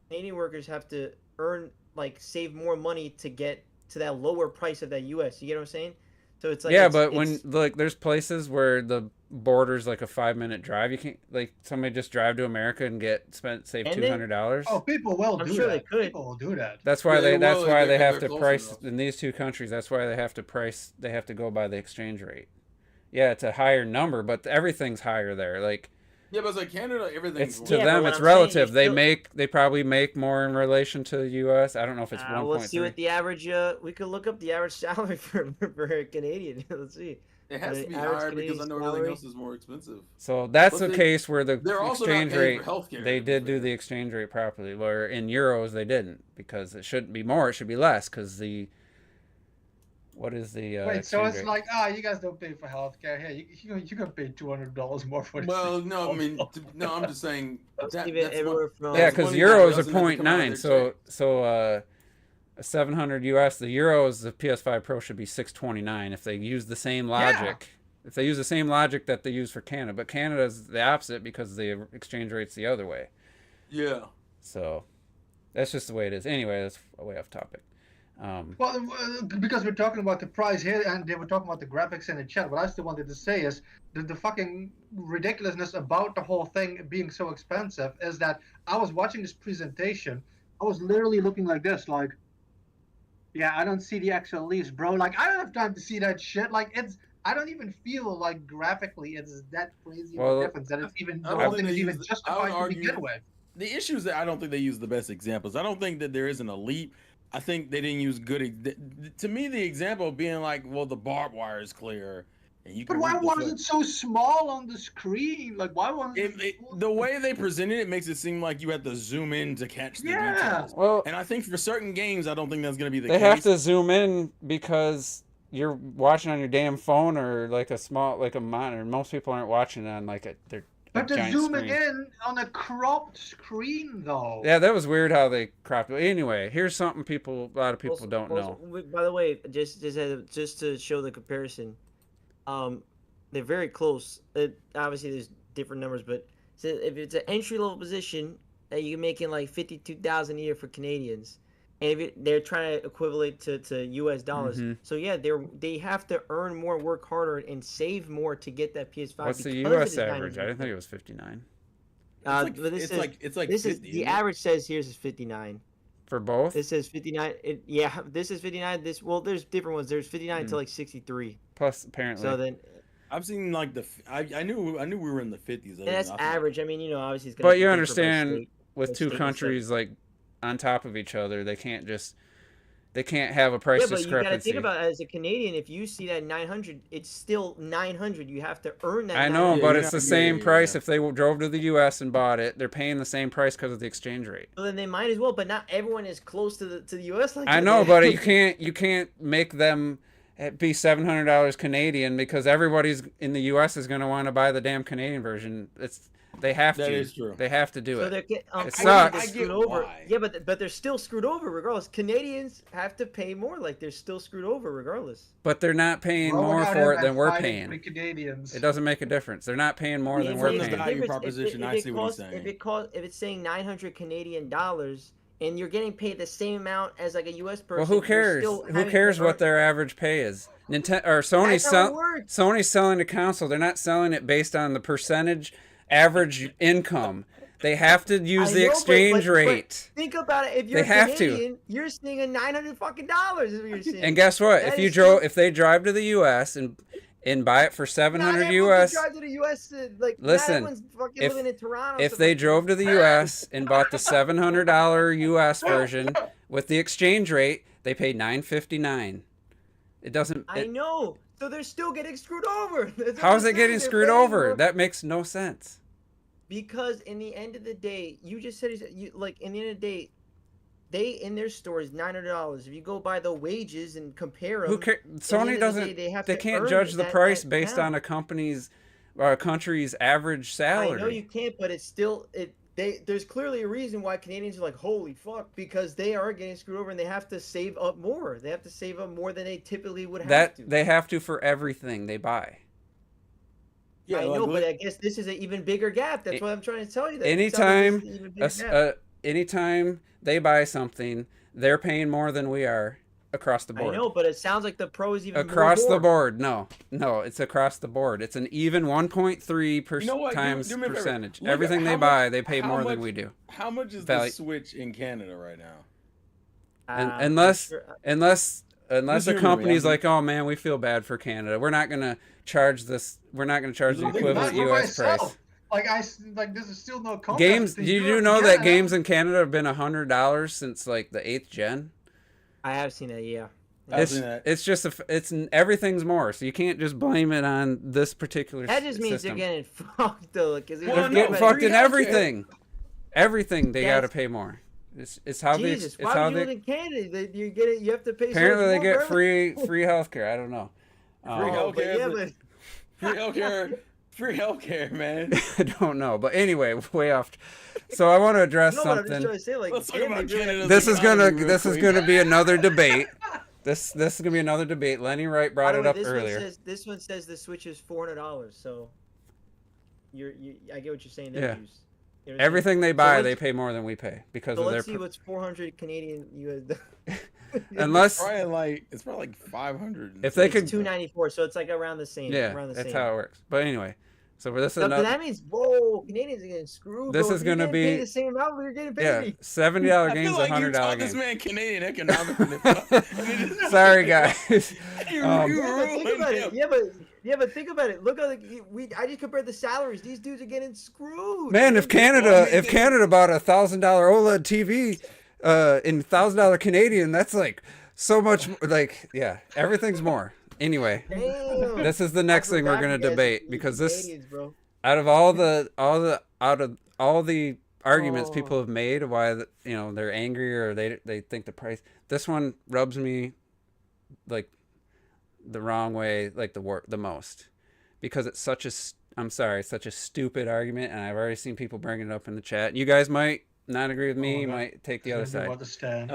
S3: Canadian workers have to save more money to get to that lower price of that U.S. You get what I'm saying? So it's like
S2: when there's places where the border's like a 5-minute drive, you can't somebody just drive to America and save $200.
S1: Oh, people will
S3: I'm
S1: do
S3: sure
S1: that.
S3: they could.
S1: People will do that.
S2: That's why
S4: Yeah,
S2: that's why they have
S4: they're
S2: to
S4: close
S2: price
S4: enough.
S2: in these two countries. That's why they have to price. They have to go by the exchange rate. Yeah, it's a higher number, but everything's higher there. Like
S4: Yeah, but it's like Canada, everything's
S2: it's to
S3: Yeah, but
S2: them,
S3: what
S2: it's
S3: I'm saying
S2: relative.
S3: is
S2: they
S3: still-
S2: they probably make more in relation to the U.S. I don't know if it's 1.3.
S3: we'll see what the average. We could look up the average salary for a Canadian. Let's see.
S4: It has to be
S3: average
S4: higher because I
S3: Canadian
S4: know everything
S3: salary.
S4: else is more expensive.
S2: So that's
S4: But
S2: the case where the
S4: they're also not
S2: exchange
S4: paying
S2: rate,
S4: for healthcare,
S2: they
S4: to be
S2: did do
S4: fair.
S2: the exchange rate properly. Where in euros they didn't, because it shouldn't be more, it should be less, because what is the
S1: Wait, so
S2: exchange
S1: it's
S2: rate?
S1: like, you guys don't pay for healthcare. Here, you can pay $200 more for this.
S4: Well, no, I mean, no, I'm just saying
S3: Let's
S4: that,
S3: leave it
S4: that's
S3: everywhere
S4: what,
S3: from-
S2: Yeah,
S4: that's
S2: because
S4: money that
S2: euros are
S4: doesn't have to come out of
S2: 0.9,
S4: their check.
S2: so a 700 US, the euros, the PS5 Pro should be 629 if they use the same logic. If they use the same logic that they use for Canada, but Canada's the opposite because the exchange rate's the other way.
S4: Yeah.
S2: So that's just the way it is. Anyway, that's way off topic.
S1: Well, because we're talking about the price here, and they were talking about the graphics in the chat. What I still wanted to say is the fucking ridiculousness about the whole thing being so expensive is that I was watching this presentation. I was literally looking like this, like, yeah, I don't see the actual leaves, bro. Like, I don't have time to see that shit. Like, I don't even feel like graphically it's that crazy of a difference that it's even, the whole thing is even justified to begin with.
S4: The issue is that I don't think they use the best examples. I don't think that there isn't a leap. I think they didn't use good. To me, the example of being like, well, the barbed wire is clear, and you can.
S1: But why was it so small on the screen? Like, why wasn't
S4: the way they presented it makes it seem like you have to zoom in to catch the details.
S2: Well,
S4: and I think for certain games, I don't think that's going to be the
S2: case.
S4: case.
S2: They have to zoom in because you're watching on your damn phone or like a monitor. Most people aren't watching on their.
S1: But they're zooming in on a cropped screen, though.
S2: Yeah, that was weird how they cropped it. Anyway, here's something a lot of people don't know.
S3: By the way, just to show the comparison, they're very close. Obviously, there's different numbers, but if it's an entry level position that you're making like $52,000 a year for Canadians, and if they're trying to equivalent to U.S. dollars, so yeah, they have to earn more, work harder, and save more to get that PS5.
S2: What's the U.S. average? I didn't think it was 59.
S4: It's like 50,
S3: the average says here is 59
S2: for both.
S3: This says 59. This is 59. There's different ones. There's 59 to like 63.
S2: Plus, apparently.
S3: So then,
S4: I've seen I knew we were in the 50s.
S3: And that's average. I mean, obviously it's
S2: gonna. But you understand, with two countries like on top of each other, they can't have a price discrepancy.
S3: But you gotta think about it as a Canadian. If you see that 900, it's still 900. You have to earn that.
S2: I know, but it's the same price. If they drove to the U.S. and bought it, they're paying the same price because of the exchange rate.
S3: Well, then they might as well. But not everyone is close to the U.S. like
S2: I know, but you can't make them be $700 Canadian because everybody's in the U.S. is going to want to buy the damn Canadian version. They have to.
S4: That is true.
S2: They have to do
S3: So
S2: it.
S3: It
S2: sucks.
S3: I get why. Yeah, but they're still screwed over regardless. Canadians have to pay more. Like they're still screwed over regardless.
S2: But they're not paying more for it than we're paying.
S1: Canadians.
S2: It doesn't make a difference. They're not paying more than we're paying.
S4: Value proposition. I see what he's saying.
S3: If it's saying 900 Canadian dollars and you're getting paid the same amount as like a U.S. person,
S2: well, who cares? Who cares what their average pay is? Sony's selling to console. They're not selling it based on the percentage average income. They have to use the exchange rate.
S3: But think about it. If you're Canadian, you're seeing a $900 fucking dollars. Is what you're seeing.
S2: And guess what? If they drive to the U.S. and buy it for $700 U.S.
S3: Drive to the U.S. Like,
S2: listen,
S3: living in Toronto,
S2: if they drove to the U.S. and bought the $700 U.S. version with the exchange rate, they pay $9.59. It doesn't.
S3: I know. So they're still getting screwed over.
S2: How is it getting screwed over? That makes no sense.
S3: Because in the end of the day, you just said like in the end of the day, they in their stores $900. If you go by the wages and compare them,
S2: Sony doesn't. They can't judge the price based on a company's or a country's average salary.
S3: I know you can't, but it's still there's clearly a reason why Canadians are like, holy fuck, because they are getting screwed over and they have to save up more. They have to save up more than they typically would have to.
S2: They have to for everything they buy.
S3: Yeah, I know, but I guess this is an even bigger gap. That's what I'm trying to tell you.
S2: Anytime they buy something, they're paying more than we are across the board.
S3: I know, but it sounds like the pro is even
S2: across the board. No, it's across the board. It's an even 1.3 times percentage. Everything they buy, they pay more than we do.
S4: How much is the Switch in Canada right now?
S2: Unless a company's like, oh man, we feel bad for Canada. We're not gonna charge this. We're not gonna charge the equivalent U.S. price.
S1: Like this is still no contest.
S2: Games. Do you know that games in Canada have been $100 since like the 8th gen?
S3: I have seen that. Yeah.
S2: It's just everything's more, so you can't just blame it on this particular.
S3: That just means
S2: system.
S3: they're getting fucked though, because
S2: they're getting fucked in everything. Everything they gotta pay more. It's how
S3: Jesus,
S2: they.
S3: Why would you live in Canada? You get it. You have to pay.
S2: Apparently, they get free healthcare. I don't know.
S4: Free healthcare. Free healthcare. Free healthcare, man.
S2: I don't know, but anyway, way off. So I want to address something.
S3: I'm just trying to say,
S4: Let's talk about Canada.
S2: This is gonna be another debate. This is gonna be another debate. Lenny Wright brought it up earlier.
S3: This one says the Switch is $400. So I get what you're saying.
S2: Yeah. Everything they buy, they pay more than we pay because of their.
S3: Let's see what's 400 Canadian US.
S2: Unless
S4: it's probably like 500.
S2: If they could,
S3: 294, so it's like around the same.
S2: Yeah, that's how it works. But anyway, so this is
S3: that means Canadians are getting screwed.
S2: This is gonna be
S3: the same amount we're getting paid.
S2: Yeah, $70 games, $100 games.
S4: This man Canadian economics.
S2: Sorry, guys.
S3: Yeah, but think about it. Look at I just compared the salaries. These dudes are getting screwed.
S2: Man, if Canada bought a $1,000 OLED TV in $1,000 Canadian, that's like so much. Like, yeah, everything's more. Anyway, this is the next thing we're gonna debate because this, out of all the arguments people have made of why they're angry or they think the price, this one rubs me like the wrong way, like the most, because it's such a stupid argument, and I've already seen people bringing it up in the chat. You guys might not agree with me. You might take the other side.
S1: About the stand.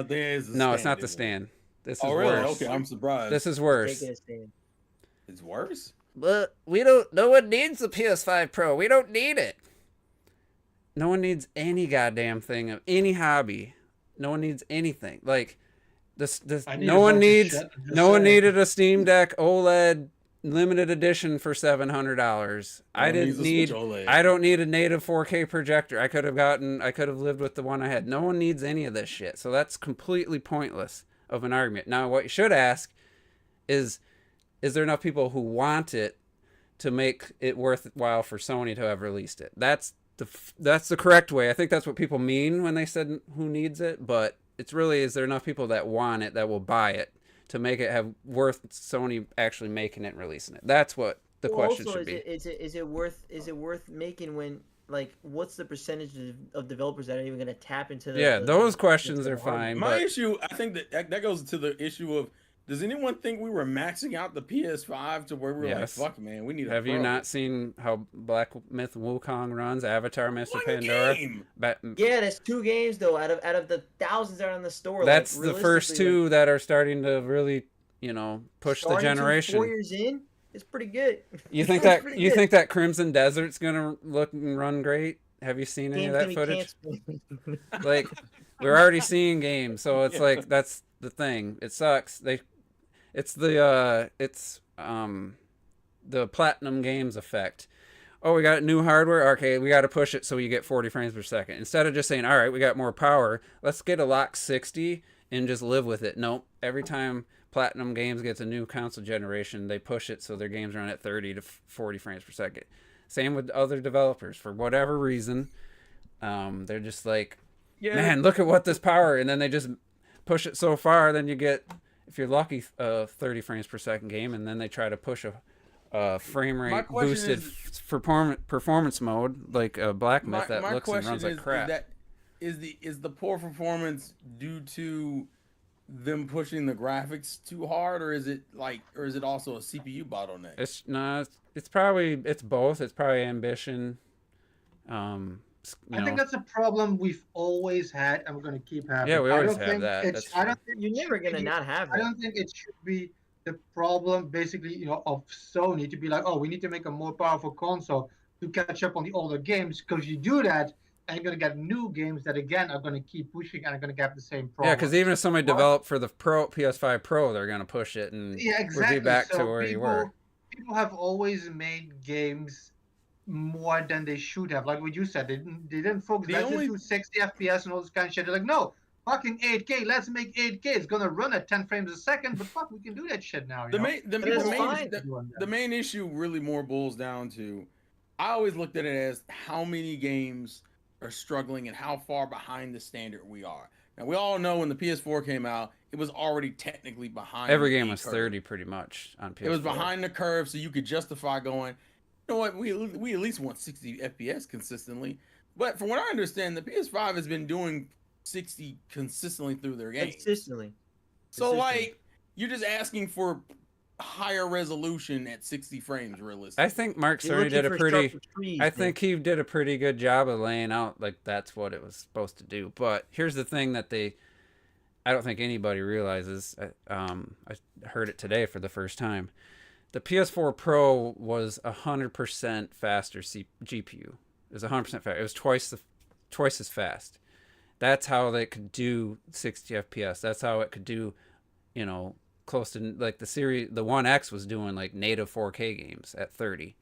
S2: No, it's not the stand. This is
S4: really?
S2: worse.
S4: Okay, I'm surprised.
S2: This is worse.
S4: It's worse?
S2: But no one needs the PS5 Pro. We don't need it. No one needs any goddamn thing of any hobby. No one needs anything. Like no one needed a Steam Deck OLED limited edition for $700. I don't need a native 4K projector. I could have lived with the one I had. No one needs any of this shit. So that's completely pointless of an argument. Now, what you should ask is there enough people who want it to make it worthwhile for Sony to have released it? That's the correct way. I think that's what people mean when they said who needs it, but it's really, is there enough people that want it, that will buy it, to make it have worth Sony actually making it and releasing it? That's what the question should be.
S3: Is it worth making when, like, what's the percentage of developers that are even going to tap into the...
S2: those questions are fine.
S4: My issue, I think that goes to the issue of, does anyone think we were maxing out the PS5 to where we were like, fuck, man, we need a Pro?
S2: Have you not seen how Black Myth Wukong runs? Avatar, Mr. Pandora?
S3: Yeah, that's 2 games, though, out of the thousands that are on the store.
S2: That's the first 2 that are starting to really, push the generation.
S3: 4 years in, it's pretty good.
S2: You think that Crimson Desert's gonna look and run great? Have you seen any of that footage? Like, we're already seeing games, so it's like, that's the thing. It sucks. It's the Platinum Games effect. Oh, we got new hardware. Okay, we got to push it so you get 40 frames per second. Instead of just saying, all right, we got more power, let's get a lock 60 and just live with it. Nope. Every time Platinum Games gets a new console generation, they push it so their games run at 30 to 40 frames per second. Same with other developers. For whatever reason, they're just like, man, look at what this power, and then they just push it so far, then you get, if you're lucky, 30 frames per second game, and then they try to push frame
S4: My
S2: rate
S4: question
S2: boosted
S4: is-
S2: performance mode like Black Myth that
S4: my
S2: looks and
S4: question
S2: runs like crap.
S4: is the poor performance due to them pushing the graphics too hard, or is it also a CPU bottleneck?
S2: It's no, it's probably both. It's probably ambition.
S1: I think that's a problem we've always had, and we're going to keep having.
S2: Yeah, we always
S1: I don't
S2: have
S1: think
S2: that.
S1: it's.
S2: That's
S1: I
S2: true.
S1: don't think
S3: You're
S1: it
S3: never
S1: should
S3: gonna
S1: be-
S3: not have
S1: I
S3: that.
S1: don't think it should be the problem, basically, of Sony to be like, oh, we need to make a more powerful console to catch up on the older games. Because you do that, and you're going to get new games that again are going to keep pushing and are going to get the same problem.
S2: Yeah, because even if somebody developed for the PS5 Pro, they're gonna push it and
S1: exactly.
S2: we'll be back
S1: So
S2: to where you were.
S1: People have always made games more than they should have. Like what you said, they didn't focus. Let's just do 60 FPS and all this kind of shit. They're like, no, fucking 8K. Let's make 8K. It's gonna run at 10 frames a second, but fuck, we can do that shit now.
S4: The
S1: The
S4: main issue really more boils down to, I always looked at it as how many games are struggling and how far behind the standard we are. Now we all know when the PS4 came out, it was already technically behind.
S2: Every game was 30 pretty much on PS4.
S4: It was behind the curve, so you could justify going, you know what, we at least want 60 FPS consistently. But from what I understand, the PS5 has been doing 60 consistently through their games.
S3: Consistently.
S4: So like, you're just asking for higher resolution at 60 frames, realistically.
S2: I think Mark Cerny did a pretty. I think he did a pretty good job of laying out like that's what it was supposed to do. But here's the thing that I don't think anybody realizes. I heard it today for the first time. The PS4 Pro was 100% faster GPU. It was 100% faster. It was twice as fast. That's how they could do 60 FPS. That's how it could do, close to like the One X was doing like native 4K games at 30.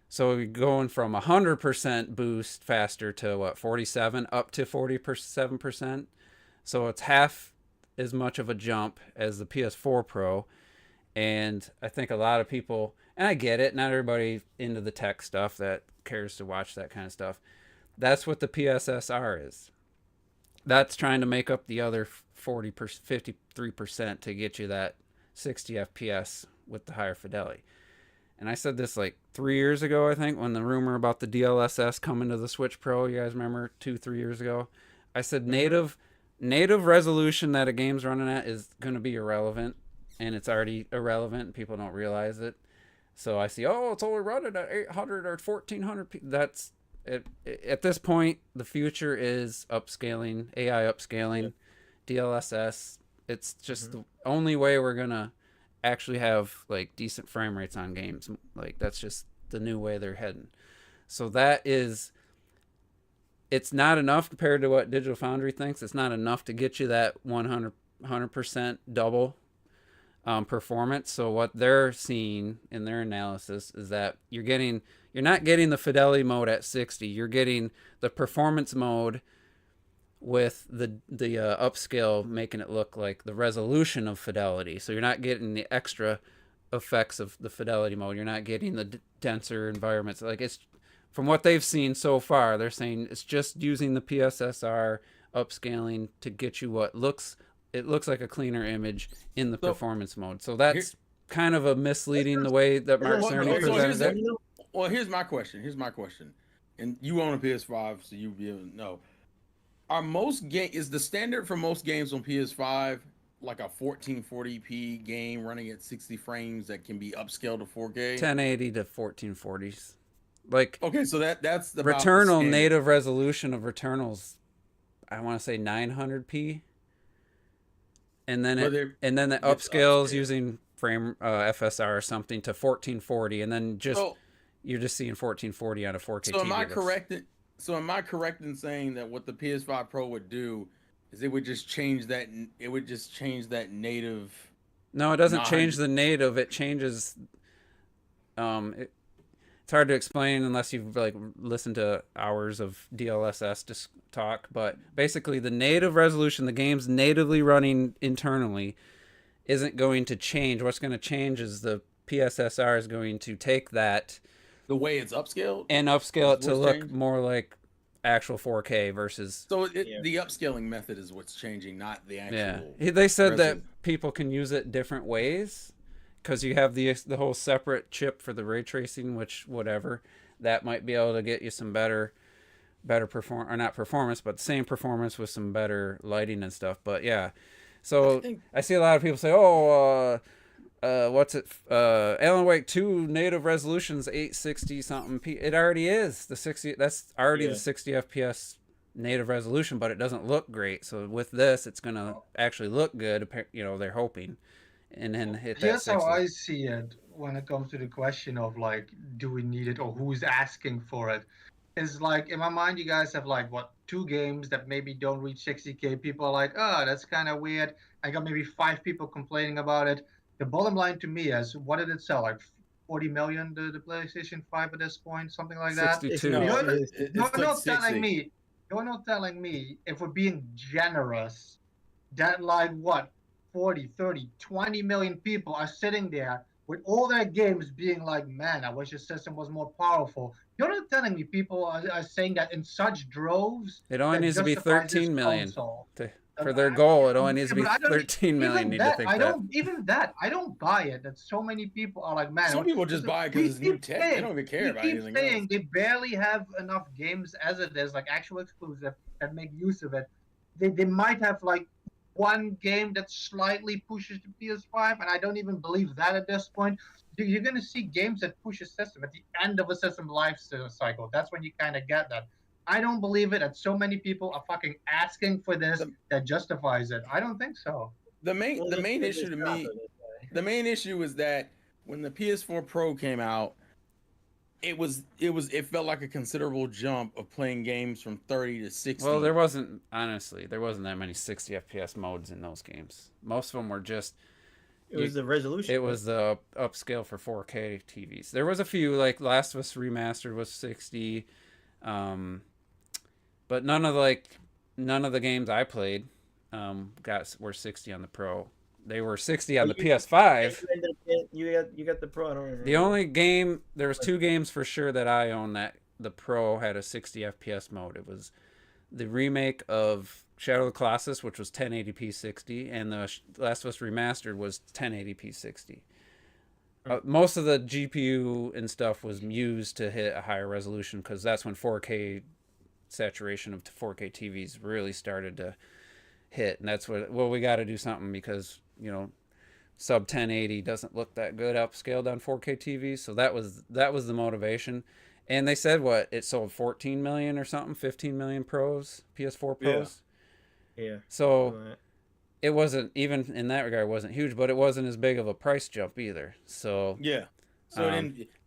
S2: So we're going from 100% boost faster to 47 up to 47%. So it's half as much of a jump as the PS4 Pro. And I think a lot of people, and I get it, not everybody into the tech stuff that cares to watch that kind of stuff. That's what the PSSR is. That's trying to make up the other 53% to get you that 60 FPS with the higher fidelity. And I said this like 3 years ago, I think, when the rumor about the DLSS coming to the Switch Pro, you guys remember 2-3 years ago? I said native resolution that a game's running at is going to be irrelevant. And it's already irrelevant and people don't realize it. So I see, it's only running at 800 or 1400. That's it. At this point, the future is upscaling, AI upscaling, DLSS. It's just the only way we're going to actually have like decent frame rates on games. Like that's just the new way they're heading. So it's not enough compared to what Digital Foundry thinks. It's not enough to get you that 100% double performance. So what they're seeing in their analysis is that you're not getting the fidelity mode at 60. You're getting the performance mode with the upscale, making it look like the resolution of fidelity. So you're not getting the extra effects of the fidelity mode. You're not getting the denser environments. Like it's from what they've seen so far, they're saying it's just using the PSSR upscaling to get you what looks like a cleaner image in the performance mode. So that's kind of a misleading the way that Mark Cerny presented it.
S4: Well, here's my question. And you own a PS5, so you'll be able to know. Is the standard for most games on PS5 like a 1440p game running at 60 frames that can be upscaled to 4K?
S2: 1080 to 1440s. Like
S4: okay, so that's the
S2: Returnal native resolution of Returnal's, I want to say 900p. And then the upscales using frame FSR or something to 1440, and then you're just seeing 1440 on a 4K TV.
S4: Am I correct in saying that what the PS5 Pro would do is it would just change that native?
S2: No, it doesn't change the native. It changes. It's hard to explain unless you've like listened to hours of DLSS talk, but basically the native resolution, the game's natively running internally, isn't going to change. What's going to change is the PSSR is going to take that,
S4: the way it's upscaled,
S2: and upscale it to look more like actual 4K versus.
S4: So the upscaling method is what's changing, not the actual.
S2: Yeah, they said that people can use it different ways. because you have the whole separate chip for the ray tracing, which whatever that might be able to get you some better perform or not performance, but same performance with some better lighting and stuff. But yeah, so I see a lot of people say, oh, what's it? Alan Wake 2 native resolution's 860 something. It already is the 60. That's already the 60 FPS native resolution, but it doesn't look great. So with this, it's gonna actually look good. You know, they're hoping, and then hit that.
S1: Here's
S2: 60.
S1: how I see it when it comes to the question of like, do we need it or who's asking for it? Is like in my mind, you guys have like what 2 games that maybe don't reach 60K. People are like, oh, that's kind of weird. I got maybe 5 people complaining about it. The bottom line to me is, what did it sell? Like 40 million the PlayStation 5 at this point, something like that.
S2: 62.
S4: No,
S1: You're
S4: like
S1: not
S4: 60.
S1: telling me. You're not telling me, if we're being generous, that like what 40, 30, 20 million people are sitting there with all their games being like, man, I wish the system was more powerful. You're not telling me people are saying that in such droves.
S2: It only needs to be 13 million for their
S1: I-
S2: goal. It only needs to be
S1: but I don't-
S2: 13 million.
S1: Even
S2: Need
S1: that,
S2: to think
S1: I
S2: that.
S1: don't. Even that, I don't buy it. That so many people are like, man.
S4: Some people just buy it because it's new tech. They don't even care about anything else.
S1: They barely have enough games as it is, like actual exclusive, that make use of it. They might have like one game that slightly pushes the PS5, and I don't even believe that at this point. You're going to see games that push a system at the end of a system life cycle. That's when you kind of get that. I don't believe it, and so many people are fucking asking for this that justifies it. I don't think so.
S4: The main issue to me, the main issue is that when the PS4 Pro came out, it felt like a considerable jump of playing games from 30 to 60.
S2: Well, there wasn't that many 60 FPS modes in those games. Most of them were just.
S3: It was the resolution.
S2: It was the upscale for 4K TVs. There was a few, like Last of Us Remastered was 60, but none of the games I played were 60 on the Pro. They were 60 on the PS5.
S3: You got the Pro. I don't remember.
S2: The only game, there was 2 games for sure that I own that the Pro had a 60 FPS mode. It was the remake of Shadow of the Colossus, which was 1080p 60, and the Last of Us Remastered was 1080p 60. Most of the GPU and stuff was used to hit a higher resolution because that's when 4K saturation of 4K TVs really started to hit, and that's what we got to do something because sub 1080 doesn't look that good upscaled on 4K TVs. So that was the motivation. And they said it sold 14 million or something, 15 million PS4 Pros.
S3: Yeah.
S2: So it wasn't, even in that regard, it wasn't huge, but it wasn't as big of a price jump either. So
S4: yeah. So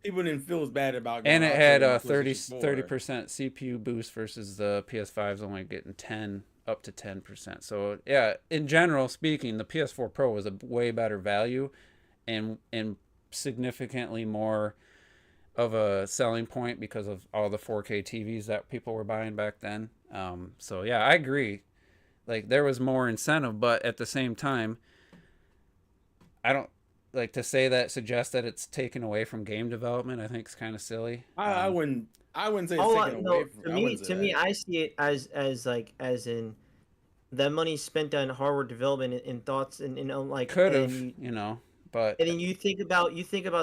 S4: people didn't feel as bad about.
S2: And it had a 30% CPU boost versus the PS5's only getting up to 10%. So yeah, in general speaking, the PS4 Pro was a way better value, and significantly more of a selling point because of all the 4K TVs that people were buying back then. So yeah, I agree. Like, there was more incentive, but at the same time, I don't like to say that suggests that it's taken away from game development. I think it's kind of silly.
S4: I wouldn't say it's taken away from.
S3: To me, I see it as in that money spent on hardware development and thoughts and like
S2: could have, but
S3: and then you think about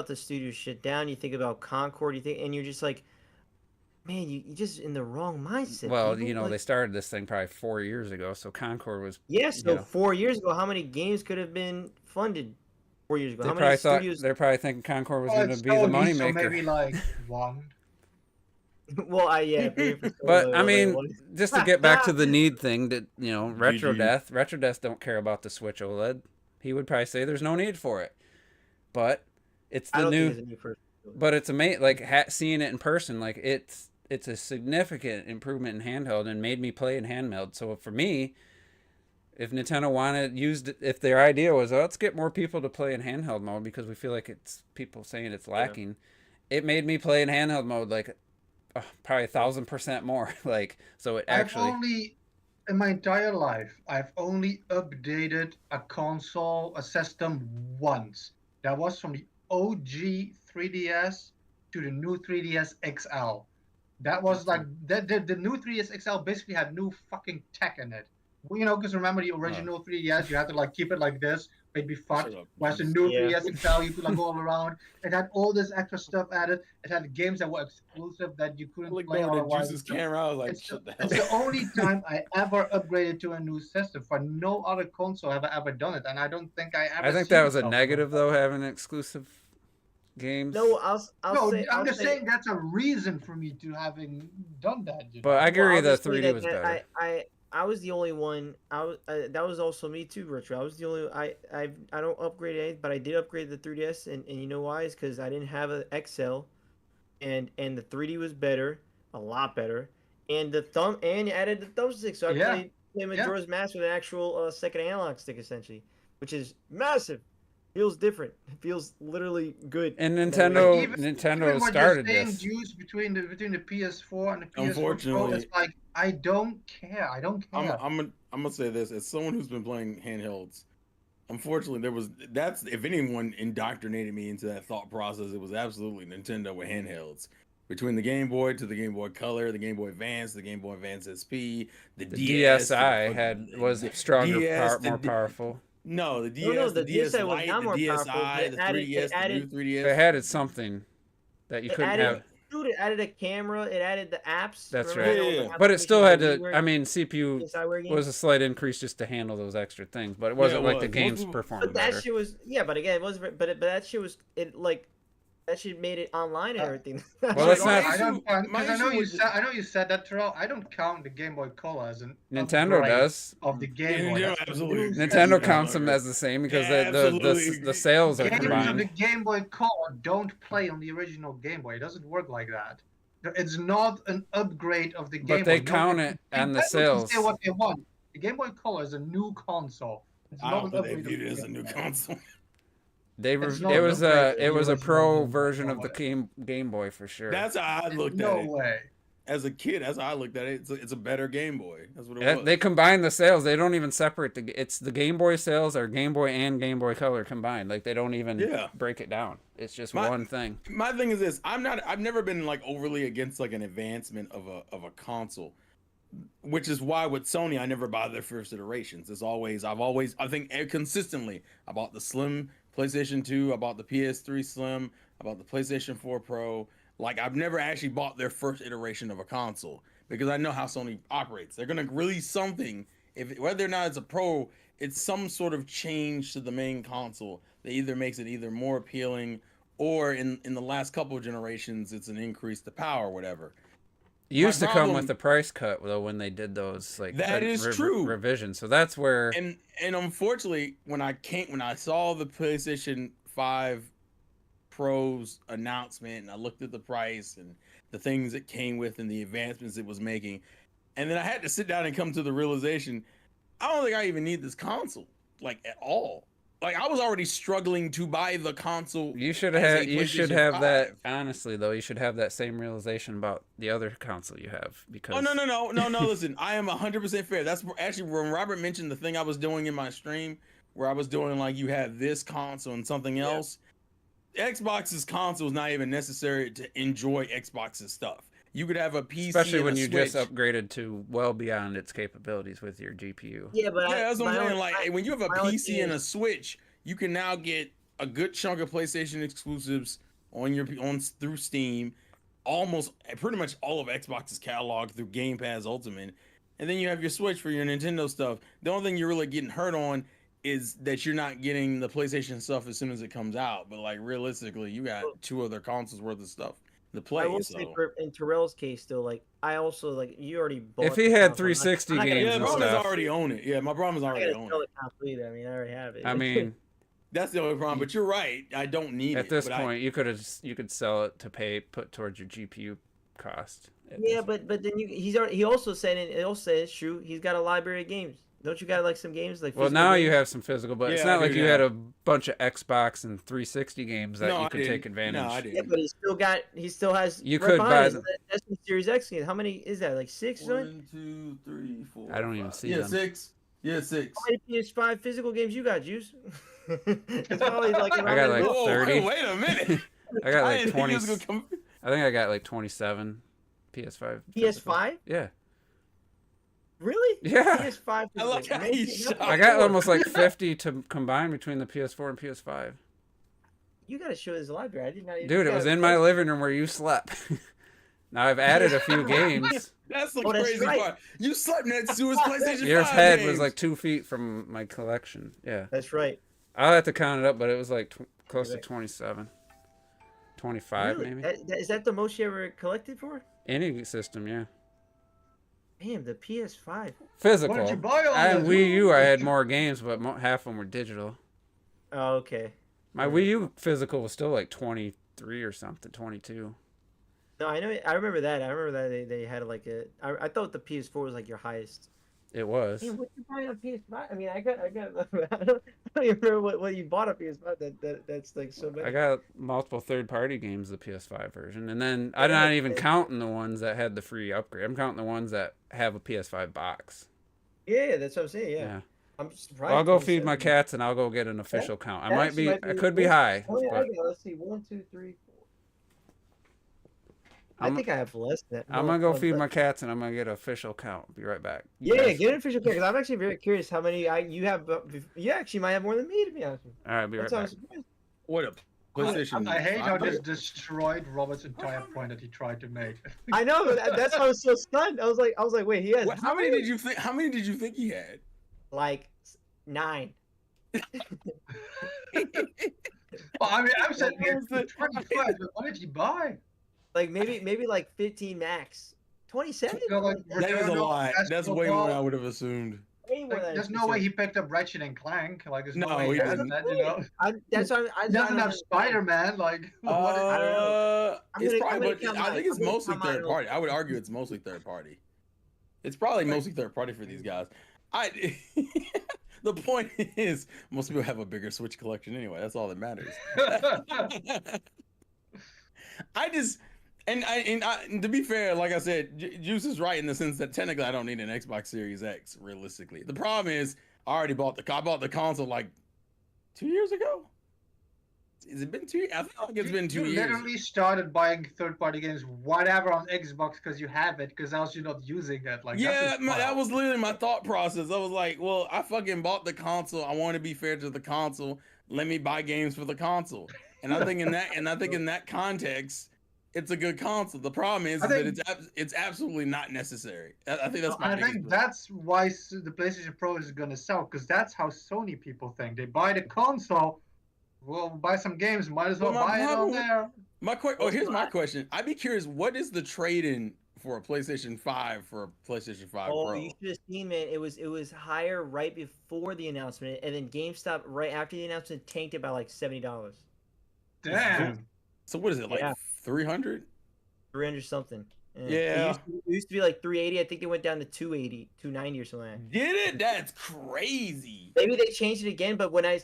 S3: the studio shit down. You think about Concord. And you're just like, man, you just in the wrong mindset.
S2: Well, they started this thing probably 4 years ago, so Concord was.
S3: Yeah, so 4 years ago, how many games could have been funded 4 years ago?
S2: They're probably thinking Concord was going to be the moneymaker.
S1: So maybe like one.
S3: Well,
S2: but I mean, just to get back to the need thing, that Retrodeath don't care about the Switch OLED. He would probably say there's no need for it, but it's the new. But it's amazing, like seeing it in person. Like it's a significant improvement in handheld and made me play in handheld. So for me, if Nintendo if their idea was, let's get more people to play in handheld mode because we feel like it's people saying it's lacking, it made me play in handheld mode like probably 1,000% more. Like, so it actually.
S1: In my entire life, I've only updated a system once. That was from the OG 3DS to the new 3DS XL. That was like the new 3DS XL basically had new fucking tech in it. Because remember the original 3DS, you had to like keep it like this It'd be fucked.
S4: Shut up,
S1: Whereas the
S4: Juice.
S1: new
S3: Yeah.
S1: 3DS XL, you could like go all around. It had all this extra stuff added. It had games that were exclusive that you couldn't
S4: Like
S1: play
S4: going to
S1: otherwise.
S4: Juice's camera, I was like,
S1: It's
S4: shut the
S1: it's
S4: hell
S1: the only time I ever upgraded to a new system. For no other console have I ever done it, and I don't think I ever.
S2: I think
S1: see
S2: that was a
S1: myself
S2: negative
S1: doing
S2: though, having exclusive games.
S3: No,
S1: that.
S3: I'll
S1: No,
S3: say.
S1: I'm
S3: I'll
S1: just
S3: say,
S1: saying that's a reason for me to having done that. You
S2: But
S1: know?
S2: I agree
S3: I'll
S2: the
S3: just say
S2: 3D
S3: that
S2: was better.
S3: I was the only one. That was also me too, Retro. I was the only. I don't upgrade anything, but I did upgrade the 3DS, and you know why? Is because I didn't have an XL, and the 3D was better, a lot better, and you added the thumbstick, so I
S1: Yeah.
S3: played
S1: Yeah.
S3: Majora's Mask with an actual second analog stick essentially, which is massive. Feels different. It feels literally good.
S2: And
S3: in that way.
S2: Nintendo
S1: Even
S2: Nintendo
S1: what
S2: started
S1: you're saying,
S2: this.
S1: Juice, between the PS4 and the PS4 Pro,
S4: Unfortunately-
S1: it's like I don't care. I don't care.
S4: I'm gonna say this as someone who's been playing handhelds. Unfortunately, that's if anyone indoctrinated me into that thought process, it was absolutely Nintendo with handhelds. Between the Game Boy to the Game Boy Color, the Game Boy Advance, the Game Boy Advance SP, the DS,
S2: DSi was stronger,
S4: DS,
S2: more powerful.
S4: No, the DS,
S3: No,
S4: the
S3: the
S4: DS
S3: DSi was
S4: Lite,
S3: not
S4: the
S3: more
S4: DSi,
S3: powerful, but
S4: the
S3: it added-
S4: 3DS,
S3: it added-
S4: the new 3DS.
S2: It had something that you
S3: It
S2: couldn't
S3: added,
S2: have.
S3: dude, it added a camera. It added the apps.
S2: That's
S3: Remember
S2: right.
S3: all the
S4: Yeah.
S2: But it still had
S3: applications
S2: to.
S3: that
S2: I mean, CPU
S3: DSiWare games?
S2: was a slight increase just to handle those extra things, but it wasn't
S4: it
S2: like the
S4: was.
S2: games
S4: Most of-
S2: performed
S3: But that
S2: better.
S3: shit was but again it wasn't. But that shit was that shit made it online and everything.
S2: Well, let's not-
S1: I don't
S4: My
S1: because I know
S4: issue
S1: you
S4: with
S1: said I know you said that, Terrell. I don't count the Game Boy Color as an
S2: Nintendo
S1: upgrade
S2: does.
S1: of the Game Boy.
S4: Yeah,
S1: That's the
S4: absolutely.
S1: new
S2: Nintendo
S1: system.
S2: counts them as the same because
S4: Yeah, absolutely.
S2: the sales are
S1: Games of the
S2: combined.
S1: Game Boy Color don't play on the original Game Boy. It doesn't work like that. It's not an upgrade of the Game Boy.
S2: But they
S1: No,
S2: count it on the
S1: Nintendo can
S2: sales.
S1: say what they want. The Game Boy Color is a new console. It's
S4: I
S1: not
S4: don't
S1: an
S4: think they
S1: upgrade of
S4: viewed it
S1: the
S4: as a
S1: Game
S4: new
S1: Boy.
S4: console.
S1: It's not
S2: It
S1: an
S2: was
S1: upgrade
S2: a
S1: of
S2: it
S1: the
S2: was a
S1: original
S2: pro
S1: Game Boy
S2: version of
S1: Color.
S2: the Game Boy for sure.
S4: That's how I looked
S1: No
S4: at it.
S1: way.
S4: As a kid, that's how I looked at it. It's a better Game Boy. That's what it
S2: Yeah,
S4: was.
S2: they combine the sales. They don't even separate it's the Game Boy sales are Game Boy and Game Boy Color combined. Like they don't even
S4: Yeah.
S2: break it down. It's just
S4: My-
S2: one thing.
S4: My thing is this: I've never been like overly against like an advancement of a console, which is why with Sony I never buy their first iterations. I think consistently I bought the Slim PlayStation 2, I bought the PS3 Slim, I bought the PlayStation 4 Pro. Like I've never actually bought their first iteration of a console because I know how Sony operates. They're gonna release something, whether or not it's a Pro, it's some sort of change to the main console that either makes it either more appealing or in the last couple of generations it's an increase to power or whatever.
S2: It used to come
S4: problem-
S2: with the price cut though when they did those like
S4: That is true.
S2: revisions. So that's where
S4: And unfortunately, when I saw the PlayStation 5 Pro's announcement and I looked at the price and the things it came with and the advancements it was making, and then I had to sit down and come to the realization, I don't think I even need this console, like at all. Like I was already struggling to buy the console.
S2: you should
S4: as a
S2: you should
S4: PlayStation
S2: have that
S4: 5.
S2: honestly though. You should have that same realization about the other console you have because
S4: Oh no! Listen, I am 100% fair. That's actually when Robert mentioned the thing I was doing in my stream, where I was doing like you have this console and something else. Xbox's console is not even necessary to enjoy Xbox's stuff. You could have a PC,
S2: especially
S4: and
S2: when
S4: a
S2: you
S4: Switch.
S2: just upgraded to well beyond its capabilities with your GPU.
S3: Yeah, but
S4: Yeah, that's what I'm
S3: my
S4: saying.
S3: own-
S4: Like
S3: my-
S4: when you have a
S3: my only
S4: PC
S3: thing
S4: and a
S3: is-
S4: Switch, you can now get a good chunk of PlayStation exclusives through Steam, almost pretty much all of Xbox's catalog through Game Pass Ultimate, and then you have your Switch for your Nintendo stuff. The only thing you're really getting hurt on is that you're not getting the PlayStation stuff as soon as it comes out. But like realistically, you got 2 other consoles worth of stuff to play.
S3: I will
S4: so.
S3: say in Terrell's case though, like I also like you already bought.
S2: If he
S3: the
S2: had
S3: console. I'm not-
S2: 360
S3: I'm not gonna
S2: games
S4: Yeah, the
S2: and
S3: sell
S4: problem
S3: it.
S4: is
S2: stuff.
S4: I already own it. Yeah, my problem is I
S3: I'm not
S4: already
S3: gonna
S4: own
S3: sell
S4: it.
S3: the console either. I mean, I already have it.
S2: I mean,
S4: That's the only problem. But you're right. I don't need it.
S2: at this
S4: but I-
S2: point, you could sell it to put towards your GPU cost. at
S3: yeah,
S2: this-
S3: but then he also said it also said it's true. He's got a library of games. Don't you got like some games like?
S2: well,
S3: physical
S2: now
S3: games?
S2: you have some physical, but it's
S4: Yeah, I
S2: not like
S4: do
S2: you
S4: now.
S2: had a bunch of Xbox and 360 games that
S4: No,
S2: you
S4: I
S2: could take
S4: didn't.
S2: advantage.
S4: No, I
S3: Yeah,
S4: didn't.
S3: but he still has.
S2: You
S3: right
S2: could
S3: behind
S2: buy
S3: us,
S2: them.
S3: That's the Series X game. How many is that? Like 6 or something?
S4: 1, 2, 3, 4.
S2: I don't even
S4: 5.
S2: see
S4: Yeah,
S2: them.
S4: 6. Yeah, 6.
S3: How many PS5 physical games you got, Juice? It's probably like
S2: I got, like,
S4: Whoa,
S2: 30.
S4: wait a minute.
S2: I got like
S4: didn't think
S2: 20.
S4: it was gonna come-
S2: I think I got like 27 PS5.
S3: PS5?
S2: Yeah.
S3: Really?
S2: Yeah.
S3: PS5.
S4: I like how
S3: maybe
S4: he's
S3: not
S4: shocked.
S2: I got
S3: PS4.
S2: almost like 50 to combine between the PS4 and PS5.
S3: You gotta show this library. I did not.
S2: Dude, it was in my living room where you slept. Now I've added a few games.
S4: That's the
S3: That's
S4: crazy
S3: right.
S4: part. You slept next to his PlayStation 5
S2: Your head
S4: games.
S2: was like 2 feet from my collection. Yeah.
S3: That's right.
S2: I'll have to count it up, but it was like close to
S3: Right.
S2: 27. 25
S3: Really?
S2: maybe.
S3: Is that the most you ever collected for?
S2: Any system, yeah.
S3: Damn, the PS5.
S2: Physical.
S1: Why did you buy all
S2: And
S1: those?
S2: Wii U, I had more games, but half of them were digital.
S3: Oh, okay.
S2: My Wii U physical was still like 23 or something, 22.
S3: No, I know. I remember that. I remember that they had like a. I thought the PS4 was like your highest.
S2: It was.
S3: Damn, what you buy on PS5? I mean, I got. I don't even remember what you bought on PS5. That's like so many.
S2: I got multiple third-party games, the PS5 version, and then I'm not even counting the ones that had the free upgrade. I'm counting the ones that have a PS5 box.
S3: Yeah, that's what I'm saying. Yeah.
S2: Yeah.
S3: I'm surprised.
S2: Well, I'll go feed
S3: 27.
S2: my cats and I'll go get an official count. I
S3: That
S2: might
S3: actually
S2: be.
S3: might
S2: I
S3: be-
S2: could be high.
S3: Oh, yeah,
S2: but
S3: let's see. 1, 2, 3, 4.
S2: I'm-
S3: I think I have less than that.
S2: I'm
S3: No,
S2: gonna go
S3: no,
S2: feed
S3: but-
S2: my cats and I'm gonna get an official count. Be right back.
S3: Yeah,
S2: Guys-
S3: get an official pick because I'm actually very curious how many you have. You actually might have more than me, to be honest with you.
S2: All right, be right
S3: That's why I
S2: back.
S3: was surprised.
S4: What a PlayStation.
S1: I hate how
S4: 5?
S1: this destroyed Robert's entire point that he tried to make.
S3: I know, but that's why I was so stunned. I was like, wait, he has
S4: What, how many did you think? How many did you think he had?
S3: like 9.
S1: Well, I mean, I'm saying
S4: What was the-
S1: 25. What did he buy?
S3: Like maybe like 15 max. 27?
S1: Go, like,
S4: That is a
S1: Returnal,
S4: lot. That's
S1: Astro
S4: way more
S1: Bot.
S4: than I would have assumed.
S3: Way more
S1: Like,
S3: than
S1: there's no way he picked up Ratchet and Clank. Like, there's no,
S4: No,
S1: way
S4: he
S1: he did
S4: didn't.
S1: that, you know?
S3: That's why
S1: He doesn't have Spider-Man. Like, what is
S3: I don't know. I'm
S4: It's
S3: gonna-
S4: probably,
S3: I'm
S4: but
S3: gonna count
S4: I
S3: mine.
S4: think it's
S3: I'm gonna
S4: mostly
S3: count mine
S4: third party. I would argue it's mostly third party. It's probably mostly third party for these guys. The point is, most people have a bigger Switch collection anyway. That's all that matters. And to be fair, like I said, Juice is right in the sense that technically I don't need an Xbox Series X realistically. The problem is I bought the console like 2 years ago. Has it been 2 years? I feel like it's been 2
S1: You
S4: years.
S1: literally started buying third-party games, whatever, on Xbox because you have it, because else you're not using it. Like,
S4: Yeah,
S1: that's just
S4: that
S1: wild.
S4: was literally my thought process. I was like, well, I fucking bought the console. I want to be fair to the console. Let me buy games for the console. And I think in that context, it's a good console. The problem is that it's absolutely not necessary. I think that's my
S1: I
S4: biggest
S1: think
S4: problem.
S1: that's why the PlayStation Pro is gonna sell, because that's how Sony people think. They buy the console, we'll buy some games, might as well
S4: Well, my
S1: buy it on
S4: problem-
S1: there.
S4: Here's my question. I'd be curious, what is the trade-in for a PlayStation 5 for a PlayStation 5
S3: Oh,
S4: Pro?
S3: you should have seen, man. It was higher right before the announcement, and then GameStop right after the announcement tanked it by like $70.
S1: Damn.
S4: So what is it, like
S3: Yeah.
S4: 300?
S3: 300 something.
S4: Yeah.
S3: It used to be like 380. I think it went down to 280, 290 or something. Like that.
S4: Did it? That's crazy.
S3: Maybe they changed it again, but when I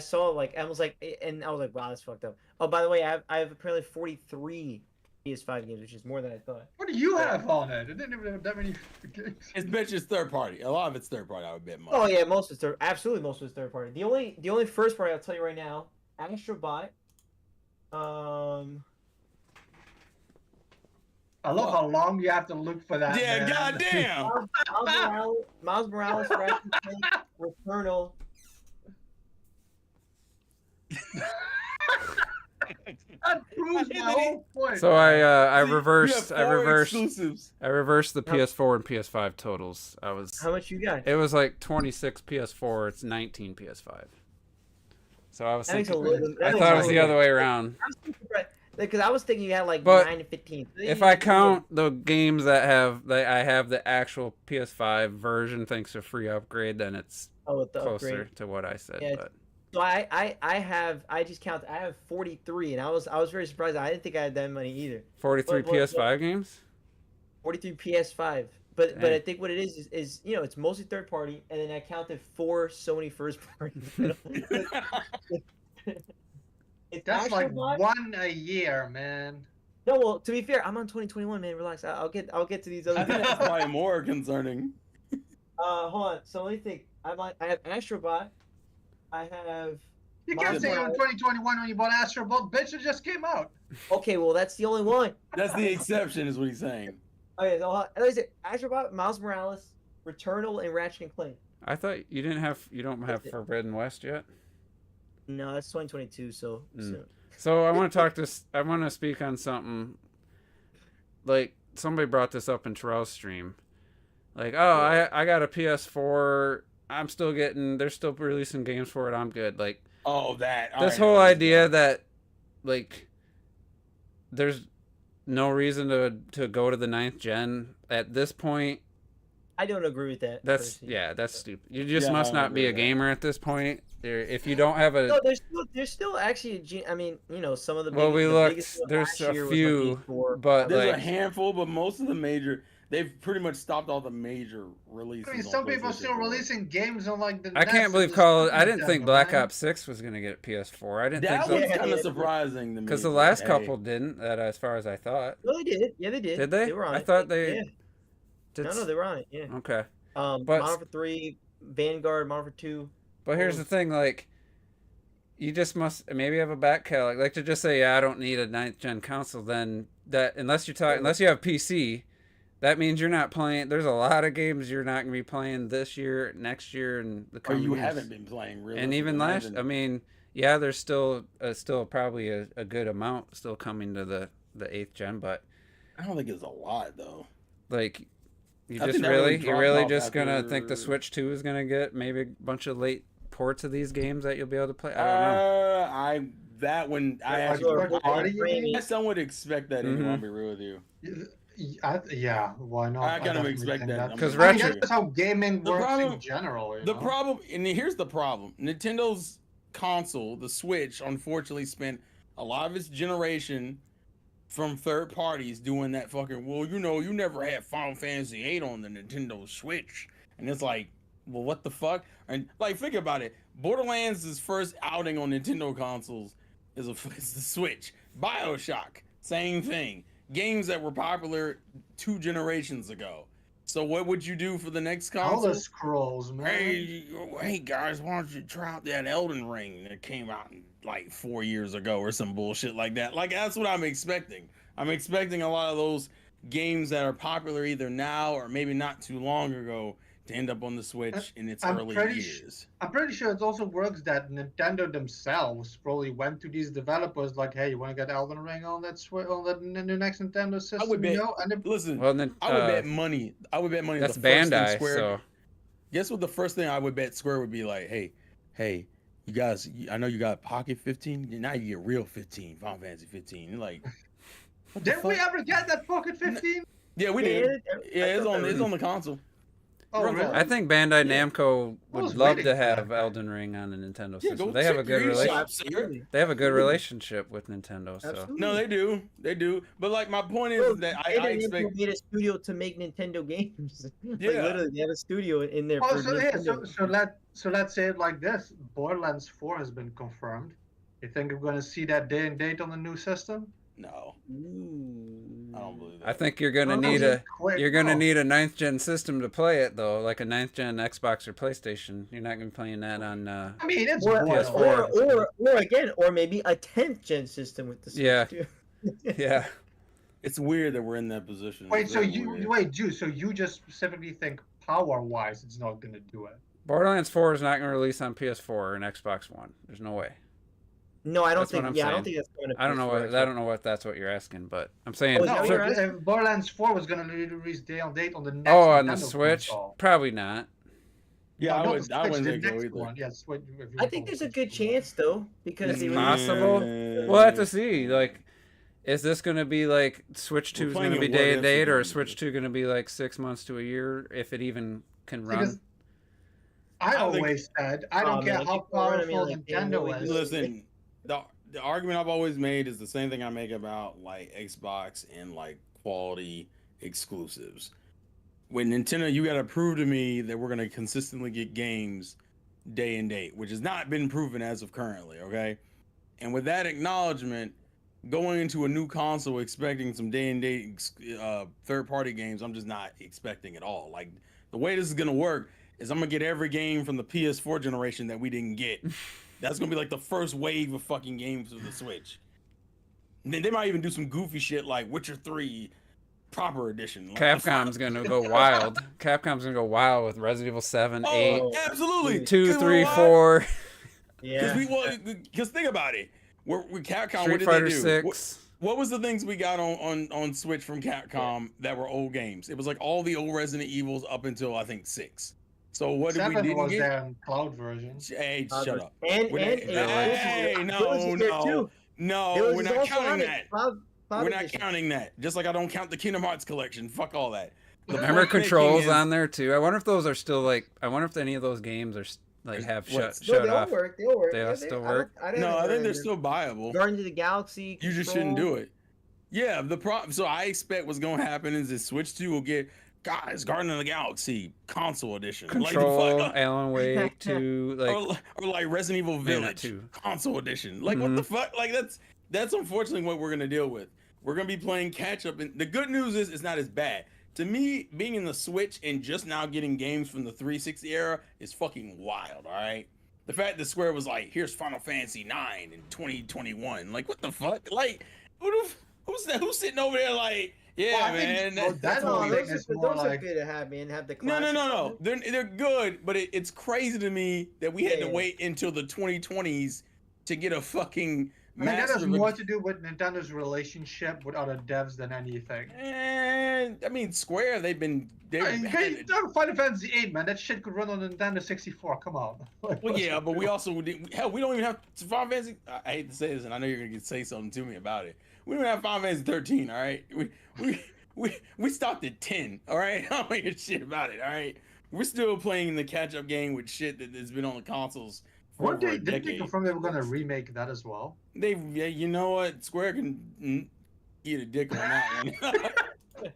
S3: saw like I was like, and I was like, wow, that's fucked up. Oh, by the way, I have apparently 43 PS5 games, which is more than I thought.
S1: What do you have on it? I didn't even have that many games.
S4: It's bet it's third party. A lot of it's third party, I would bet much.
S3: Oh yeah, most of it's absolutely most of it's third party. The only first party I'll tell you right now, Astro Bot.
S1: I love how long you have to look for that.
S4: Yeah,
S1: man.
S4: goddamn.
S3: Miles Morales, Ratchet and Clank, Returnal.
S1: That proves my whole point.
S2: So I
S4: See,
S2: reversed
S4: you
S2: I
S4: have four
S2: reversed
S4: exclusives.
S2: I reversed the PS4 and PS5 totals.
S3: How much you got?
S2: It was like 26 PS4. It's 19 PS5. So I was
S3: That makes a
S2: thinking,
S3: little.
S2: I thought it was the other way around.
S3: Because I was thinking you had like
S2: But
S3: 9 to 15.
S2: If I count the games that I have the actual PS5 version thanks to free upgrade, then it's
S3: with the
S2: closer
S3: upgrade.
S2: to what I said.
S3: Yeah,
S2: But
S3: So I just counted. I have 43, and I was very surprised. I didn't think I had that many either.
S2: 43
S3: But-
S2: PS5 games?
S3: 43 PS5. But
S2: Dang.
S3: I think what it is it's mostly third party, and then I counted 4 Sony first party. It's
S1: That's
S3: Astro
S1: like
S3: Bot.
S1: one a year, man.
S3: No, well, to be fair, I'm on 2021, man. Relax. I'll get to these other
S4: I think that's
S3: things.
S4: probably more concerning.
S3: Hold on. So let me think. I have Astro Bot. I have.
S1: You
S3: Miles
S1: can't say you're in
S3: Morales.
S1: 2021 when you bought Astro Bot. Bitch, it just came out.
S3: Okay, well that's the only one.
S4: That's the exception, is what he's saying.
S3: Okay, so like I said, Astro Bot, Miles Morales, Returnal and Ratchet and Clank.
S2: I thought you don't have Forbidden West yet.
S3: No, that's 2022. So soon.
S2: So I want to speak on something. Like somebody brought this up in Terrell's stream. Like, oh, I got a PS4. They're still releasing games for it. I'm good. Like, this whole idea that, like, there's no reason to go to the 9th gen at this point.
S3: I don't agree with that.
S2: That's stupid. You just must not be a gamer at this point. If you don't have a
S3: no, there's still actually. I mean, some of the
S2: there's a few, but
S4: there's
S2: like,
S4: a handful, but most of the major. They've pretty much stopped all the major releases.
S1: I mean, some people are still releasing games on like the.
S2: I can't believe I didn't think Black Ops 6 was gonna get PS4. I didn't think
S4: that was kind of surprising to me.
S2: Because the last couple didn't. That as far as I thought.
S3: No, they did. Yeah, they did.
S2: Did they?
S3: They were on
S2: I thought they.
S3: Yeah. No, they were on it. Yeah.
S2: Okay.
S3: Modern Warfare 3, Vanguard, Modern Warfare 2.
S2: But here's the thing, like, you just must maybe have a back catalog. Like to just say, yeah, I don't need a 9th gen console. Then unless you have PC. That means you're not playing. There's a lot of games you're not going to be playing this year, next year, and the coming years.
S4: Haven't been playing really.
S2: And even last, I mean, yeah, there's still probably a good amount still coming to the 8th gen, but
S4: I don't think it's a lot though.
S2: Like, you're really just gonna think the Switch 2 is gonna get maybe a bunch of late ports of these games that you'll be able to play? I don't know.
S4: I somewhat expect that. I'll be real with you.
S1: Yeah, why not?
S4: I kind of expect that
S2: because
S1: that's how gaming works in general.
S4: Problem, and here's the problem: Nintendo's console, the Switch, unfortunately spent a lot of its generation from third parties doing that fucking. Well, you never had Final Fantasy VIII on the Nintendo Switch, and it's like, well, what the fuck? And like, think about it. Borderlands' first outing on Nintendo consoles is the Switch. BioShock, same thing. Games that were popular 2 generations ago. So what would you do for the next console?
S1: Elder Scrolls, man.
S4: Hey guys, why don't you try out that Elden Ring that came out like 4 years ago or some bullshit like that? Like, that's what I'm expecting. I'm expecting a lot of those games that are popular either now or maybe not too long ago to end up on the Switch in its early years.
S1: I'm pretty sure it also works that Nintendo themselves probably went to these developers like, "Hey, you want to get Elden Ring on that new next Nintendo system?"
S4: I would bet. I would bet money.
S2: That's Bandai. So
S4: guess what? The first thing I would bet Square would be like, "Hey, you guys. I know you got Pocket 15. Now you get real 15, Final Fantasy 15." Like,
S1: did we ever get that Pocket 15?
S4: Yeah, we did. Yeah, it's on the console.
S1: Oh, really?
S2: I think Bandai Namco would love to have Elden Ring on a Nintendo system. They have a good relationship. They have a good relationship with Nintendo. So
S4: no, they do. But like, my point is that I expect
S3: get a studio to make Nintendo games.
S4: Yeah,
S3: like, literally, they have a studio in there.
S1: So let's say it like this: Borderlands 4 has been confirmed. You think we're going to see that day and date on the new system?
S4: No. I don't believe that.
S2: I think you're gonna need a 9th gen system to play it though, like a 9th gen Xbox or PlayStation. You're not gonna be playing that on.
S1: I mean, it's
S2: PS4.
S3: or maybe a 10th gen system with the Switch.
S2: Yeah.
S3: Too.
S2: Yeah.
S4: It's weird that we're in that position.
S1: So you just specifically think power wise it's not gonna do it?
S2: Borderlands 4 is not gonna release on PS4 or an Xbox One. There's no way.
S3: No, I don't think. Yeah, I don't think that's going to.
S2: I don't know what that's what you're asking, but I'm saying.
S1: If Borderlands 4 was going to release day on date on the next.
S2: On the Switch,
S1: console.
S2: Probably not.
S4: Yeah, I wouldn't think so either.
S1: Yes,
S3: I think there's a good chance though, because
S2: it's possible. We'll have to see. Like, is this going to be like Switch 2 is going to be day and date, or is Switch 2 going to be like 6 months to a year if it even can run?
S1: Because I always said I don't care how powerful Nintendo is.
S4: Listen. The argument I've always made is the same thing I make about like Xbox and like quality exclusives. With Nintendo, you got to prove to me that we're going to consistently get games day and date, which has not been proven as of currently, okay? And with that acknowledgement, going into a new console expecting some day and date third-party games, I'm just not expecting at all. Like, the way this is going to work is I'm going to get every game from the PS4 generation that we didn't get. That's gonna be like the first wave of fucking games for the Switch. And then they might even do some goofy shit like Witcher 3 proper edition.
S2: Capcom's gonna go wild. Capcom's gonna go wild with Resident Evil 7, 8,
S4: Oh, absolutely.
S2: 2, 3, 4.
S3: Yeah.
S4: Because think about it. We're Capcom.
S2: Street
S4: what did
S2: Fighter
S4: they do?
S2: 6.
S4: What was the things we got on Switch from Capcom that were old games? It was like all the old Resident Evils up until I think 6. So what did we
S1: 7
S4: didn't
S1: was
S4: get?
S1: their cloud version.
S4: Hey, shut up.
S3: And
S4: Hey, no, we're not counting that. We're not counting that. Just like I don't count the Kingdom Hearts collection. Fuck all that.
S2: Remember Controls on there too. I wonder if those are still like. I wonder if any of those games are like have shut off.
S3: Work. They'll work.
S2: They still work.
S4: I think they're still viable.
S3: Guardians of the Galaxy.
S4: You just shouldn't do it. Yeah, the problem. So I expect what's going to happen is that Switch 2 will get guys Guardians of the Galaxy console edition,
S2: Control, like Alan Wake 2, like
S4: or like Resident Evil Village console edition. Like what the fuck? Like that's unfortunately what we're gonna deal with. We're gonna be playing catch up, and the good news is it's not as bad. To me, being in the Switch and just now getting games from the 360 era is fucking wild. All right, the fact that Square was like, "Here's Final Fantasy 9 in 2021," like what the fuck? Like who's sitting over there like? Yeah, man.
S1: That's
S3: those
S1: like...
S3: are good to have, man. Have the
S4: no. They're good, but it's crazy to me that we had to wait until the 2020s to get a fucking.
S1: That has more to do with Nintendo's relationship with other devs than anything.
S4: And I mean, Square, Final
S1: Fantasy 8, man. That shit could run on Nintendo 64. Come on.
S4: Well, yeah, but we also we don't even have Final Fantasy. I hate to say this, and I know you're gonna say something to me about it. We don't have Final Fantasy 13. All right, we stopped at 10. All right, I don't hear shit about it. All right, we're still playing the catch-up game with shit that has been on the consoles.
S1: Didn't they confirm they were going to remake that as well?
S4: You know what? Square can eat a dick on that one.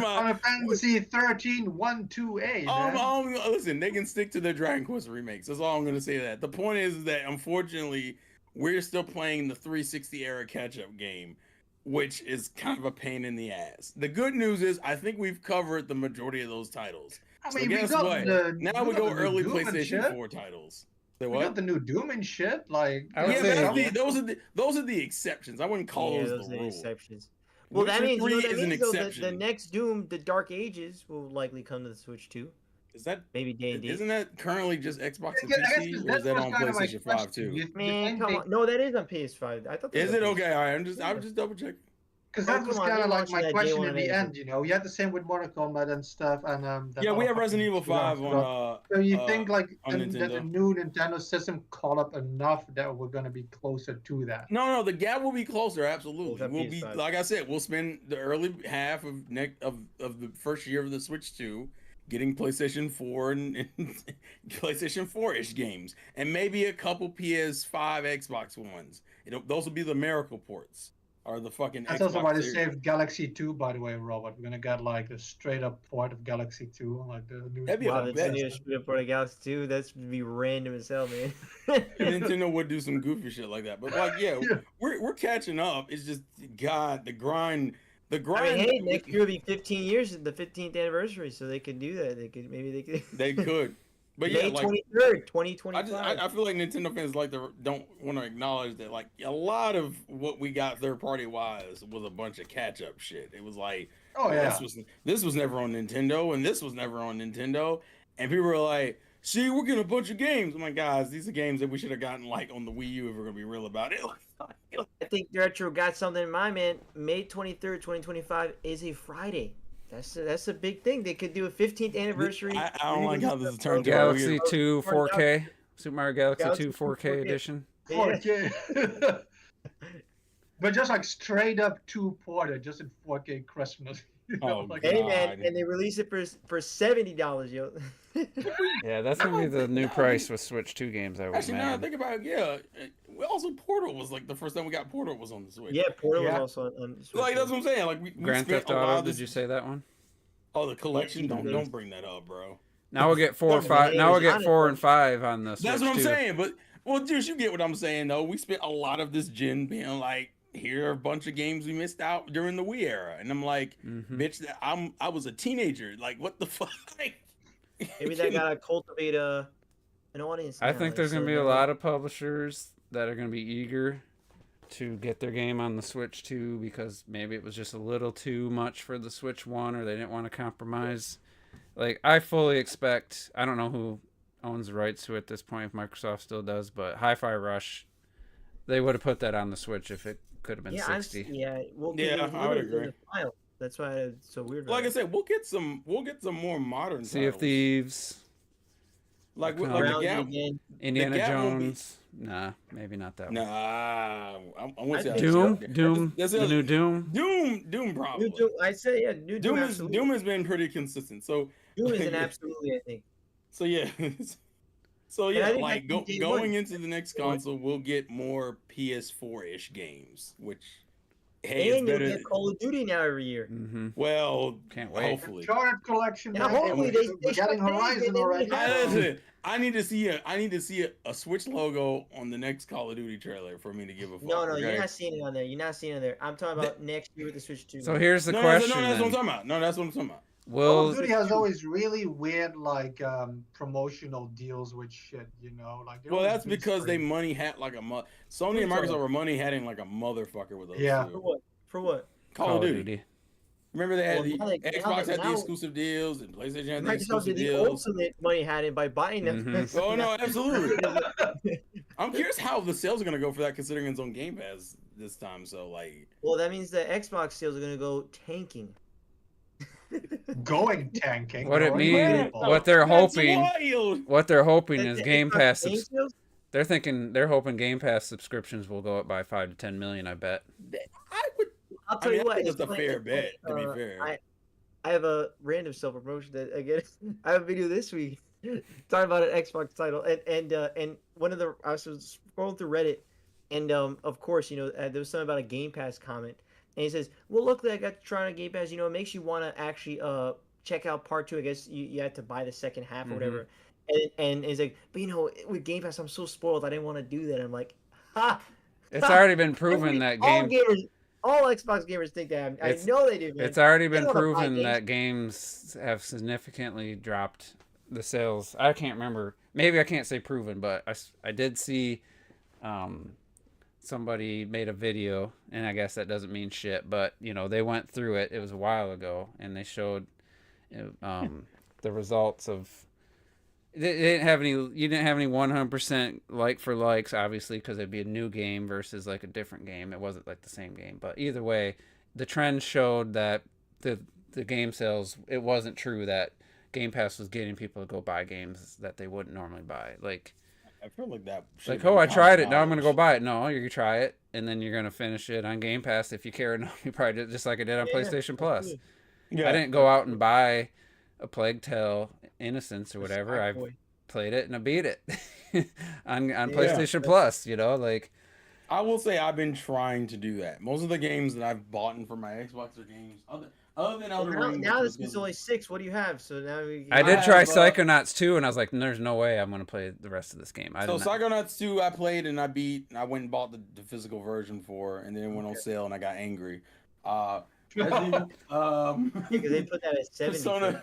S1: Final Fantasy 13, 1, 2A.
S4: Listen, they can stick to their Dragon Quest remakes. That's all I'm going to say. That the point is that unfortunately, we're still playing the 360 era catch-up game, which is kind of a pain in the ass. The good news is I think we've covered the majority of those titles. I mean, guess what? Now we go early PlayStation 4 titles.
S1: We got the new Doom and shit. Like,
S4: those are the exceptions. I wouldn't call those the rules.
S3: Exceptions. Well, that means the next Doom, the Dark Ages, will likely come to the Switch too.
S4: Is that
S3: maybe D&D?
S4: Isn't that currently just Xbox and PC, or is that on PlayStation 5 too?
S3: Man, come on. No, that is on PS5. I thought.
S4: Is it okay? All right, I'm just double checking.
S1: Because that was kind of like my question in the end, you know. You had the same with Mortal Kombat and stuff, and
S4: yeah, we have Resident Evil 5 on.
S1: So you think like that the new Nintendo system caught up enough that we're gonna be closer to that?
S4: No, the gap will be closer. Absolutely, we'll be like I said. We'll spend the early half of the first year of the Switch 2 getting PlayStation 4 and PlayStation 4-ish games, and maybe a couple PS5, Xbox Ones. Those will be the miracle ports. Or the fucking.
S1: That's also why they saved Galaxy 2, by the way, Robert. We're gonna get like a straight up port of Galaxy 2, like the new.
S3: That'd be a straight up port of Galaxy 2. That's be random as hell, man.
S4: Nintendo would do some goofy shit like that, but like, we're catching up. It's just God, the grind. I mean,
S3: hey, next year will be 15 years, the 15th anniversary, so they could do that.
S4: They could. But
S3: May 23rd, 2025.
S4: I feel like Nintendo fans don't want to acknowledge that like a lot of what we got third party wise was a bunch of catch up shit. It was like, this was never on Nintendo, and this was never on Nintendo, and people were like, see, we're getting a bunch of games. I'm like, guys, these are games that we should have gotten like on the Wii U if we're gonna be real about it.
S3: I think Retro got something in mind, man. May 23rd, 2025 is a Friday. That's a big thing. They could do a 15th anniversary.
S4: I don't like how this is turned to
S2: Galaxy 2 4K. Super Mario Galaxy 2 4K edition.
S1: 4K. But just like straight up 2 ported, just in 4K Christmas.
S3: Hey man, and they release it for $70, yo.
S2: Yeah, that's gonna be the new price with Switch 2 games.
S4: Actually, now I think about it, also Portal was like the first time we got Portal was on the Switch.
S3: Yeah, Portal was also on the Switch.
S4: Like that's what I'm saying. Like we
S2: Grand Theft Auto. Did you say that one?
S4: Oh, the collection. Don't bring that up, bro.
S2: Now we'll get 4 and 5. Now we'll get 4 and 5 on the Switch.
S4: That's what I'm saying. But dude, you get what I'm saying though. We spent a lot of this gen being like, here are a bunch of games we missed out during the Wii era, and I'm like, bitch, I was a teenager. Like, what the fuck?
S3: Maybe they gotta cultivate an audience.
S2: I think there's gonna be a lot of publishers that are gonna be eager to get their game on the Switch 2 because maybe it was just a little too much for the Switch 1 or they didn't want to compromise. Like, I fully expect, I don't know who owns the rights to it at this point, if Microsoft still does, but Hi-Fi Rush, they would have put that on the Switch if it could have been 60.
S3: Well,
S4: I would agree.
S3: That's why it's so weird.
S4: Like I said, we'll get some more modern
S2: Sea of
S4: titles.
S2: Thieves.
S4: Like the Gap,
S2: Indiana
S4: the Gap
S2: Jones. Nah, maybe not that one.
S4: Nah, I want to say
S2: Doom.
S4: the
S2: new Doom.
S4: Doom probably.
S3: I say yeah.
S4: Doom has been pretty consistent. So
S3: Doom is an absolutely, I think.
S4: So yeah. So
S3: And
S4: yeah,
S3: I think
S4: like
S3: that's
S4: going into the next console, we'll get more PS4-ish games, which hey,
S3: and
S4: it's
S3: you'll
S4: better.
S3: get Call of Duty now every year.
S2: Mm-hmm.
S4: Well,
S2: Can't wait.
S4: Hopefully,
S1: Uncharted collection.
S3: Yeah,
S1: man.
S3: hopefully
S1: We're getting Horizon already.
S4: I need to see a Switch logo on the next Call of Duty trailer for me to give a fuck.
S3: No,
S4: okay?
S3: you're not seeing it on there. You're not seeing it there. I'm talking about next year with the Switch 2.
S2: So here's the
S4: No,
S2: question.
S4: that's what I'm
S2: then.
S4: talking about. No, that's what I'm talking about.
S1: Call of
S2: Will
S1: Duty has always really weird like promotional deals with shit, you know. Like
S4: well, that's because they money hat like a Sony and Microsoft were money hatting like a motherfucker with those.
S1: Yeah.
S4: Two.
S3: For what?
S4: Call of Duty. Remember they had Xbox had the
S3: now,
S4: exclusive deals and PlayStation had the
S3: Microsoft
S4: exclusive
S3: did the
S4: deals.
S3: ultimate money had it by buying them.
S2: Mhm.
S4: Oh no, absolutely. I'm curious how the sales are gonna go for that, considering it's on Game Pass this time. So like,
S3: well, that means the Xbox sales are gonna go tanking.
S1: going tanking.
S2: What it
S1: going
S2: means,
S1: terrible.
S2: what they're
S4: that's
S2: hoping,
S4: wild.
S2: what they're hoping
S3: The
S2: is
S3: Xbox
S2: Game Pass.
S3: game sales?
S2: They're hoping Game Pass subscriptions will go up by 5 to 10 million. I bet.
S4: I would.
S3: I'll tell you what.
S4: I think
S3: it's
S4: that's a
S3: funny-
S4: fair
S3: it's
S4: bet. To
S3: funny,
S4: be fair,
S3: I have a random self promotion that again. I have a video this week talking about an Xbox title, and one of the I was scrolling through Reddit, and of course there was something about a Game Pass comment, and he says, "Well, look, I got to try on Game Pass. It makes you want to actually check out part 2. I guess you had to buy the second half or whatever." And he's like, "But with Game Pass, I'm so spoiled. I didn't want to do that." I'm like, ha!
S2: It's already been proven that
S3: All Xbox gamers think that. I know they do, man.
S2: It's already been
S3: They don't wanna buy
S2: proven
S3: games.
S2: that games have significantly dropped the sales. I can't remember. Maybe I can't say proven, but I did see somebody made a video, and I guess that doesn't mean shit, but they went through it. It was a while ago, and they showed the results of. They didn't have any. You didn't have any 100% like for likes, obviously, because it'd be a new game versus like a different game. It wasn't like the same game, but either way, the trend showed that the game sales. It wasn't true that Game Pass was getting people to go buy games that they wouldn't normally buy. Like,
S4: I feel like that.
S2: Like, I tried it. Now I'm gonna go buy it. No, you try it, and then you're gonna finish it on Game Pass if you care enough. You probably did just like I did on PlayStation Plus.
S4: Yeah.
S2: I didn't go out and buy a Plague Tale Innocence or whatever. I played it and I beat it on PlayStation Plus. Like.
S4: I will say I've been trying to do that. Most of the games that I've bought for my Xbox are games other than Elden Ring.
S3: Now this is only 6. What do you have? So now
S2: I did try Psychonauts 2, and I was like, "There's no way I'm gonna play the rest of this game."
S4: Psychonauts 2, I played and I beat. And I went and bought the physical version for, and then it went on sale, and I got angry.
S3: Because they put that at 70.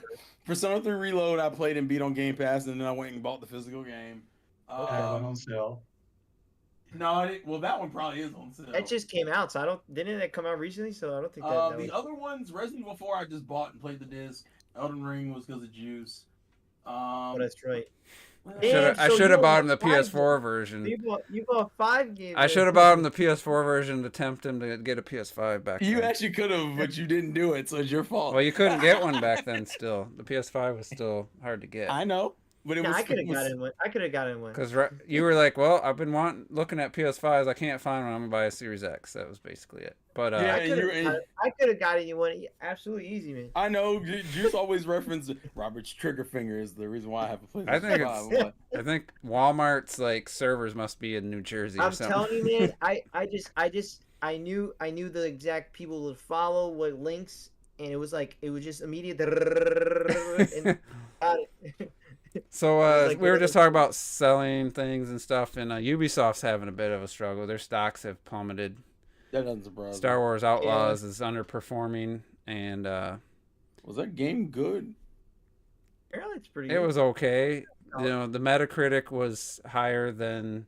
S4: Persona 3 Reload, I played and beat on Game Pass, and then I went and bought the physical game.
S1: went on sale.
S4: No, well, that one probably is on sale.
S3: That just came out, so didn't that come out recently? So I don't think that.
S4: The other ones, Resident Evil 4, I just bought and played the disc. Elden Ring was because of Juice.
S3: Oh, that's right.
S2: I should have bought him the PS4 version.
S3: You bought 5 games.
S2: I should have bought him the PS4 version to tempt him to get a PS5 back then.
S4: You actually could have, but you didn't do it, so it's your fault.
S2: Well, you couldn't get one back then still. The PS5 was still hard to get.
S4: I know, but
S3: I could have gotten one.
S2: Because you were like, well, I've been looking at PS5s. I can't find one. I'm going to buy a Series X. That was basically it. But
S3: I could have gotten you one absolutely easy, man.
S4: I know. Juice always reference Robert's trigger finger is the reason why I have a PlayStation 5.
S2: I think Walmart's like servers must be in New Jersey or something.
S3: I'm telling you, man. I knew the exact people to follow, what links, and it was just immediate. And got it.
S2: So we were just talking about selling things and stuff, and Ubisoft's having a bit of a struggle. Their stocks have plummeted.
S4: That doesn't surprise me.
S2: Star Wars Outlaws is underperforming, and
S4: was that game good?
S3: Apparently, it's pretty.
S2: It was okay. The Metacritic was higher than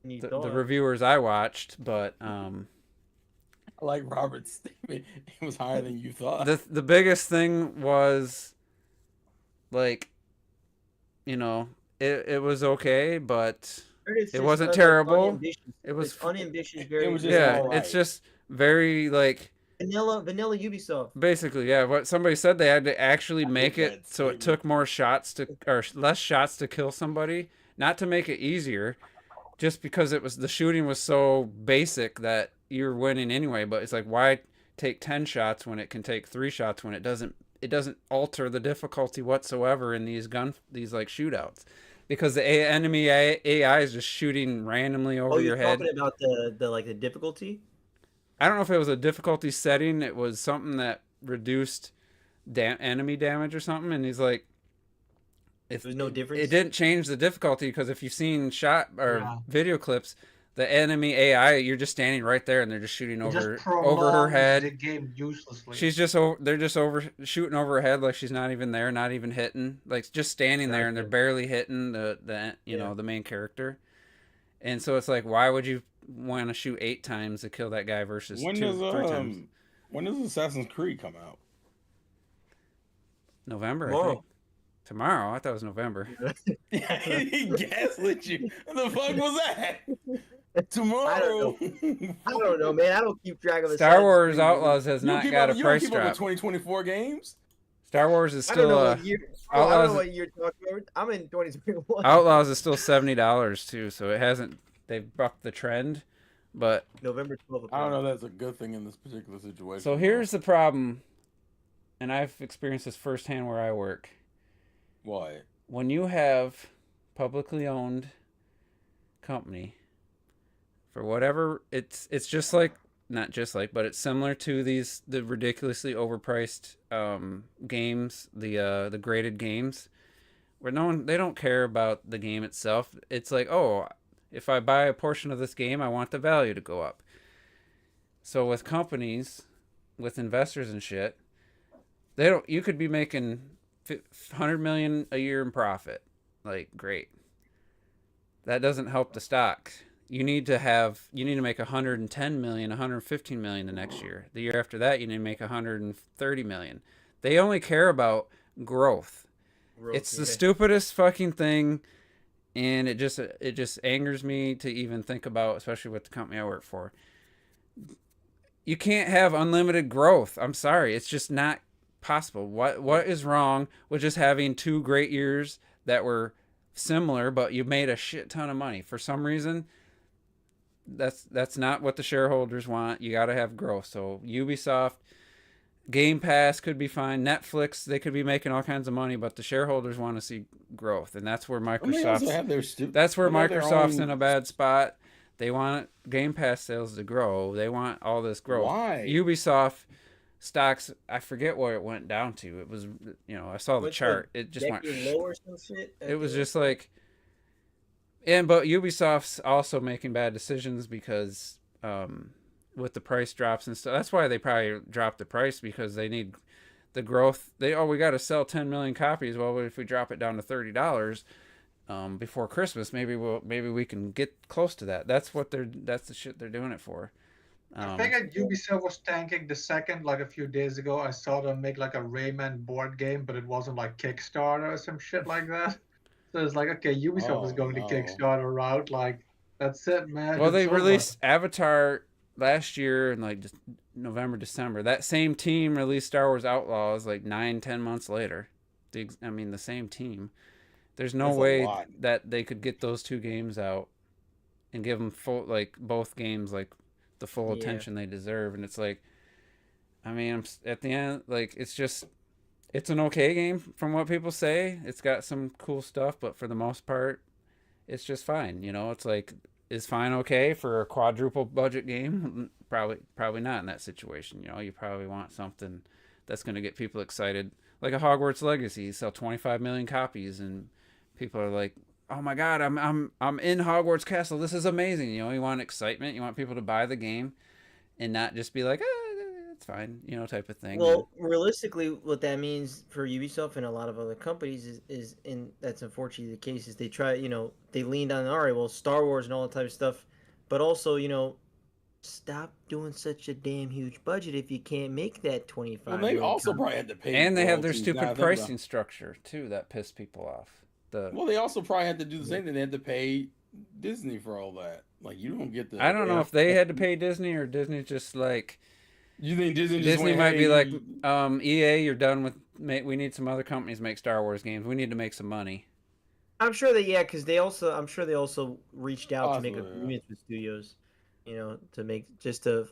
S2: the reviewers I watched, but
S4: I like Robert's statement. It was higher than you thought.
S2: The biggest thing was like, you know, it was okay, but it wasn't terrible. It was
S3: unambitious, very
S4: it was just
S2: yeah.
S4: alright.
S2: It's just very like
S3: vanilla Ubisoft.
S2: basically, yeah. What somebody said, they had to actually make
S4: hate
S2: it
S4: that
S2: so it took more shots to or less shots to kill somebody, not to make it easier, just because it was the shooting was so basic that you're winning anyway. But it's like, why take 10 shots when it can take 3 shots when it doesn't alter the difficulty whatsoever in these like shootouts, because the enemy AI is just shooting randomly over your head.
S3: Talking about the difficulty?
S2: I don't know if it was a difficulty setting. It was something that reduced enemy damage or something. And he's like, if
S3: there's no difference,
S2: it didn't change the difficulty, because if you've seen video clips, the enemy AI, you're just standing right there and they're just shooting over her head.
S1: The game uselessly.
S2: They're just shooting over her head like she's not even there, not even hitting, like just standing there, and they're barely hitting the main character. And so it's like, why would you want to shoot 8 times to kill that guy versus 3 times?
S4: When does Assassin's Creed come out?
S2: November, I think. Tomorrow? I thought it was November.
S4: He gaslit you. What the fuck was that? Tomorrow.
S3: I don't know, man. I don't keep track of it.
S2: Star Wars Outlaws has not got a price
S4: drop. 2024 games.
S2: Star Wars is still.
S3: I don't know what you're talking about. I'm in 2021.
S2: Outlaws is still $70 too, so it hasn't. They've bucked the trend, but
S3: November 12th.
S4: I don't know. That's a good thing in this particular situation.
S2: So here's the problem, and I've experienced this firsthand where I work.
S4: Why?
S2: When you have publicly owned company, for whatever it's just like, not just like, but it's similar to the ridiculously overpriced games, the graded games, where they don't care about the game itself. It's like, oh, if I buy a portion of this game, I want the value to go up. So with companies, with investors and shit, you could be making $100 million a year in profit. Like, great. That doesn't help the stock. You need to make $110 million, $115 million the next year. The year after that, you need to make $130 million. They only care about growth. It's the stupidest fucking thing, and it just angers me to even think about, especially with the company I work for. You can't have unlimited growth. I'm sorry, it's just not possible. What is wrong with just having 2 great years that were similar, but you made a shit ton of money? For some reason, that's not what the shareholders want. You got to have growth. So Ubisoft, Game Pass could be fine. Netflix, they could be making all kinds of money, but the shareholders want to see growth, and that's where Microsoft's in a bad spot. They want Game Pass sales to grow. They want all this growth.
S4: Why?
S2: Ubisoft stocks, I forget what it went down to. It was, I saw the chart. It just went
S3: low or some shit.
S2: It was just like, but Ubisoft's also making bad decisions because with the price drops and stuff. That's why they probably dropped the price, because they need the growth. We got to sell 10 million copies. Well, if we drop it down to $30 before Christmas, maybe we can get close to that. That's the shit they're doing it for.
S1: I figured Ubisoft was tanking the second, like a few days ago, I saw them make like a Rayman board game, but it wasn't like Kickstarter or some shit like that. So it's like, okay, Ubisoft is going the Kickstarter route. Like, that's it, man.
S2: Well, they released Avatar last year in like November, December. That same team released Star Wars Outlaws like 9-10 months later. The same team. There's no way that they could get those 2 games out and give them full, like, both games, like, the full attention they deserve. And it's like, I'm at the end, like, it's an okay game from what people say. It's got some cool stuff, but for the most part, it's just fine. It's like, is fine okay for a quadruple budget game? Probably not in that situation. You probably want something that's going to get people excited, like a Hogwarts Legacy. You sell 25 million copies, and people are like, oh my god, I'm in Hogwarts Castle. This is amazing. You want excitement. You want people to buy the game, and not just be like, that's fine, you know, type of thing.
S3: Well, realistically, what that means for Ubisoft and a lot of other companies is and that's unfortunately the case, is they try, they leaned on, all right, well, Star Wars and all that type of stuff, but also, stop doing such a damn huge budget if you can't make that 25
S4: Well, they
S3: million
S4: also
S3: copies.
S4: probably had to pay.
S2: And they have their
S4: royalties.
S2: stupid
S4: Now I think about
S2: pricing structure too that pissed people off.
S4: Well, they also probably had to do the same thing. They had to pay Disney for all that. Like, you don't get the.
S2: I don't know if they had to pay Disney or Disney just like.
S4: You think Disney?
S2: Disney might be like, EA, you're done with. We need some other companies to make Star Wars games. We need to make some money.
S3: I'm sure that, yeah, because I'm sure they also reached out to make agreements with studios, to make to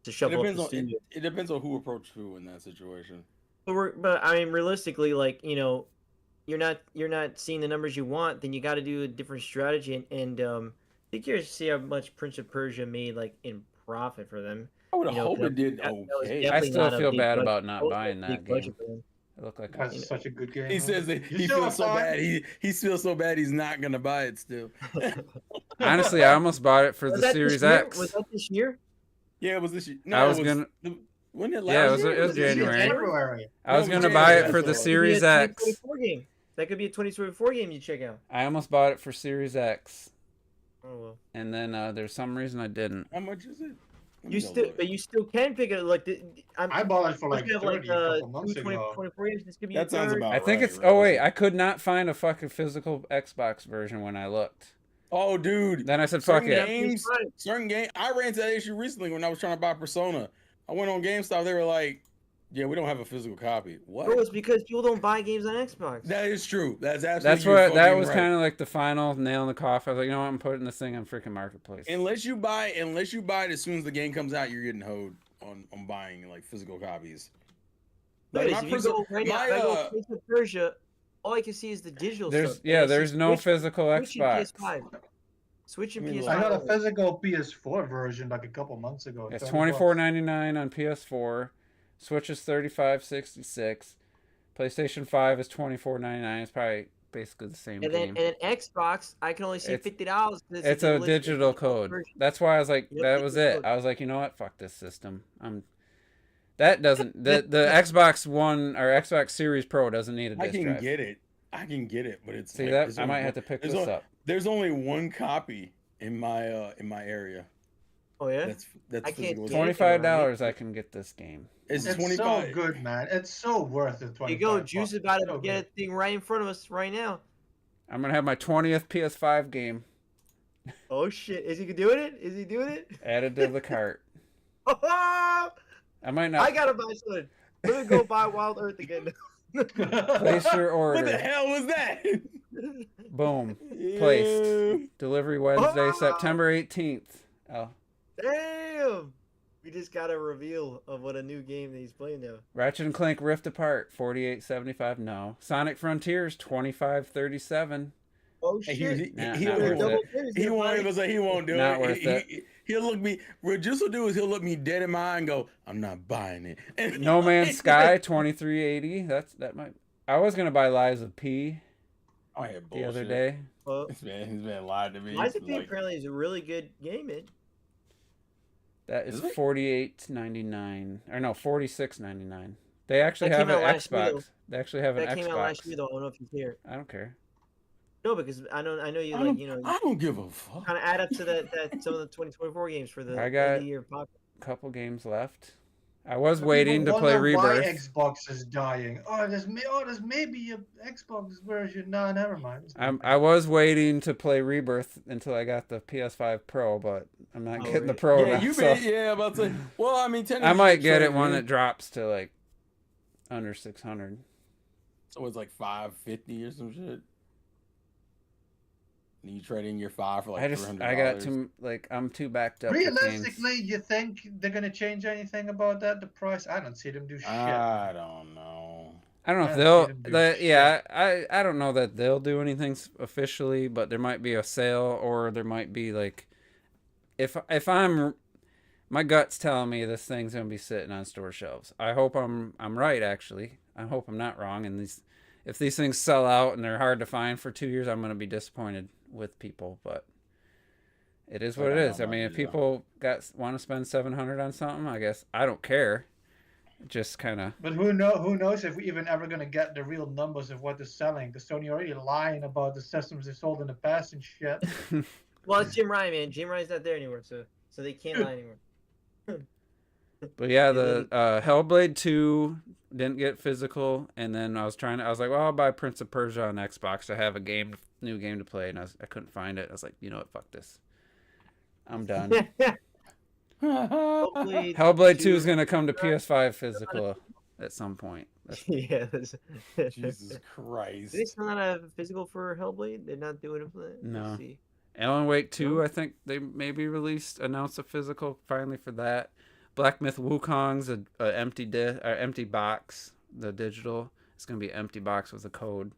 S3: shuffle up the studio.
S4: It depends on who approached who in that situation.
S3: But I mean, realistically, like, you're not seeing the numbers you want, then you got to do a different strategy. And be curious to see how much Prince of Persia made, like, in profit for them.
S4: I would hope it did okay.
S2: I still feel bad about not buying that game. It looked like
S1: that's such a good game.
S4: He says that he feels so bad. He feels so bad he's not gonna buy it still.
S2: Honestly, I almost bought it for the Series X.
S3: Was that this year?
S4: Yeah, it was this year. No,
S2: I was gonna.
S4: Wasn't it last
S2: Yeah,
S4: year?
S2: it was January.
S1: February.
S2: I was gonna buy it for the Series X.
S3: That could be a 2024 game you check out.
S2: I almost bought it for Series X.
S3: Oh well.
S2: And then there's some reason I didn't.
S4: How much is it?
S3: You still can pick it. Like
S1: I bought it for like 30 a couple months ago.
S3: 2024 games. This could be
S4: That sounds about
S2: I think
S4: right,
S2: it's.
S4: right?
S2: Oh wait, I could not find a fucking physical Xbox version when I looked.
S4: Oh, dude.
S2: Then I said, "Fuck it."
S4: Certain game. I ran into that issue recently when I was trying to buy Persona. I went on GameStop. They were like, "Yeah, we don't have a physical copy." What?
S3: Bro, it's because people don't buy games on Xbox.
S4: That is true. That's absolutely.
S2: That's what. That was kind of like the final nail in the coffin. I was like, you know what? I'm putting this thing on freaking Marketplace.
S4: Unless you buy it as soon as the game comes out, you're getting hoed on buying like physical copies. Like
S3: If you go right now, if I go Prince of Persia, all I can see is the digital stuff.
S2: There's no physical Xbox.
S3: Switch and PS5.
S1: I got a physical PS4 version like a couple months ago.
S2: It's $24.99 on PS4. Switch is $35.66. PlayStation 5 is $24.99. It's probably basically the same game.
S3: And an Xbox, I can only see $50.
S2: It's a digital code. That's why I was like, that was it. I was like, you know what? Fuck this system. That doesn't the Xbox One or Xbox Series Pro doesn't need a disc drive.
S4: I can get it, but it's
S2: see like, that I might have to pick this up.
S4: There's only one copy in my area.
S3: Oh yeah,
S4: that's
S2: $25. I can get this game.
S4: It's
S1: $25. So good, man. It's so worth it.
S3: There you go. Juice about to get a thing right in front of us right now.
S2: I'm gonna have my 20th PS5 game.
S3: Oh shit! Is he doing it? Is he doing it?
S2: Added to the cart.
S3: I
S2: might not.
S3: I gotta buy something. Let me go buy Wild Earth again.
S2: Place your order.
S4: What the hell was that?
S2: Boom. Placed. Delivery Wednesday, September 18th. Oh.
S3: Damn! We just got a reveal of what a new game that he's playing now.
S2: Ratchet and Clank Rift Apart, $48.75. No. Sonic Frontiers, $25.37.
S3: Oh shit!
S4: He won't do
S2: not
S4: it.
S2: Worth it.
S4: He'll look me. What Juice will do is he'll look me dead in my eye and go, "I'm not buying it."
S2: No Man's Sky, $23.80. That might. I was gonna buy Lies of P.
S4: Oh yeah,
S2: the other day.
S4: He's been lied to me.
S3: Lies of P apparently is a really good game, man.
S2: That is $48.99 or no, $46.99. They actually have an Xbox. They actually have an Xbox.
S3: That came out last year, though. I don't know if he's here.
S2: I don't care.
S3: No, because I know you
S4: I don't give a fuck.
S3: Kind of add up to that some of the 2024 games for the
S2: I got
S3: end of year pocket.
S2: A couple games left. I was waiting to play Rebirth.
S1: Why Xbox is dying? There's maybe a Xbox version. No, never mind.
S2: I was waiting to play Rebirth until I got the PS5 Pro, but I'm not getting the Pro now.
S4: About to. Well, I mean,
S2: I might get it when it drops to like under 600.
S4: So it's like 550 or some shit. And you trade in your 5 for like $300.
S2: I got too I'm too backed up.
S1: Realistically, you think they're gonna change anything about that? The price? I don't see them do shit.
S4: I don't know.
S2: I don't know if I don't know that they'll do anything officially, but there might be a sale, or there might be like, if my gut's telling me this thing's gonna be sitting on store shelves. I hope I'm right, actually. I hope I'm not wrong. And if these things sell out and they're hard to find for 2 years, I'm gonna be disappointed with people. But It is what it is. I mean, if people want to spend 700 on something, I guess I don't care. Just kind of.
S1: But who knows if we even ever gonna get the real numbers of what they're selling? Because Sony already lying about the systems they sold in the past and shit.
S3: Well, it's Jim Ryan, man. Jim Ryan's not there anymore, so they can't lie anymore.
S2: But yeah, the Hellblade 2 didn't get physical, and then I was like, well, I'll buy Prince of Persia on Xbox. I have a new game to play, and I couldn't find it. I was like, you know what, fuck this. I'm done. Hellblade 2 is gonna come to PS5 physical at some point.
S3: Yeah.
S4: Jesus Christ.
S3: They still not have physical for Hellblade? They're not doing it for that?
S2: No. Alan Wake 2, I think they maybe announced a physical finally for that. Black Myth Wukong's an empty box. The digital, it's gonna be an empty box with a code.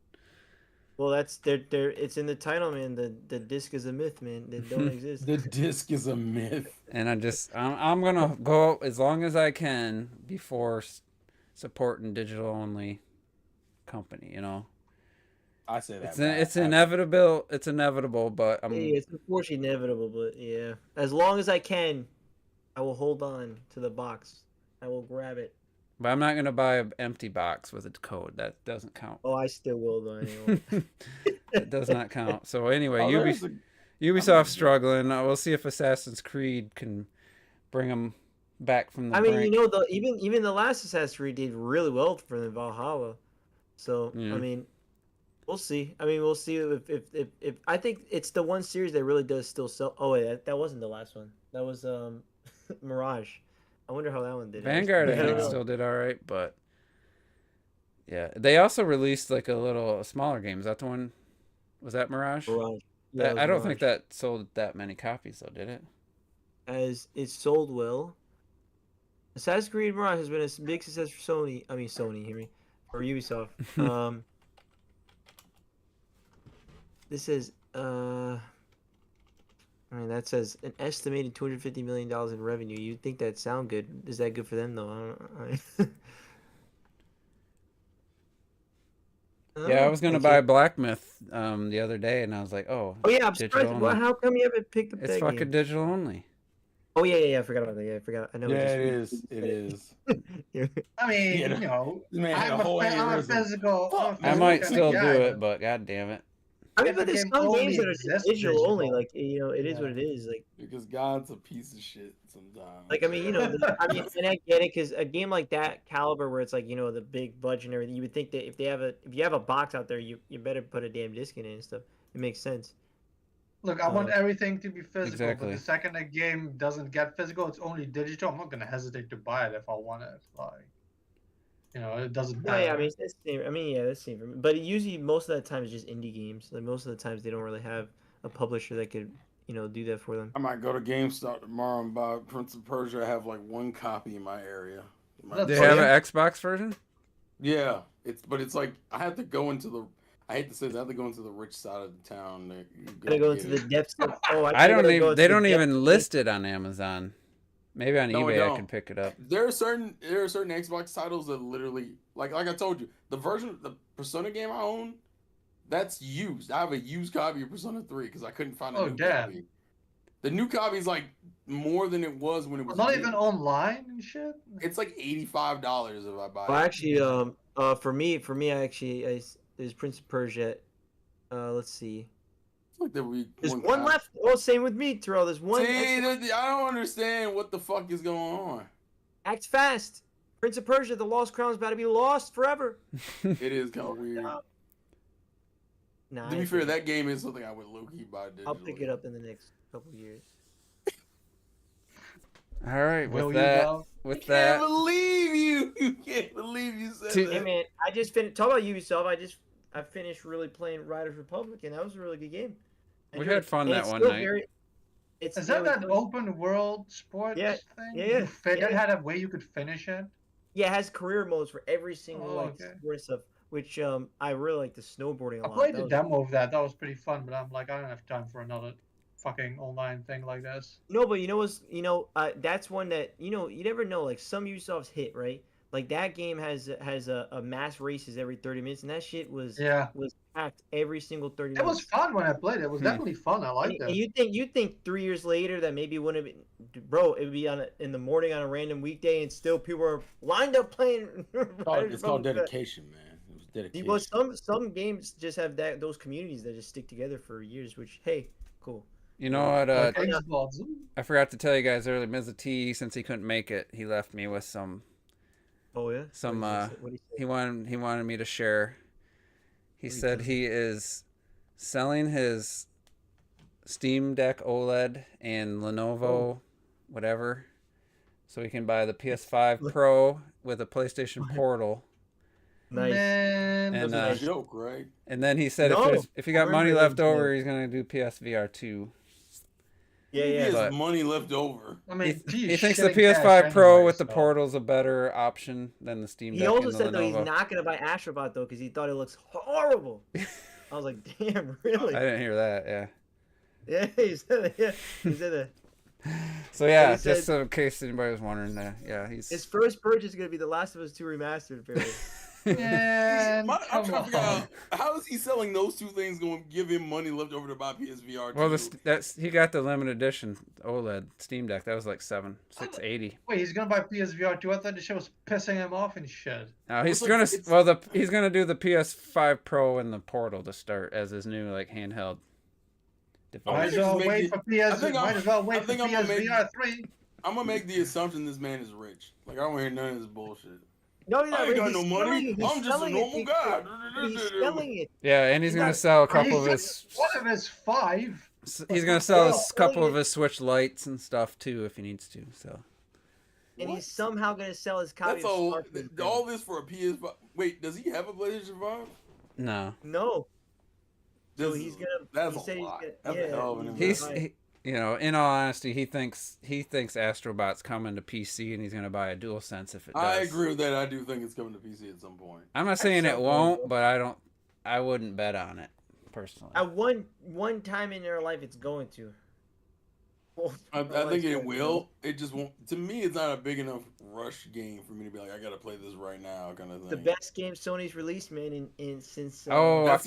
S3: Well, that's it's in the title, man. The disc is a myth, man. They don't exist.
S4: The disc is a myth.
S2: And I'm gonna go as long as I can before supporting digital only company. You know.
S4: I say that.
S2: It's inevitable. It's inevitable, but
S3: it's unfortunately inevitable. But yeah, as long as I can, I will hold on to the box. I will grab it.
S2: But I'm not gonna buy an empty box with a code. That doesn't count.
S3: Oh, I still will though. Anyway.
S2: It does not count. So anyway, Ubisoft's struggling. We'll see if Assassin's Creed can bring them back from the.
S3: Brink. You know, even the last Assassin's Creed did really well for the Valhalla. So yeah. I mean, we'll see. I mean, we'll see if I think it's the one series that really does still sell. Oh wait, that wasn't the last one. That was Mirage. I wonder how that one did.
S2: Vanguard, I think, still did all right, but yeah, they also released like a smaller game. Is that the one? Was that Mirage?
S3: Mirage. Yeah,
S2: I don't think that sold that many copies, though, did it?
S3: As it sold well. Assassin's Creed Mirage has been a big success for Sony. I mean, Sony, hear me, or Ubisoft. This is I mean, that says an estimated $250 million in revenue. You'd think that'd sound good. Is that good for them, though?
S2: Yeah, I was going to buy Black Myth the other day, and I was like, oh.
S3: Oh, yeah, I'm surprised. Well, how come you haven't picked up that game?
S2: It's fucking digital only.
S3: Oh, yeah, I forgot about that. Yeah, I forgot. I know.
S4: Yeah, it is. It is.
S1: I mean, you know, I'm a physical.
S2: I might still do it, but god damn it.
S3: I mean, but there's some games that are digital only. Like, you know, it is what it is. Like,
S4: because God's a piece of shit sometimes.
S3: Like, I mean, you know, and I get it, because a game like that caliber, where it's like, you know, the big budget and everything, you would think that if you have a box out there, you better put a damn disc in it and stuff. It makes sense.
S1: Look, I want everything to be physical,
S2: exactly.
S1: But the second a game doesn't get physical, it's only digital. I'm not gonna hesitate to buy it if I want it. Like, you know, it doesn't matter.
S3: Yeah, I mean, that's the same. I mean, yeah, that's the same for me. But usually, most of the time, it's just indie games. Like, most of the times, they don't really have a publisher that could, you know, do that for them.
S4: I might go to GameStop tomorrow and buy Prince of Persia. I have like one copy in my area.
S2: They have an Xbox version?
S4: Yeah, it's like I have to go into the. I hate to say that, I have to go into the rich side of the town.
S3: Gotta go into the depths of. Oh,
S2: I don't even. They don't even list it on Amazon. Maybe on eBay I can pick it up.
S4: There are certain Xbox titles that literally, like I told you, the Persona game I own, that's used. I have a used copy of Persona 3 because I couldn't find a new copy. The new copy is like more than it was when it was.
S1: Not even online and shit.
S4: It's like $85 if I buy it.
S3: Well, actually, for me, there's Prince of Persia. Let's see.
S4: Like
S3: there's one left. Oh, same with me, Terrell. There's one.
S4: See, I don't understand what the fuck is going on.
S3: Act fast. Prince of Persia, the Lost Crown is about to be lost forever.
S4: It is kind of weird.
S3: Nah,
S4: to be fair, that game is something I would low-key buy digitally.
S3: I'll pick it up in the next couple of years.
S2: All right, with
S4: I can't believe you. You can't believe you said that.
S3: Hey, man, I just finished. Talk about Ubisoft. I finished really playing Riders Republic, and that was a really good game.
S2: We had fun that one night.
S1: Is that open world sports thing?
S3: Yeah.
S1: It had a way you could finish it?
S3: Yeah, it has career modes for every single sport stuff, which I really like the snowboarding a lot.
S1: I played the demo of that. That was pretty fun, but I'm like, I don't have time for another fucking online thing like this.
S3: No, but that's one that, you never know. Like, some Ubisofts hit, right? Like that game has a mass races every 30 minutes, and that shit was
S1: Yeah.
S3: packed every single 30
S1: It was
S3: minutes.
S1: fun when I played it. It was definitely fun. I liked
S3: And
S1: it.
S3: you think 3 years later that maybe it wouldn't have been, bro, it would be in the morning on a random weekday, and still people are lined up playing.
S4: It's called dedication, man. It was dedication.
S3: Well, some games just have those communities that just stick together for years. Which, hey, cool.
S2: You know what?
S1: Like Xbox.
S2: I forgot to tell you guys earlier. Mr. T, since he couldn't make it, he left me with some.
S3: Oh yeah.
S2: Some.
S3: What did
S2: He wanted me to share. He said he is selling his Steam Deck OLED and Lenovo, whatever, so he can buy the PS5 Pro with a PlayStation Portal.
S3: Nice.
S1: Man,
S2: And,
S4: That's a joke, right?
S2: And then he said if he got money left over, he's gonna do PSVR 2.
S3: Yeah,
S4: He has
S2: But
S4: money left over.
S1: I mean,
S2: he thinks the PS5 Pro with the Portal's a better option than the Steam Deck.
S3: He also
S2: and the
S3: said though
S2: Lenovo.
S3: he's not gonna buy Astro Bot though because he thought it looks horrible. I was like, damn, really?
S2: I didn't hear that. Yeah.
S3: Yeah, he said that.
S2: So yeah,
S3: he said-
S2: just in case anybody was wondering, yeah,
S3: His first purchase is gonna be The Last of Us 2 remastered. Apparently.
S1: Man,
S4: I'm trying to figure out how is he selling those two things going to give him money left over to buy PSVR 2?
S2: Well, he got the limited edition OLED Steam Deck. That was like $680.
S1: Wait, he's gonna buy PSVR 2. I thought the show was pissing him off and shit.
S2: Now he's
S4: Well,
S2: gonna he's gonna do the PS5 Pro and the Portal to start as his new like handheld device.
S1: Might as well wait for PSVR 3.
S4: I'm gonna make the assumption this man is rich. Like I don't hear none of this bullshit.
S3: No, he's not.
S4: I ain't got
S3: He's
S4: no money.
S3: selling it.
S4: I'm just a normal guy.
S3: He's selling it.
S2: Yeah, and he's gonna sell a couple of his.
S1: One of his 5.
S2: He's gonna sell a couple of his Switch Lights and stuff too if he needs to. So.
S3: And he's somehow gonna sell his copy.
S4: That's all this for a PS5. Wait, does he have a PlayStation 5?
S2: No.
S3: No. So
S4: This
S3: he's
S4: is-
S3: gonna.
S4: That's
S3: he
S4: a
S3: said he's
S4: lot.
S3: gonna-
S4: That's a hell of an
S2: He's
S4: investment.
S2: you know, in all honesty, he thinks Astro Bot's coming to PC and he's gonna buy a DualSense if it does.
S4: I agree with that. I do think it's coming to PC at some point.
S2: I'm not saying it won't, but I wouldn't bet on it personally.
S3: At one time in their life, it's going to.
S4: I think it will. It just won't. To me, it's not a big enough rush game for me to be like, I gotta play this right now, kind of thing.
S3: The best game Sony's released, man, in since.
S2: Oh,
S4: that's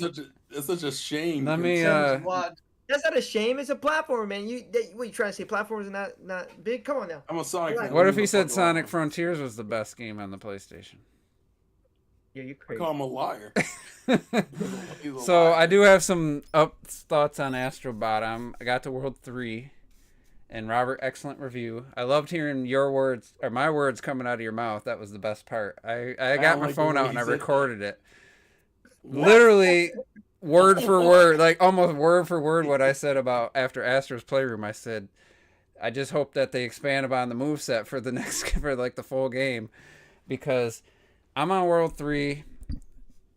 S4: such a shame.
S2: Let
S4: because-
S2: me.
S1: What?
S3: That's not a shame. It's a platform, man. What you trying to say? Platforms are not big? Come on now.
S4: I'm a Sonic fan.
S2: What if he said
S4: Fuck
S2: Sonic
S4: around.
S2: Frontiers was the best game on the PlayStation?
S3: Yeah, you're
S4: I
S3: crazy.
S4: call him a liar. He's a
S2: So
S4: liar.
S2: I do have some thoughts on Astro Bot. I got to World 3, and Robert, excellent review. I loved hearing your words or my words coming out of your mouth. That was the best part. I got
S4: don't
S2: my
S4: like the
S2: phone
S4: way
S2: out
S4: he
S2: and I
S4: said that.
S2: recorded it.
S4: What?
S2: Literally, word for word, like almost word for word, what I said about after Astro's Playroom. I said, I just hope that they expand upon the moveset for the for like the full game, because I'm on World 3.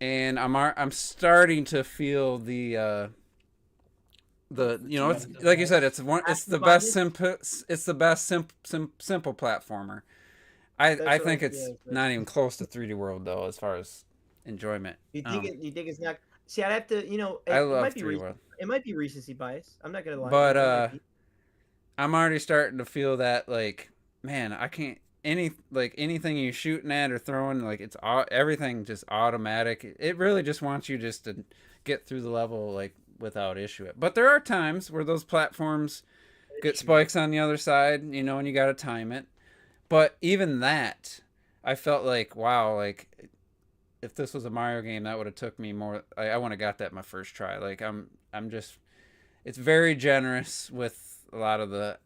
S2: And I'm starting to feel the it's like you said, it's the best simple platformer. I think it's not even close to 3D World though as far as enjoyment.
S3: You think it's not? See, I'd have to.
S2: I
S3: It
S2: love
S3: might be
S2: 3D World,
S3: it might be recency bias. I'm not gonna lie.
S2: but I'm already starting to feel that like, man, I can't. Anything you're shooting at or throwing, like it's everything just automatic. It really just wants you just to get through the level like without issue. But there are times where those platforms get spikes on the other side, and you got to time it. But even that, I felt like, wow, like if this was a Mario game, that would have took me more. I wouldn't have got that my first try. Like I'm just, it's very generous with a lot of the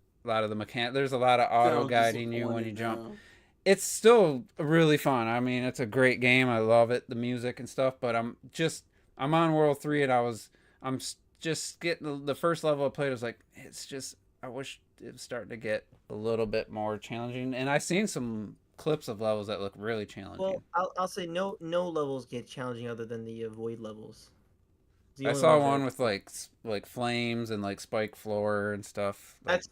S2: mechanics. There's a lot of auto guiding you when you jump.
S4: Now.
S2: It's still really fun. I mean, it's a great game. I love it, the music and stuff. But I'm on World 3, and I'm just getting the first level I played. I was like, I wish it was starting to get a little bit more challenging. And I've seen some clips of levels that look really challenging.
S3: Well, I'll say no levels get challenging other than the void levels.
S2: I saw one with like flames and like spike floor and stuff.
S3: That's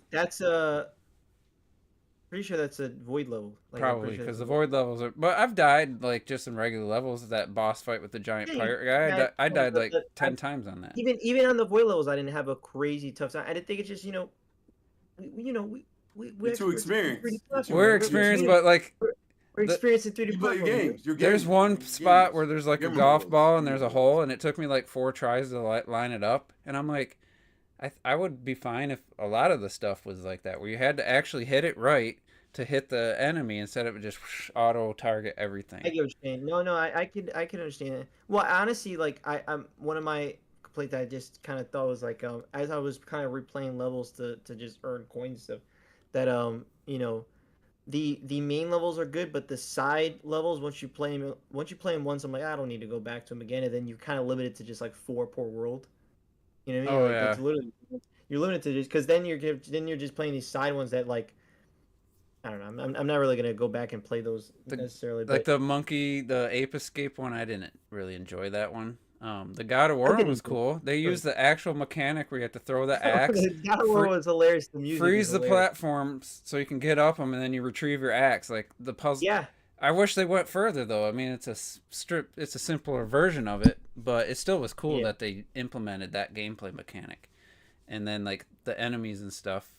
S3: pretty sure that's a void level.
S2: Probably because the void levels are. But I've died like just in regular levels. That boss fight with the giant pirate guy. I died like 10 times on that.
S3: Even on the void levels, I didn't have a crazy tough time. I didn't think it's just we're
S4: too experienced.
S2: We're experienced, but like
S3: We're experiencing 3D
S4: You play your
S3: platforming.
S4: games. Your
S2: There's
S4: games,
S2: one
S4: your
S2: spot
S4: games.
S2: where there's like a
S4: Gamer
S2: golf
S4: worlds.
S2: ball and there's a
S4: Gamer
S2: hole,
S4: worlds.
S2: and it took me like 4 tries to line it up, and I'm like, I would be fine if a lot of the stuff was like that, where you had to actually hit it right to hit the enemy instead of just auto target everything.
S3: I get what you're saying. No, I can understand it. Well, honestly, like I'm one of my complaints that I just kind of thought was like as I was kind of replaying levels to just earn coins and stuff, that you know the main levels are good, but the side levels once you play them once, I'm like I don't need to go back to them again, and then you're kind of limited to just like 4 per world. You know what I mean?
S2: Oh,
S3: Like
S2: yeah.
S3: it's literally you're limited to just because then you're just playing these side ones that like I don't know. I'm not really gonna go back and play those necessarily.
S2: Like
S3: But
S2: the Ape Escape one, I didn't really enjoy that one. The God of War one
S3: didn't
S2: was
S3: either.
S2: cool. They used the actual mechanic where you have to throw the axe,
S3: God of War was hilarious. The music
S2: freeze
S3: is
S2: the
S3: hilarious.
S2: platforms so you can get up them, and then you retrieve your axe. Like the puzzle.
S3: Yeah,
S2: I wish they went further though. I mean, it's a simpler version of it, but it still was cool
S3: Yeah.
S2: that they implemented that gameplay mechanic. And then like the enemies and stuff,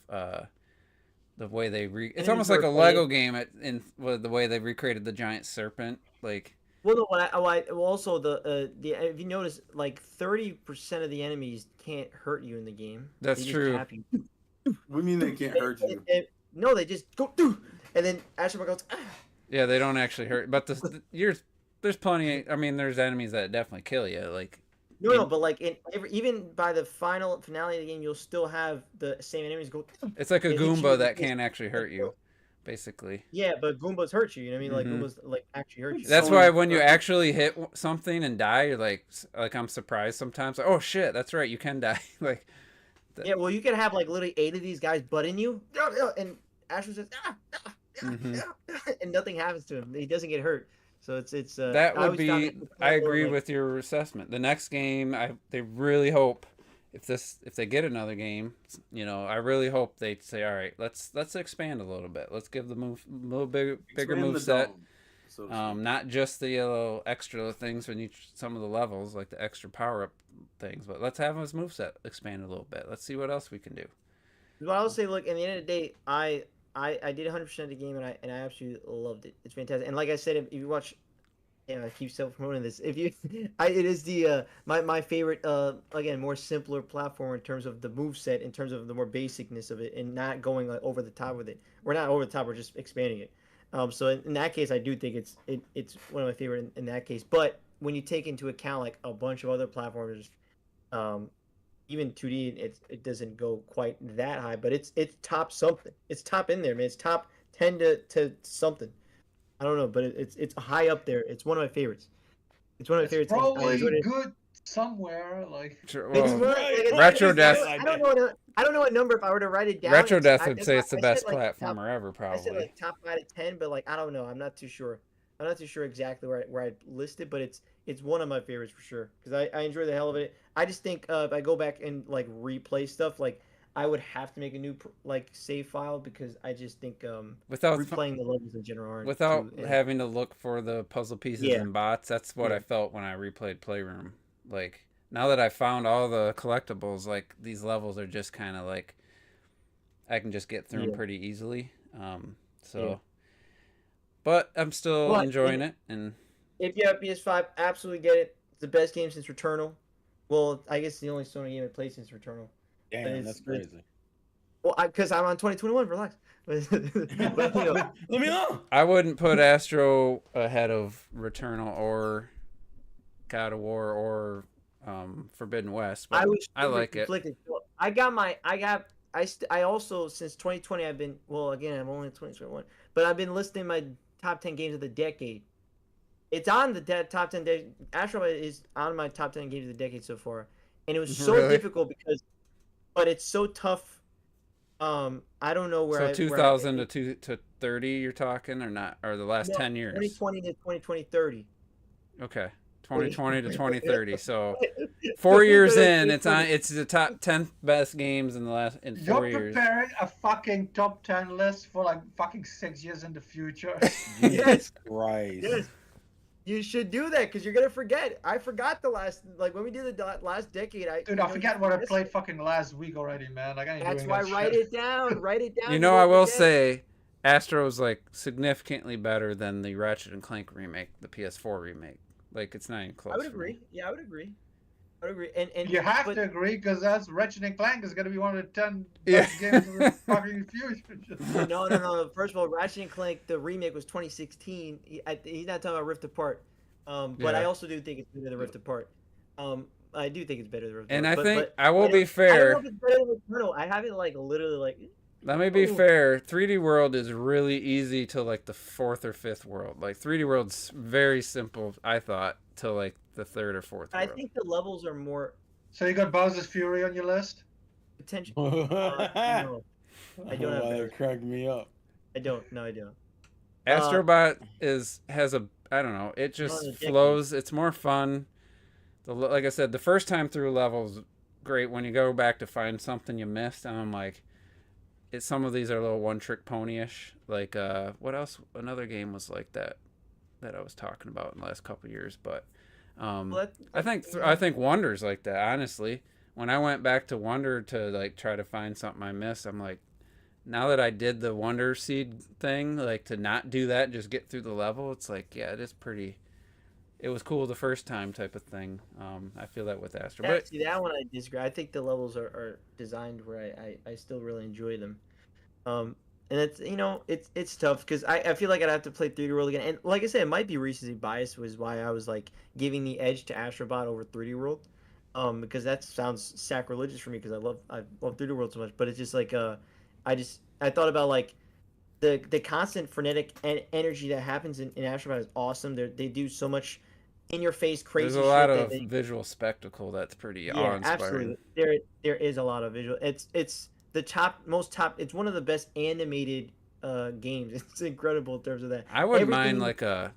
S2: the way they it's
S3: Enemies
S2: almost like
S3: were
S2: a Lego game with the way they recreated the giant serpent. Like
S3: well, no, well, also the if you notice, like 30% of the enemies can't hurt you in the game.
S2: That's
S3: They just
S2: true.
S3: tap you.
S4: What do you mean they can't hurt you?
S3: No, they just go through, and then Astro Bot goes. Ah.
S2: yeah, they don't actually hurt, but there's plenty. I mean, there's enemies that definitely kill you. Like
S3: No, but like even by the finale of the game, you'll still have the same enemies go.
S2: it's like a
S3: It hits you
S2: Goomba
S3: in the
S2: that
S3: face.
S2: can't actually hurt you, basically.
S3: Yeah, but Goombas hurt you. You know what I mean?
S2: Mhm.
S3: Like Goombas like actually hurt you.
S2: That's
S4: Sony-
S2: why when you actually hit something and die, you're like I'm surprised sometimes. Like, oh shit, that's right, you can die. Like,
S3: Yeah, well, you could have like literally 8 of these guys butting you, and Astro says,
S2: Mhm.
S3: and nothing happens to him. He doesn't get hurt. So it's
S2: that
S3: I
S2: would
S3: always found
S2: be.
S3: it
S2: I
S3: a little,
S2: agree
S3: like-
S2: with your assessment. The next game, they really hope if they get another game, I really hope they say, all right, let's expand a little bit. Let's give the little bigger
S4: Expand
S2: move
S4: the
S2: set.
S4: dome, so to speak.
S2: Not just the little extra things when some of the levels, like the extra power up things, but let's have his moveset expand a little bit. Let's see what else we can do.
S3: But I will say, look, at the end of the day, I did 100% of the game, and I absolutely loved it. It's fantastic. And like I said, if you watch, I keep self promoting this. If you, it is the my favorite again more simpler platform in terms of the move set, in terms of the more basicness of it, and not going like over the top with it. We're not over the top. We're just expanding it. So in that case, I do think it's one of my favorite in that case. But when you take into account like a bunch of other platformers, even 2D, it doesn't go quite that high, but it's top something. It's top in there, man. It's top 10 to something. I don't know, but it's high up there. It's one of my favorites. It's one of my
S1: It's
S3: favorites. I
S1: probably
S3: enjoyed it.
S1: good somewhere. Like
S2: Sure,
S3: It's
S2: well,
S3: one-
S4: Right.
S2: Retro Death.
S3: I don't know what number if I were to write it down.
S2: Retro Death
S3: I-
S2: would say it's the
S3: I
S2: best
S3: said, like,
S2: platformer ever,
S3: I said
S2: probably.
S3: like top 5 to 10, but like I don't know. I'm not too sure. I'm not too sure exactly where I list it, but it's one of my favorites for sure because I enjoy the hell of it. I just think if I go back and like replay stuff, like I would have to make a new like save file because I just think
S2: Without
S3: replaying the levels in general aren't
S2: without
S3: too,
S2: having to look for the puzzle pieces
S3: Yeah.
S2: and bots, that's what
S3: Yeah.
S2: I felt when I replayed Playroom. Like now that I found all the collectibles, like these levels are just kind of like I can just get through them
S3: Yeah.
S2: pretty easily. So,
S3: Yeah.
S2: but I'm still
S3: Well,
S2: enjoying it, and
S3: If you have PS5, absolutely get it. It's the best game since Returnal. Well, I guess the only Sony game I played since Returnal.
S4: Damn,
S3: it's-
S4: that's crazy.
S3: Well, because I'm on 2021. Relax. But, you know,
S4: Let me know.
S2: I wouldn't put Astro ahead of Returnal or God of War or Forbidden West. But
S3: I was
S2: I like it.
S3: conflicted. So I also since 2020 I've been again I'm only in 2021, but I've been listing my top 10 games of the decade. It's on the top 10. Astro is on my top 10 games of the decade so far, and it was so
S2: Really?
S3: difficult but it's so tough. I don't know where.
S2: So 2000 to 30, you're talking, or not, or the last 10 years?
S3: 2020 to 2020, 30
S2: Okay, 2020 to 2030. So 4 years in, it's the top 10 best games in
S1: you're
S2: 4 years.
S1: preparing a fucking top 10 list for like fucking 6 years in the future.
S3: Yes.
S4: Christ.
S3: Yes. You should do that because you're gonna forget. I forgot the last, like when we did the last decade.
S1: Dude, I forget what I played fucking last week already, man. Like I ain't
S3: That's
S1: doing
S3: why
S1: that
S3: write
S1: shit.
S3: it down. Write it down.
S2: You know,
S3: won't
S2: I will
S3: forget.
S2: say, Astro's like significantly better than the Ratchet and Clank remake, the PS4 remake. Like it's not even close.
S3: I would
S2: for me.
S3: agree. Yeah, I would agree. I would agree. And
S1: You have
S3: but
S1: to agree because that's Ratchet and Clank is going to be one of the 10
S2: Yeah.
S1: best games of the fucking future.
S3: no. First of all, Ratchet and Clank, the remake was 2016. He's not talking about Rift Apart. But I
S2: Yeah.
S3: also do think it's better than Rift Apart. I do think it's better than Rift
S2: And
S3: Apart.
S2: I think
S3: but
S2: I will be
S3: I don't
S2: fair.
S3: know if it's better than Eternal. I have it like literally like.
S2: Let me be
S3: Ooh.
S2: fair. 3D World is really easy to like the 4th or 5th world. Like 3D World's very simple, I thought, to like the 3rd or 4th
S3: I
S2: world.
S3: think the levels are more
S1: So you got Bowser's Fury on your list?
S3: potential. No, I don't have
S4: Why
S3: that.
S4: that cracked me up.
S3: I don't. No, I don't.
S2: Astro Bot has a I don't know. It just
S3: Decade.
S2: flows. It's more fun. Like I said, the first time through levels great. When you go back to find something you missed, and I'm like, some of these are a little one-trick pony-ish. Like what else? Another game was like that I was talking about in the last couple of years. But I think Wonder's like that. Honestly, when I went back to Wonder to like try to find something I missed, I'm like, now that I did the Wonder Seed thing, like to not do that, and just get through the level, it's like, yeah, it is pretty. It was cool the first time type of thing. I feel that with Astro. But
S3: See, that one I disagree. I think the levels are designed where I still really enjoy them. And it's tough because I feel like I'd have to play 3D World again. And like I said, it might be recency bias was why I was like giving the edge to Astro Bot over 3D World. Because that sounds sacrilegious for me because I love 3D World so much. But it's just like I thought about like the constant frenetic energy that happens in Astro Bot is awesome. They do so much in your face crazy.
S2: There's a lot of visual spectacle that's pretty awe-inspiring.
S3: Absolutely. There is a lot of visual. It's the it's one of the best animated games. It's incredible in terms of that.
S2: I wouldn't mind like I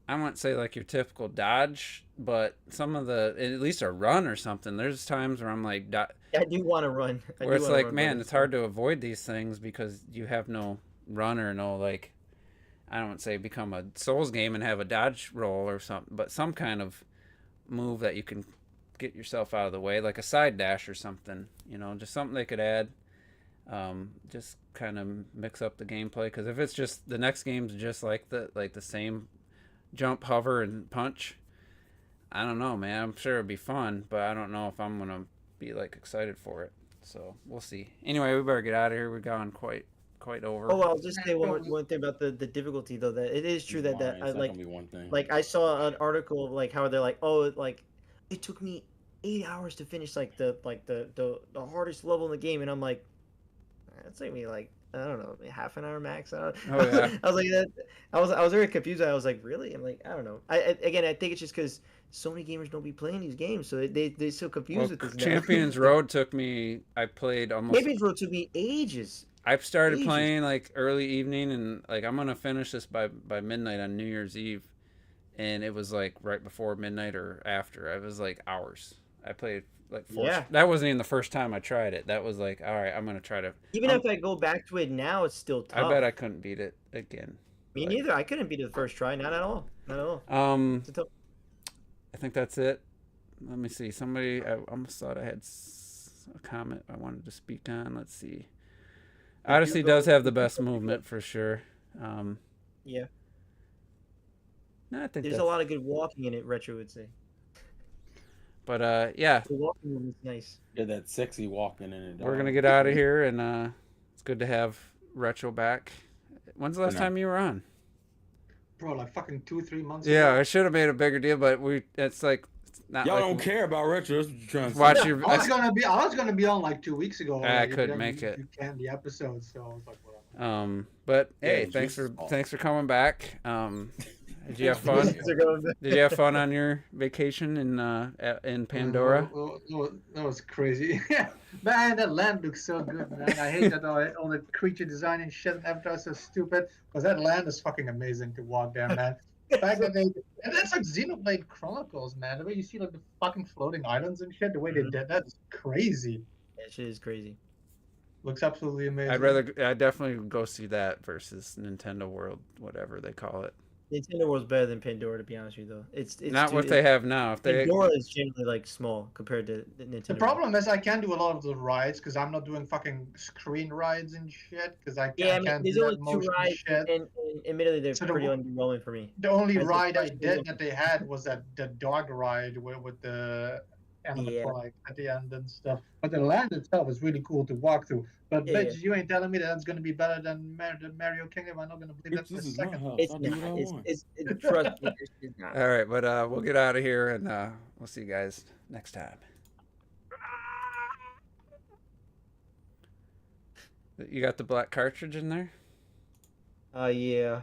S2: wouldn't say like your typical dodge, but some of the at least a run or something. There's times where I'm like
S3: I do want to run.
S2: Where it's like, man, it's hard to avoid these things because you have no run or no like. I don't say become a Souls game and have a dodge roll or something, but some kind of move that you can get yourself out of the way, like a side dash or something, just something they could add. Just kind of mix up the gameplay, because if it's just the next game's just like the same jump, hover, and punch, I don't know, man. I'm sure it'd be fun, but I don't know if I'm gonna be like excited for it. So we'll see. Anyway, we better get out of here. We've gone quite over.
S3: Oh, I'll just say one thing about the difficulty though. That it is true that I like I saw an article of like how they're like, oh, like it took me 8 hours to finish like the hardest level in the game, and I'm like, it took me like I don't know, half an hour max. I don't know.
S2: Oh yeah.
S3: I was like that. I was very confused. I was like, really? I'm like, I don't know. I think it's just because so many gamers don't be playing these games, so they so confused with this.
S2: Champions Road took me. I played almost.
S3: Champions Road took me ages.
S2: I've started playing like early evening, and like I'm gonna finish this by midnight on New Year's Eve, and it was like right before midnight or after. I was like hours. I played like 4.
S3: Yeah.
S2: That wasn't even the first time I tried it. That was like, all right, I'm gonna try to.
S3: Even if I go back to it now, it's still tough.
S2: I bet I couldn't beat it again.
S3: Me neither. I couldn't beat it the first try. Not at all. Not at all.
S2: I think that's it. Let me see. Somebody, I almost thought I had a comment I wanted to speak on. Let's see. Odyssey does have the best movement for sure.
S3: Yeah.
S2: No, I think
S3: there's a lot of good walking in it. Retro would say.
S2: But yeah.
S3: The walking room is nice.
S4: Yeah, that sexy walking in it.
S2: We're gonna get out of here, and it's good to have Retro back. When's the last time you were on?
S1: Bro, like fucking 2-3 months
S2: ago. Yeah,
S1: I
S2: should have made a bigger deal, but it's like not.
S4: Y'all
S2: like
S4: don't care about Retro. That's what you're trying to
S2: watch
S4: say.
S2: your.
S1: I was gonna be on like 2 weeks ago.
S2: I couldn't make it.
S1: You canned the episode, so I was like, whatever.
S2: But hey, thanks for coming back. Did you have fun? Did you have fun on your vacation in Pandora?
S1: That was crazy. Man, that land looks so good, man. I hate that all the creature design and shit and Avatar is so stupid. Because that land is fucking amazing to walk there, man. And that's like Xenoblade Chronicles, man. The way you see like the fucking floating islands and shit, the way they did that is crazy.
S3: That shit is crazy.
S1: Looks absolutely amazing.
S2: I'd definitely go see that versus Nintendo World, whatever they call it.
S3: Nintendo World's better than Pandora, to be honest with you, though. It's
S2: Not what they have now. If they
S3: Pandora is generally like small compared to Nintendo.
S1: The problem is I can't do a lot of the rides because I'm not doing fucking screen rides and shit because I
S3: Yeah, I mean,
S1: can't
S3: there's
S1: do
S3: only
S1: that
S3: 2
S1: motion
S3: rides,
S1: shit.
S3: and admittedly, they're
S1: So
S3: pretty underwhelming for me.
S1: The only
S3: As the
S1: ride I
S3: first
S1: did
S3: one-
S1: that they had was the dog ride with the animatronic at the end and stuff. But the land itself is really cool to walk through. But
S3: Yeah.
S1: bitch, you ain't telling me that's gonna be better than the Mario Kingdom. I'm not gonna believe that for a
S4: This is my
S1: second.
S4: house.
S3: It's
S4: I'll do
S3: not.
S4: what I want.
S3: Trust me, it's not.
S2: All right, but we'll get out of here and we'll see you guys next time. You got the black cartridge in there?
S3: Yeah.